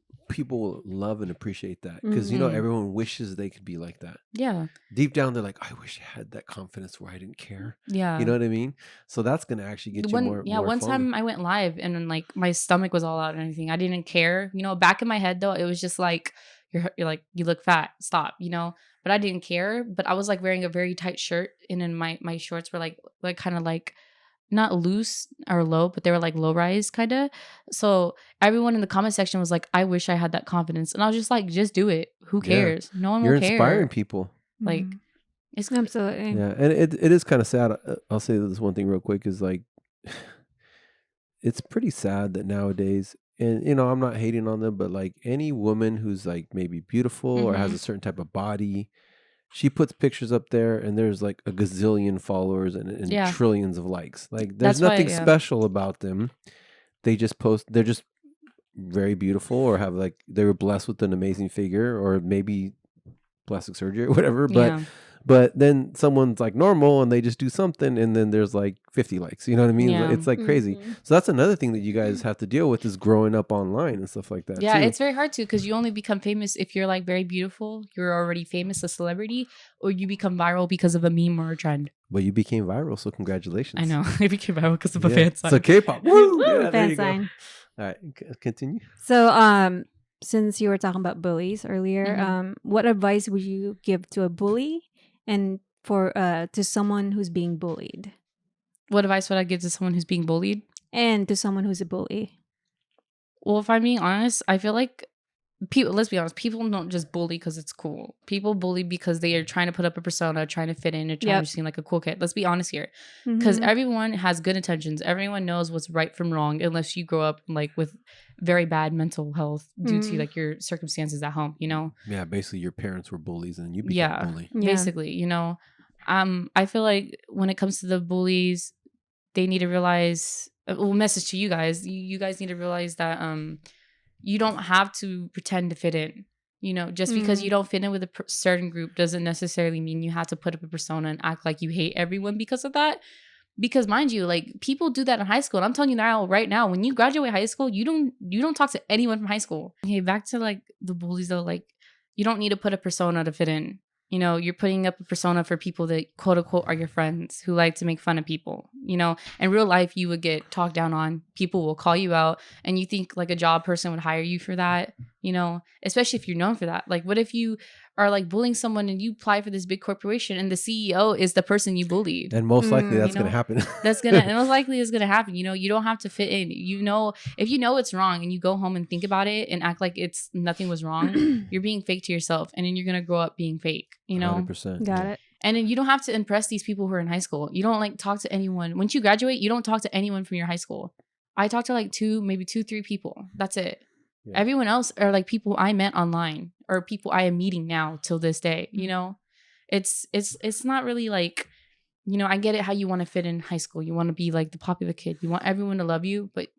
love and appreciate that, because everyone wishes they could be like that. Yeah. Deep down, they're like, I wish I had that confidence where I didn't care. Yeah. You know what I mean? So that's gonna actually get you more. One time I went live and then like my stomach was all out and everything. I didn't care. You know, back in my head though, it was just like you're like, you look fat. Stop. You know. But I didn't care. But I was like wearing a very tight shirt, and then my shorts were like kind of like not loose or low, but they were like low rise kind of. So everyone in the comment section was like, I wish I had that confidence. And I was just like, just do it. Who cares? No one You're will care. inspiring people. Like, it's Absolutely. Yeah. And it is kind of sad. I'll say this one thing real quick, is like, it's pretty sad that nowadays, and you know, I'm not hating on them, but like any woman who's like maybe beautiful or has a certain type of body, she puts pictures up there and there's like a gazillion followers and trillions of likes. Like there's That's why, nothing special about them. They just post, they're just very beautiful or have like they were blessed with an amazing figure or maybe plastic surgery or whatever, but then someone's like normal and they just do something and then there's like 50 likes, you know what I mean? Yeah. It's like crazy. So that's another thing that you guys have to deal with is growing up online and stuff like that. Yeah, too. it's very hard to because you only become famous if you're like very beautiful, you're already famous, a celebrity, or you become viral because of a meme or a trend. But you became viral, so congratulations. I know. I became viral because of a fan sign. So K-pop. Woo! Yeah, there Fan you go. sign. All right, continue. So, since you were talking about bullies earlier, Mhm. what advice would you give to a bully and for to someone who's being bullied, What advice would I give to someone who's being bullied? and to someone who's a bully? Well, if I'm being honest, I feel like people, let's be honest, people don't just bully because it's cool. People bully because they are trying to put up a persona, trying to fit in, or trying Yep. to seem like a cool kid. Let's be honest here. Because Mhm. everyone has good intentions. Everyone knows what's right from wrong, unless you grow up like with very bad mental health due to Mhm. like your circumstances at home, you know? Yeah, basically your parents were bullies and you became Yeah. a bully. Yeah. Basically, you know. I feel like when it comes to the bullies, they need to realize well, message to you guys. You guys need to realize that you don't have to pretend to fit in. You know, just because you don't fit in with a certain group doesn't necessarily mean you have to put up a persona and act like you hate everyone because of that. Because mind you, like people do that in high school. And I'm telling you now, right now, when you graduate high school, you don't talk to anyone from high school. Okay, back to like the bullies though, like you don't need to put a persona to fit in. You know, you're putting up a persona for people that quote unquote are your friends who like to make fun of people. You know, in real life, you would get talked down on. People will call you out, and you think like a job person would hire you for that. You know, especially if you're known for that. Like, what if you are like bullying someone and you apply for this big corporation and the CEO is the person you bullied? And most likely that's you know, going to happen. That's gonna and most likely is gonna happen. You know, you don't have to fit in. You know, if you know it's wrong and you go home and think about it and act like it's nothing was wrong, you're being fake to yourself, and then you're gonna grow up being fake. You know, 100%. Got it. and then you don't have to impress these people who are in high school. You don't like talk to anyone. Once you graduate, you don't talk to anyone from your high school. I talked to like maybe 3 people. That's it. Yeah. Everyone else are like people I met online or people I am meeting now till this day. You know, it's not really like, you know, I get it how you want to fit in high school. You want to be like the popular kid. You want everyone to love you, but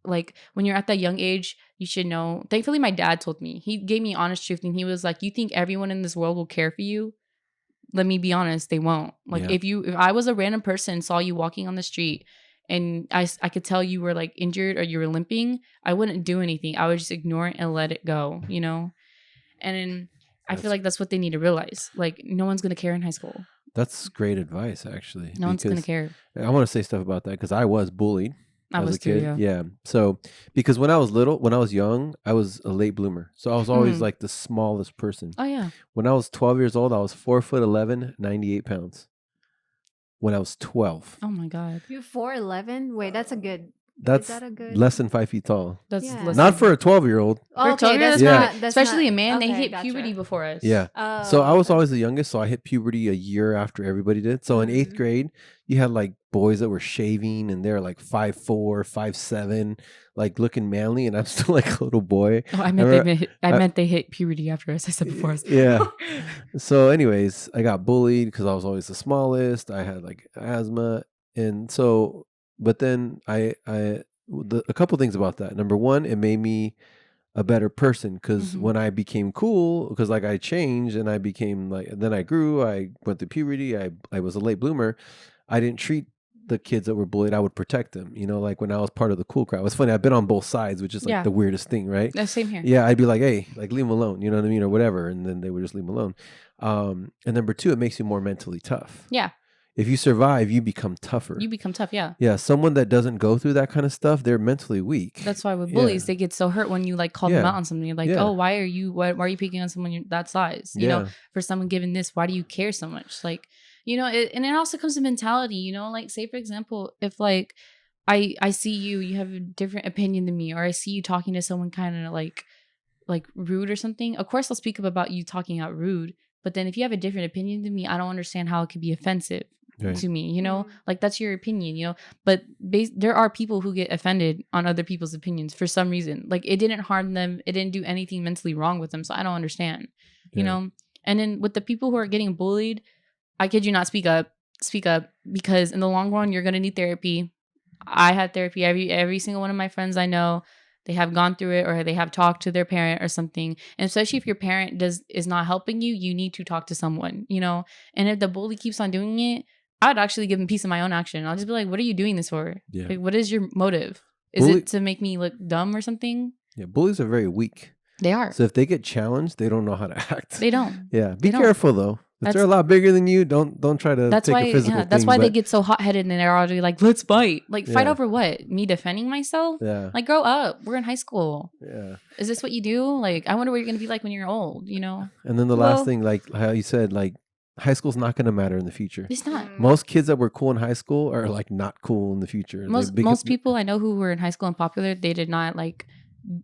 like when you're at that young age, you should know. Thankfully, my dad told me. He gave me honest truth, and he was like, "You think everyone in this world will care for you? Let me be honest, they won't. Like Yeah. if I was a random person and saw you walking on the street and I could tell you were like injured or you were limping, I wouldn't do anything. I would just ignore it and let it go, you know? And then I feel like that's what they need to realize. Like no one's going to care in high school. That's great advice, actually. No one's going to care. I want to say stuff about that because I was bullied. I was a kid. too, Yeah. So because when I was young, I was a late bloomer. So I was always like the smallest person. Oh yeah. When I was 12 years old, I was 4'11", 98 pounds. When I was 12. Oh my God. You're 4'11"? Wait, that's a good. That's is that a good? less than 5 feet tall. That's Yeah. less Not than- for a 12-year-old. Oh, For 12 okay, years, that's Yeah. not. That's especially not, a man, they okay, hit gotcha. puberty before us. Yeah. Oh, So I was okay. always the youngest, so I hit puberty a year after everybody did. So in 8th grade, you had like boys that were shaving and they're like 5'4", 5'7", like looking manly, and I'm still like a little boy. Oh, I meant they hit puberty after us. I said before us. Yeah. So anyways, I got bullied because I was always the smallest. I had like asthma. And so, but then a couple things about that. Number one, it made me a better person because when I became cool, because like I changed and I became like, then I grew, I went through puberty, I was a late bloomer. I didn't treat the kids that were bullied, I would protect them, you know, like when I was part of the cool crowd. It's funny, I've been on both sides, which is like the weirdest thing, right? Same here. Yeah, I'd be like, hey, like leave them alone, you know what I mean, or whatever, and then they would just leave them alone. And number two, it makes you more mentally tough. Yeah. If you survive, you become tougher. You become tough, yeah. Yeah, someone that doesn't go through that kind of stuff, they're mentally weak. That's why with bullies, they get so hurt when you like call them out on something. You're like, oh, why are you picking on someone that size? You know, for someone given this, why do you care so much? Like, you know, and it also comes to mentality, you know, like say, for example, if like I see you have a different opinion than me, or I see you talking to someone kind of like rude or something. Of course, I'll speak up about you talking out rude. But then if you have a different opinion than me, I don't understand how it could be offensive. Right. To me, you know, like that's your opinion, you know, but there are people who get offended on other people's opinions for some reason. Like it didn't harm them. It didn't do anything mentally wrong with them. So I don't understand, you know? And then with the people who are getting bullied, I kid you not, speak up because in the long run, you're going to need therapy. I had therapy. Every single one of my friends I know, they have gone through it, or they have talked to their parent or something. And especially if your parent is not helping you, you need to talk to someone, you know. And if the bully keeps on doing it, I would actually give him peace of my own action. I'll just be like, what are you doing this for? Yeah. Like, what is your motive? Is it to make me look dumb or something? Yeah, bullies are very weak. They are. So if they get challenged, they don't know how to act. They don't. Yeah, be careful though. If they're a lot bigger than you, don't try to take a physical thing. That's why they get so hot-headed and they're already like, let's fight. Like, fight over what? Me defending myself? Yeah. Like, grow up. We're in high school. Yeah. Is this what you do? Like, I wonder what you're going to be like when you're old, you know? And then the last thing, like how you said, like, high school's not going to matter in the future. It's not. Most kids that were cool in high school are like not cool in the future. Most people I know who were in high school and popular, they did not like,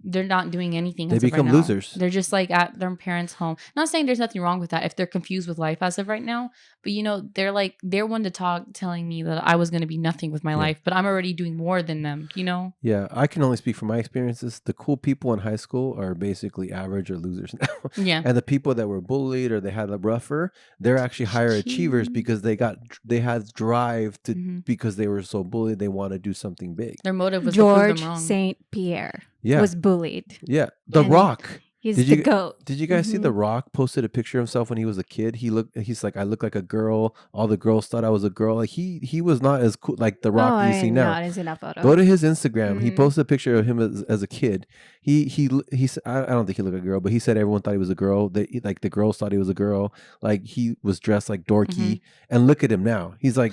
they're not doing anything. They become losers. They're just like at their parents' home. Not saying there's nothing wrong with that if they're confused with life as of right now, but you know, they're one to talk, telling me that I was going to be nothing with my life, but I'm already doing more than them, you know? Yeah, I can only speak from my experiences. The cool people in high school are basically average or losers now. Yeah. And the people that were bullied or they had a rougher, they're actually higher achievers because they had drive to because they were so bullied, they want to do something big. Their motive was George to prove them wrong. St. Pierre. Yeah. Was bullied. Yeah. The Rock. He's the GOAT. Did you guys see The Rock posted a picture of himself when he was a kid? He's like, I look like a girl. All the girls thought I was a girl. Like he was not as cool like The Rock you see now. I didn't see that photo. Go to his Instagram. He posted a picture of him as a kid. He I don't think he looked like a girl, but he said everyone thought he was a girl. Like the girls thought he was a girl. Like he was dressed like dorky. And look at him now. He's like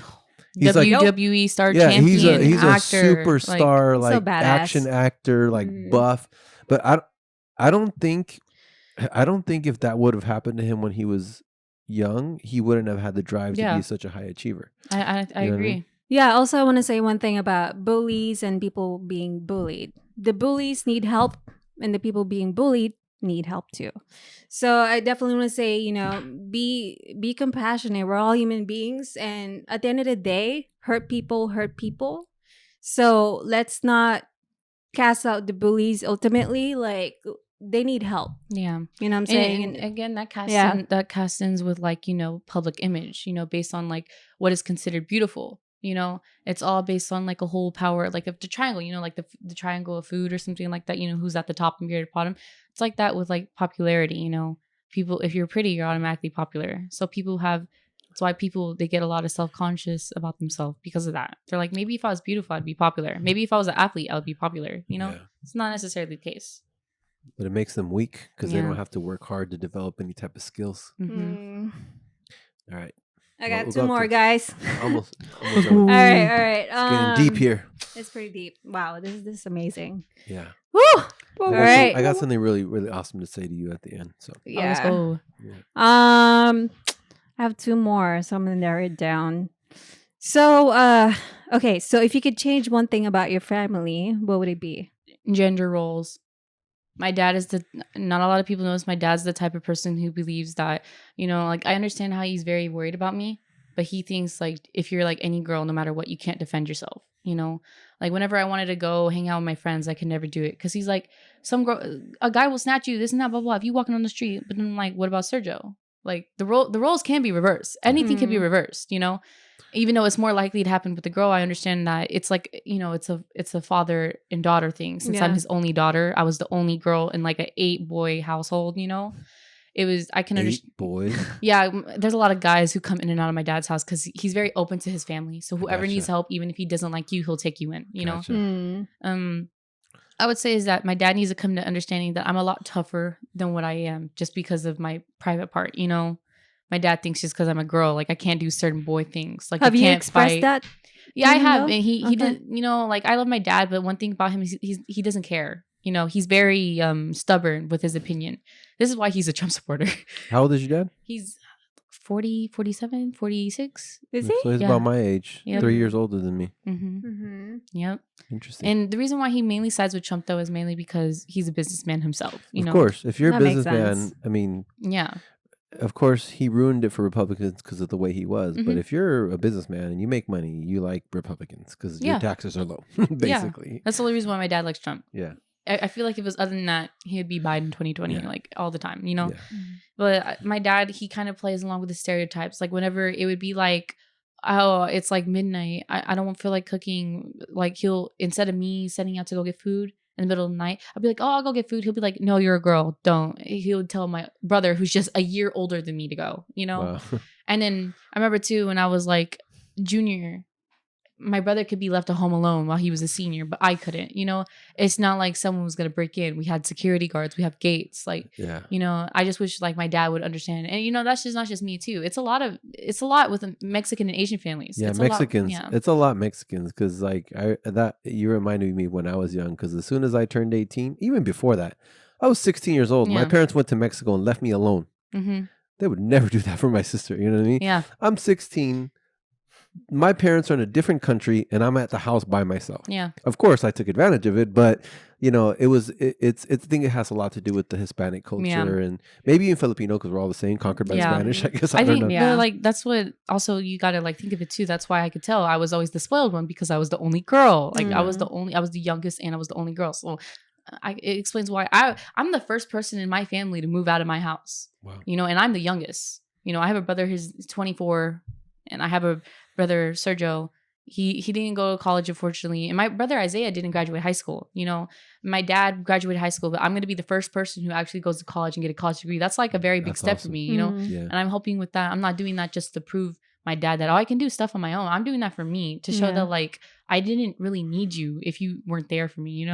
WWE star champion. He's a actor, superstar, like so action actor, like buff. But I don't think if that would have happened to him when he was young, he wouldn't have had the drive to be such a high achiever. I agree. I mean? Yeah, also I want to say one thing about bullies and people being bullied. The bullies need help and the people being bullied need help too. So I definitely want to say, you know, be compassionate. We're all human beings, and at the end of the day, hurt people. So let's not cast out the bullies. Ultimately, like, they need help. Yeah. You know what I'm saying? And again, that casts in with, like, you know, public image, you know, based on like what is considered beautiful. You know, it's all based on like a whole power, like if the triangle, you know, like the triangle of food or something like that, you know, who's at the top and you're at the bottom. It's like that with like popularity, you know, people, if you're pretty, you're automatically popular. So that's why people, they get a lot of self-conscious about themselves because of that. They're like, maybe if I was beautiful, I'd be popular. Maybe if I was an athlete, I would be popular. You know, It's not necessarily the case. But it makes them weak because they don't have to work hard to develop any type of skills. All right. I got two more, guys. Almost all right. It's getting deep here. It's pretty deep. Wow, this is amazing. Yeah. Woo! All right. I got something really, really awesome to say to you at the end. So yeah. Let's go. Yeah. I have two more, so I'm gonna narrow it down. So, okay. So if you could change one thing about your family, what would it be? Gender roles. My dad is not a lot of people know this. My dad's the type of person who believes that, you know, like, I understand how he's very worried about me, but he thinks like if you're like any girl, no matter what, you can't defend yourself. You know, like whenever I wanted to go hang out with my friends, I could never do it because he's like, a guy will snatch you, this and that, blah, blah, if you walking on the street. But then I'm like, what about Sergio? Like the roles can be reversed. Anything can be reversed, you know? Even though it's more likely to happen with the girl, I understand that it's like, you know, it's a father and daughter thing. Since I'm his only daughter, I was the only girl in like an 8-boy household, you know? I can understand. 8 boys? Yeah, there's a lot of guys who come in and out of my dad's house because he's very open to his family. So whoever needs help, even if he doesn't like you, he'll take you in, you know? I would say is that my dad needs to come to understanding that I'm a lot tougher than what I am just because of my private part, you know? My dad thinks just because I'm a girl, like I can't do certain boy things. Like have I you can't expressed fight. that? Yeah, I have, and he did. You know, like I love my dad, but one thing about him is he doesn't care. You know, he's very stubborn with his opinion. This is why he's a Trump supporter. How old is your dad? He's 40, 47, 46. Is he? So he's about my age. Yep. 3 years older than me. Yep. Interesting. And the reason why he mainly sides with Trump though is mainly because he's a businessman himself. You know, of course, if you're a That makes businessman, sense. I mean, yeah. of course, he ruined it for Republicans because of the way he was. But Mhm. if you're a businessman and you make money, you like Republicans because your Yeah. taxes are low, basically. That's the only reason why my dad likes Trump. Yeah. I feel like if it was other than that, he'd be Biden 2020, Yeah. like all the time, you know? Yeah. But my dad, he kind of plays along with the stereotypes. Like whenever it would be like, oh, it's like midnight, I don't feel like cooking. Like he'll, instead of me setting out to go get food, in the middle of the night, I'd be like, oh, I'll go get food. He'll be like, no, you're a girl. Don't. He would tell my brother, who's just a year older than me, to go, Wow. And then I remember too, when I was like junior, my brother could be left at home alone while he was a senior, but I couldn't, it's not like someone was going to break in. We had security guards, we have gates. Like, I just wish like my dad would understand. And that's just not just me too. It's a lot with Mexican and Asian families. Yeah. It's Mexicans. It's a lot Mexicans. Cause like you reminded me when I was young, cause as soon as I turned 18, even before that, I was 16 years old. My parents went to Mexico and left me alone. Mm-hmm. They would never do that for my sister. You know what I mean? Yeah. I'm 16. My parents are in a different country and I'm at the house by myself. Yeah. Of course I took advantage of it, but it's I think it has a lot to do with the Hispanic culture and maybe even Filipino, because we're all the same, conquered by Spanish, I guess. I don't know. But like that's what also you gotta like think of it too. That's why I could tell I was always the spoiled one, because I was the only girl. Like I was the youngest and I was the only girl. So it explains why I'm the first person in my family to move out of my house. Wow. And I'm the youngest. I have a brother who's 24, and I have a brother, Sergio. He didn't go to college, unfortunately. And my brother Isaiah didn't graduate high school. My dad graduated high school, but I'm going to be the first person who actually goes to college and get a college degree. That's like a very big step for me, And I'm hoping with that, I'm not doing that just to prove my dad that, I can do stuff on my own. I'm doing that for me, to show that like I didn't really need you if you weren't there for me,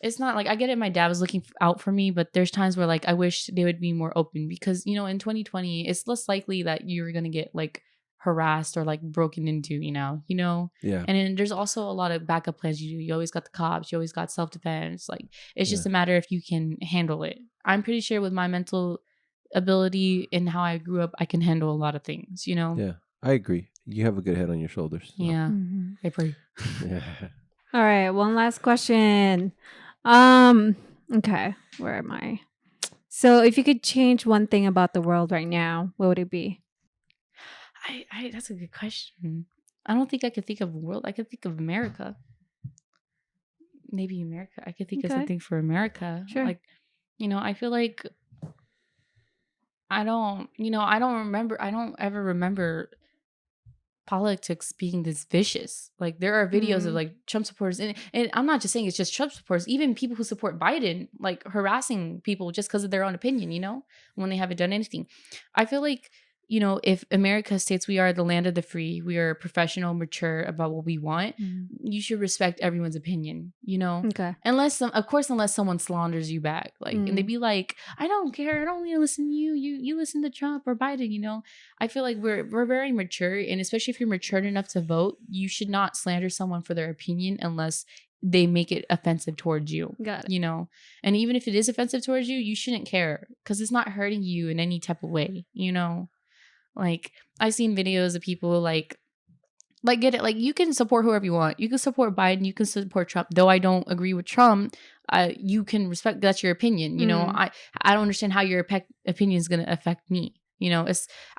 It's not like, I get it, my dad was looking out for me, but there's times where like I wish they would be more open, because in 2020 it's less likely that you're gonna get like harassed or like broken into, and then there's also a lot of backup plans. You always got the cops, you always got self-defense. Like it's just a matter if you can handle it. I'm pretty sure with my mental ability and how I grew up, I can handle a lot of things, Yeah, I agree. You have a good head on your shoulders. So. Yeah. I pray. Yeah. All right, one last question. Okay, where am I? So if you could change one thing about the world right now, what would it be? I that's a good question. I don't think I could think of a world. I could think of America. Maybe America. I could think of something for America. Sure. Like, I feel like I don't ever remember politics being this vicious. Like there are videos of like Trump supporters, and I'm not just saying it's just Trump supporters, even people who support Biden, like harassing people just because of their own opinion, when they haven't done anything. I feel like, if America states we are the land of the free, we are professional, mature about what we want, you should respect everyone's opinion, Okay. unless someone slanders you back, like, and they'd be like, I don't care, I don't need to listen to you, you listen to Trump or Biden, I feel like we're very mature, and especially if you're mature enough to vote, you should not slander someone for their opinion unless they make it offensive towards you. Got it. And even if it is offensive towards you, you shouldn't care, because it's not hurting you in any type of way, Like I've seen videos of people like get it, like you can support whoever you want. You can support Biden, you can support Trump. Though I don't agree with Trump, you can respect, that's your opinion. I don't understand how your opinion is going to affect me.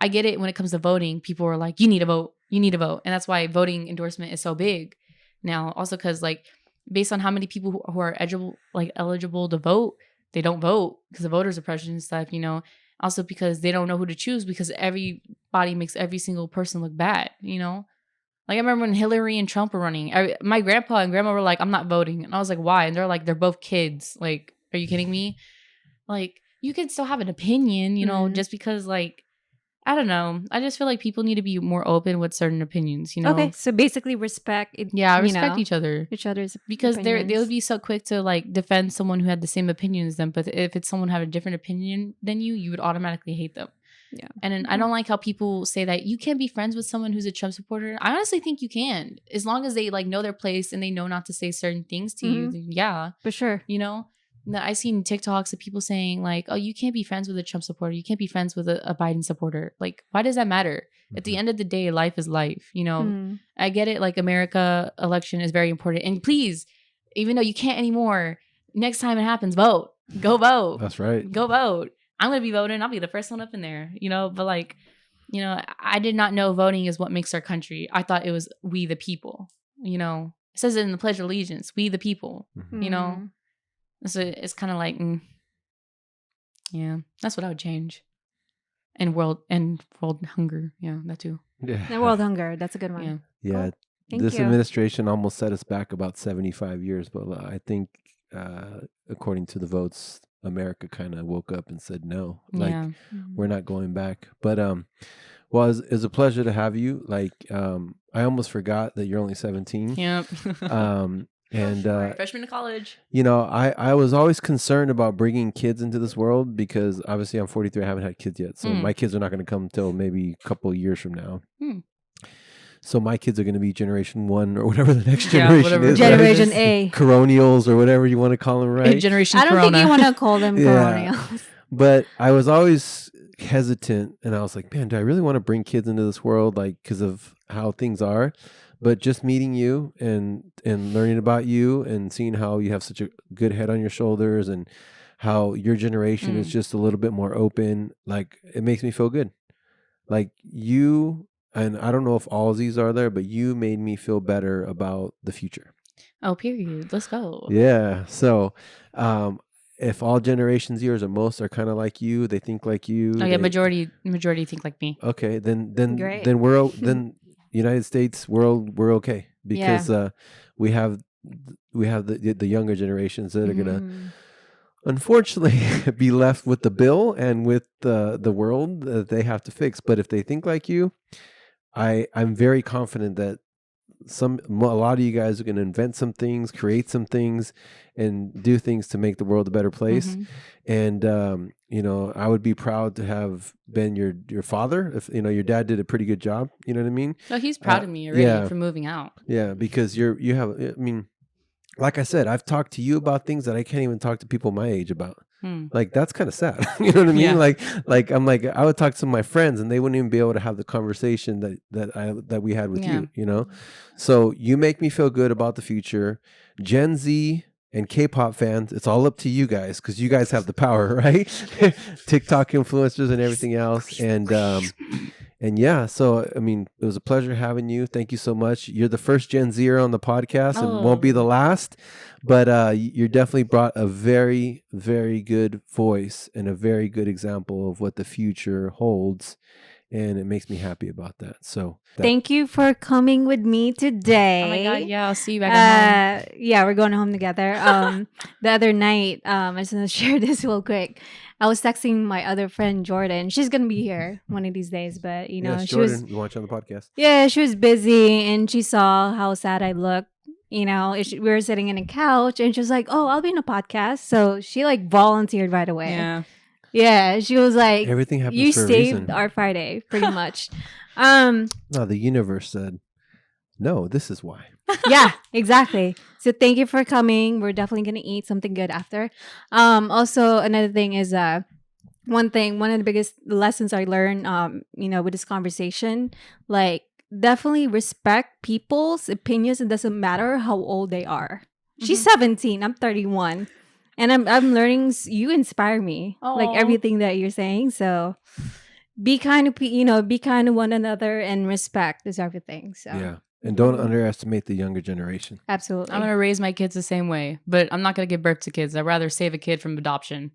I get it when it comes to voting. People are like, you need to vote, and that's why voting endorsement is so big now. Also, because like based on how many people who are eligible to vote, they don't vote because of voter suppression and stuff. Also because they don't know who to choose, because everybody makes every single person look bad, Like I remember when Hillary and Trump were running, my grandpa and grandma were like, I'm not voting. And I was like, why? And they're like, they're both kids. Like, are you kidding me? Like, you can still have an opinion, just because like, I don't know. I just feel like people need to be more open with certain opinions, Okay, so basically respect. Respect each other. Each other's because opinions. they would be so quick to like defend someone who had the same opinion as them. But if it's someone who had a different opinion than you would automatically hate them. Yeah. And then I don't like how people say that you can't be friends with someone who's a Trump supporter. I honestly think you can, as long as they like know their place and they know not to say certain things to you. Then yeah, for sure. I seen TikToks of people saying like, oh, you can't be friends with a Trump supporter. You can't be friends with a Biden supporter. Like, why does that matter? At the end of the day, life is life. I get it. Like America election is very important. And please, even though you can't anymore, next time it happens, vote. Go vote. That's right. Go vote. I'm going to be voting. I'll be the first one up in there, but like, I did not know voting is what makes our country. I thought it was we the people, it says it in the Pledge of Allegiance, we the people, So it's kind of like, yeah, that's what I would change. And world hunger. Yeah, that too. Yeah. And world hunger. That's a good one. Yeah. Yeah. Cool. This you. administration almost set us back about 75 years, but I think according to the votes, America kind of woke up and said no, like we're not going back. But well, it's a pleasure to have you. Like I almost forgot that you're only 17. Yep. And freshman in college. You know, I was always concerned about bringing kids into this world because obviously I'm 43. I haven't had kids yet, so my kids are not going to come till maybe a couple of years from now. So my kids are going to be generation 1 or whatever the next generation is. Generation right? A. Coronials or whatever you want to call them, right? Generation I don't Corona. think you want to call them Coronials. But I was always hesitant, and I was like, man, do I really want to bring kids into this world, like, because of how things are? But just meeting you and learning about you and seeing how you have such a good head on your shoulders and how your generation is just a little bit more open, like, it makes me feel good. Like, you, and I don't know if all these are there, but you made me feel better about the future. Oh, period. Let's go. Yeah. So, if all Generation Zers or most are kind of like you, they think like you. Oh yeah, majority think like me. Okay, then Great. then United States world, we're okay because we have the younger generations that are gonna unfortunately be left with the bill and with the world that they have to fix. But if they think like you, I'm very confident that a lot of you guys are going to invent some things, create some things, and do things to make the world a better place. And you know, I would be proud to have been your father. If you know, your dad did a pretty good job. You know what I mean? No, he's proud of me already for moving out. Yeah, because you have. I mean, like I said, I've talked to you about things that I can't even talk to people my age about. Like, that's kind of sad. You know what I mean? Like I'm like, I would talk to some of my friends and they wouldn't even be able to have the conversation that we had with you, you know? So you make me feel good about the future. Gen Z and K-pop fans, it's all up to you guys because you guys have the power, right? TikTok influencers and everything else. And yeah, so I mean, it was a pleasure having you. Thank you so much. You're the first Gen Zer on the podcast and won't be the last, but you definitely brought a very, very good voice and a very good example of what the future holds. And it makes me happy about that. So thank you for coming with me today. Oh my God, yeah, I'll see you back at home. Yeah, we're going home together. The other night, I just want to share this real quick. I was texting my other friend Jordan. She's gonna be here one of these days, but you know, yes, she Jordan, was. You want you on the podcast? Yeah, she was busy, and she saw how sad I looked. You know, we were sitting in a couch, and she was like, "Oh, I'll be in a podcast." So she like volunteered right away. Yeah. Yeah, she was like, everything happens you for a saved reason. our Friday, pretty much. No, the universe said, no, this is why. Yeah, exactly. So thank you for coming. We're definitely gonna eat something good after. Also, another thing is one of the biggest lessons I learned, you know, with this conversation, like, definitely respect people's opinions. It doesn't matter how old they are. She's 17. I'm 31. And I'm learning. You inspire me, like everything that you're saying. So be kind of one another, and respect is everything. So yeah, and don't underestimate the younger generation. Absolutely, I'm gonna raise my kids the same way, but I'm not gonna give birth to kids. I'd rather save a kid from adoption.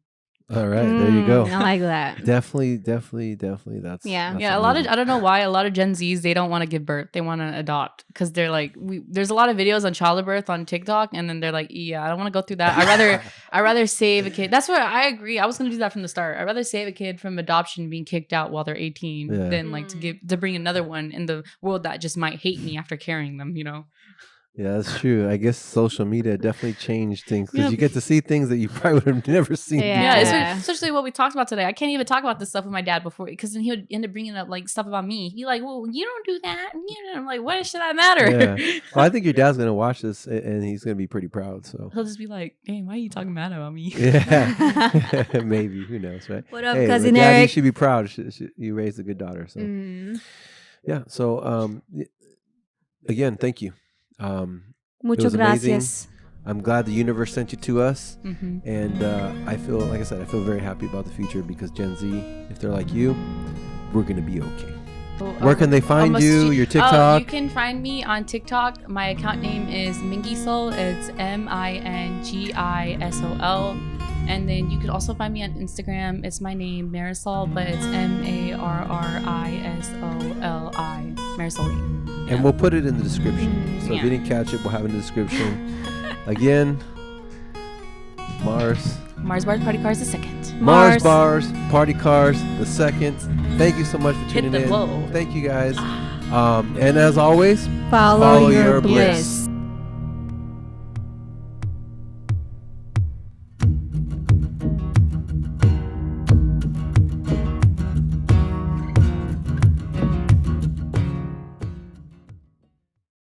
All right, there you go. I like that. Definitely. That's A lot of, I don't know why a lot of Gen Zs, they don't want to give birth, they want to adopt because they're like, there's a lot of videos on childbirth on TikTok, and then they're like, yeah, I don't want to go through that. I rather save a kid. That's what I agree. I was gonna do that from the start. I'd rather save a kid from adoption being kicked out while they're 18 than like to bring another one in the world that just might hate me after carrying them. You know. Yeah, that's true. I guess social media definitely changed things because you get to see things that you probably would have never seen. Yeah, especially what we talked about today. I can't even talk about this stuff with my dad before because then he would end up bringing up like stuff about me. He'd be like, well, you don't do that. And I'm like, why should that matter? Yeah. Well, I think your dad's going to watch this and he's going to be pretty proud. So he'll just be like, dang, why are you talking bad about me? Yeah, maybe. Who knows, right? What up, cousin Daddy Eric? Should be proud. You raised a good daughter. So yeah. So again, thank you. Muchas gracias. I'm glad the universe sent you to us, and I feel, like I said, I feel very happy about the future because Gen Z, if they're like you, we're gonna be okay. Where can they find you? Your TikTok? You can find me on TikTok. My account name is mingisol. It's MINGISOL. And then you could also find me on Instagram. It's my name, Marisol, but it's MARRISOLI. Marisol. And we'll put it in the description. So if you didn't catch it, we'll have it in the description. Again, Mars Bars Party Cars the second. Mars Bars Party Cars the second. Thank you so much for tuning in. Whoa. Thank you guys. And as always, Follow your bliss.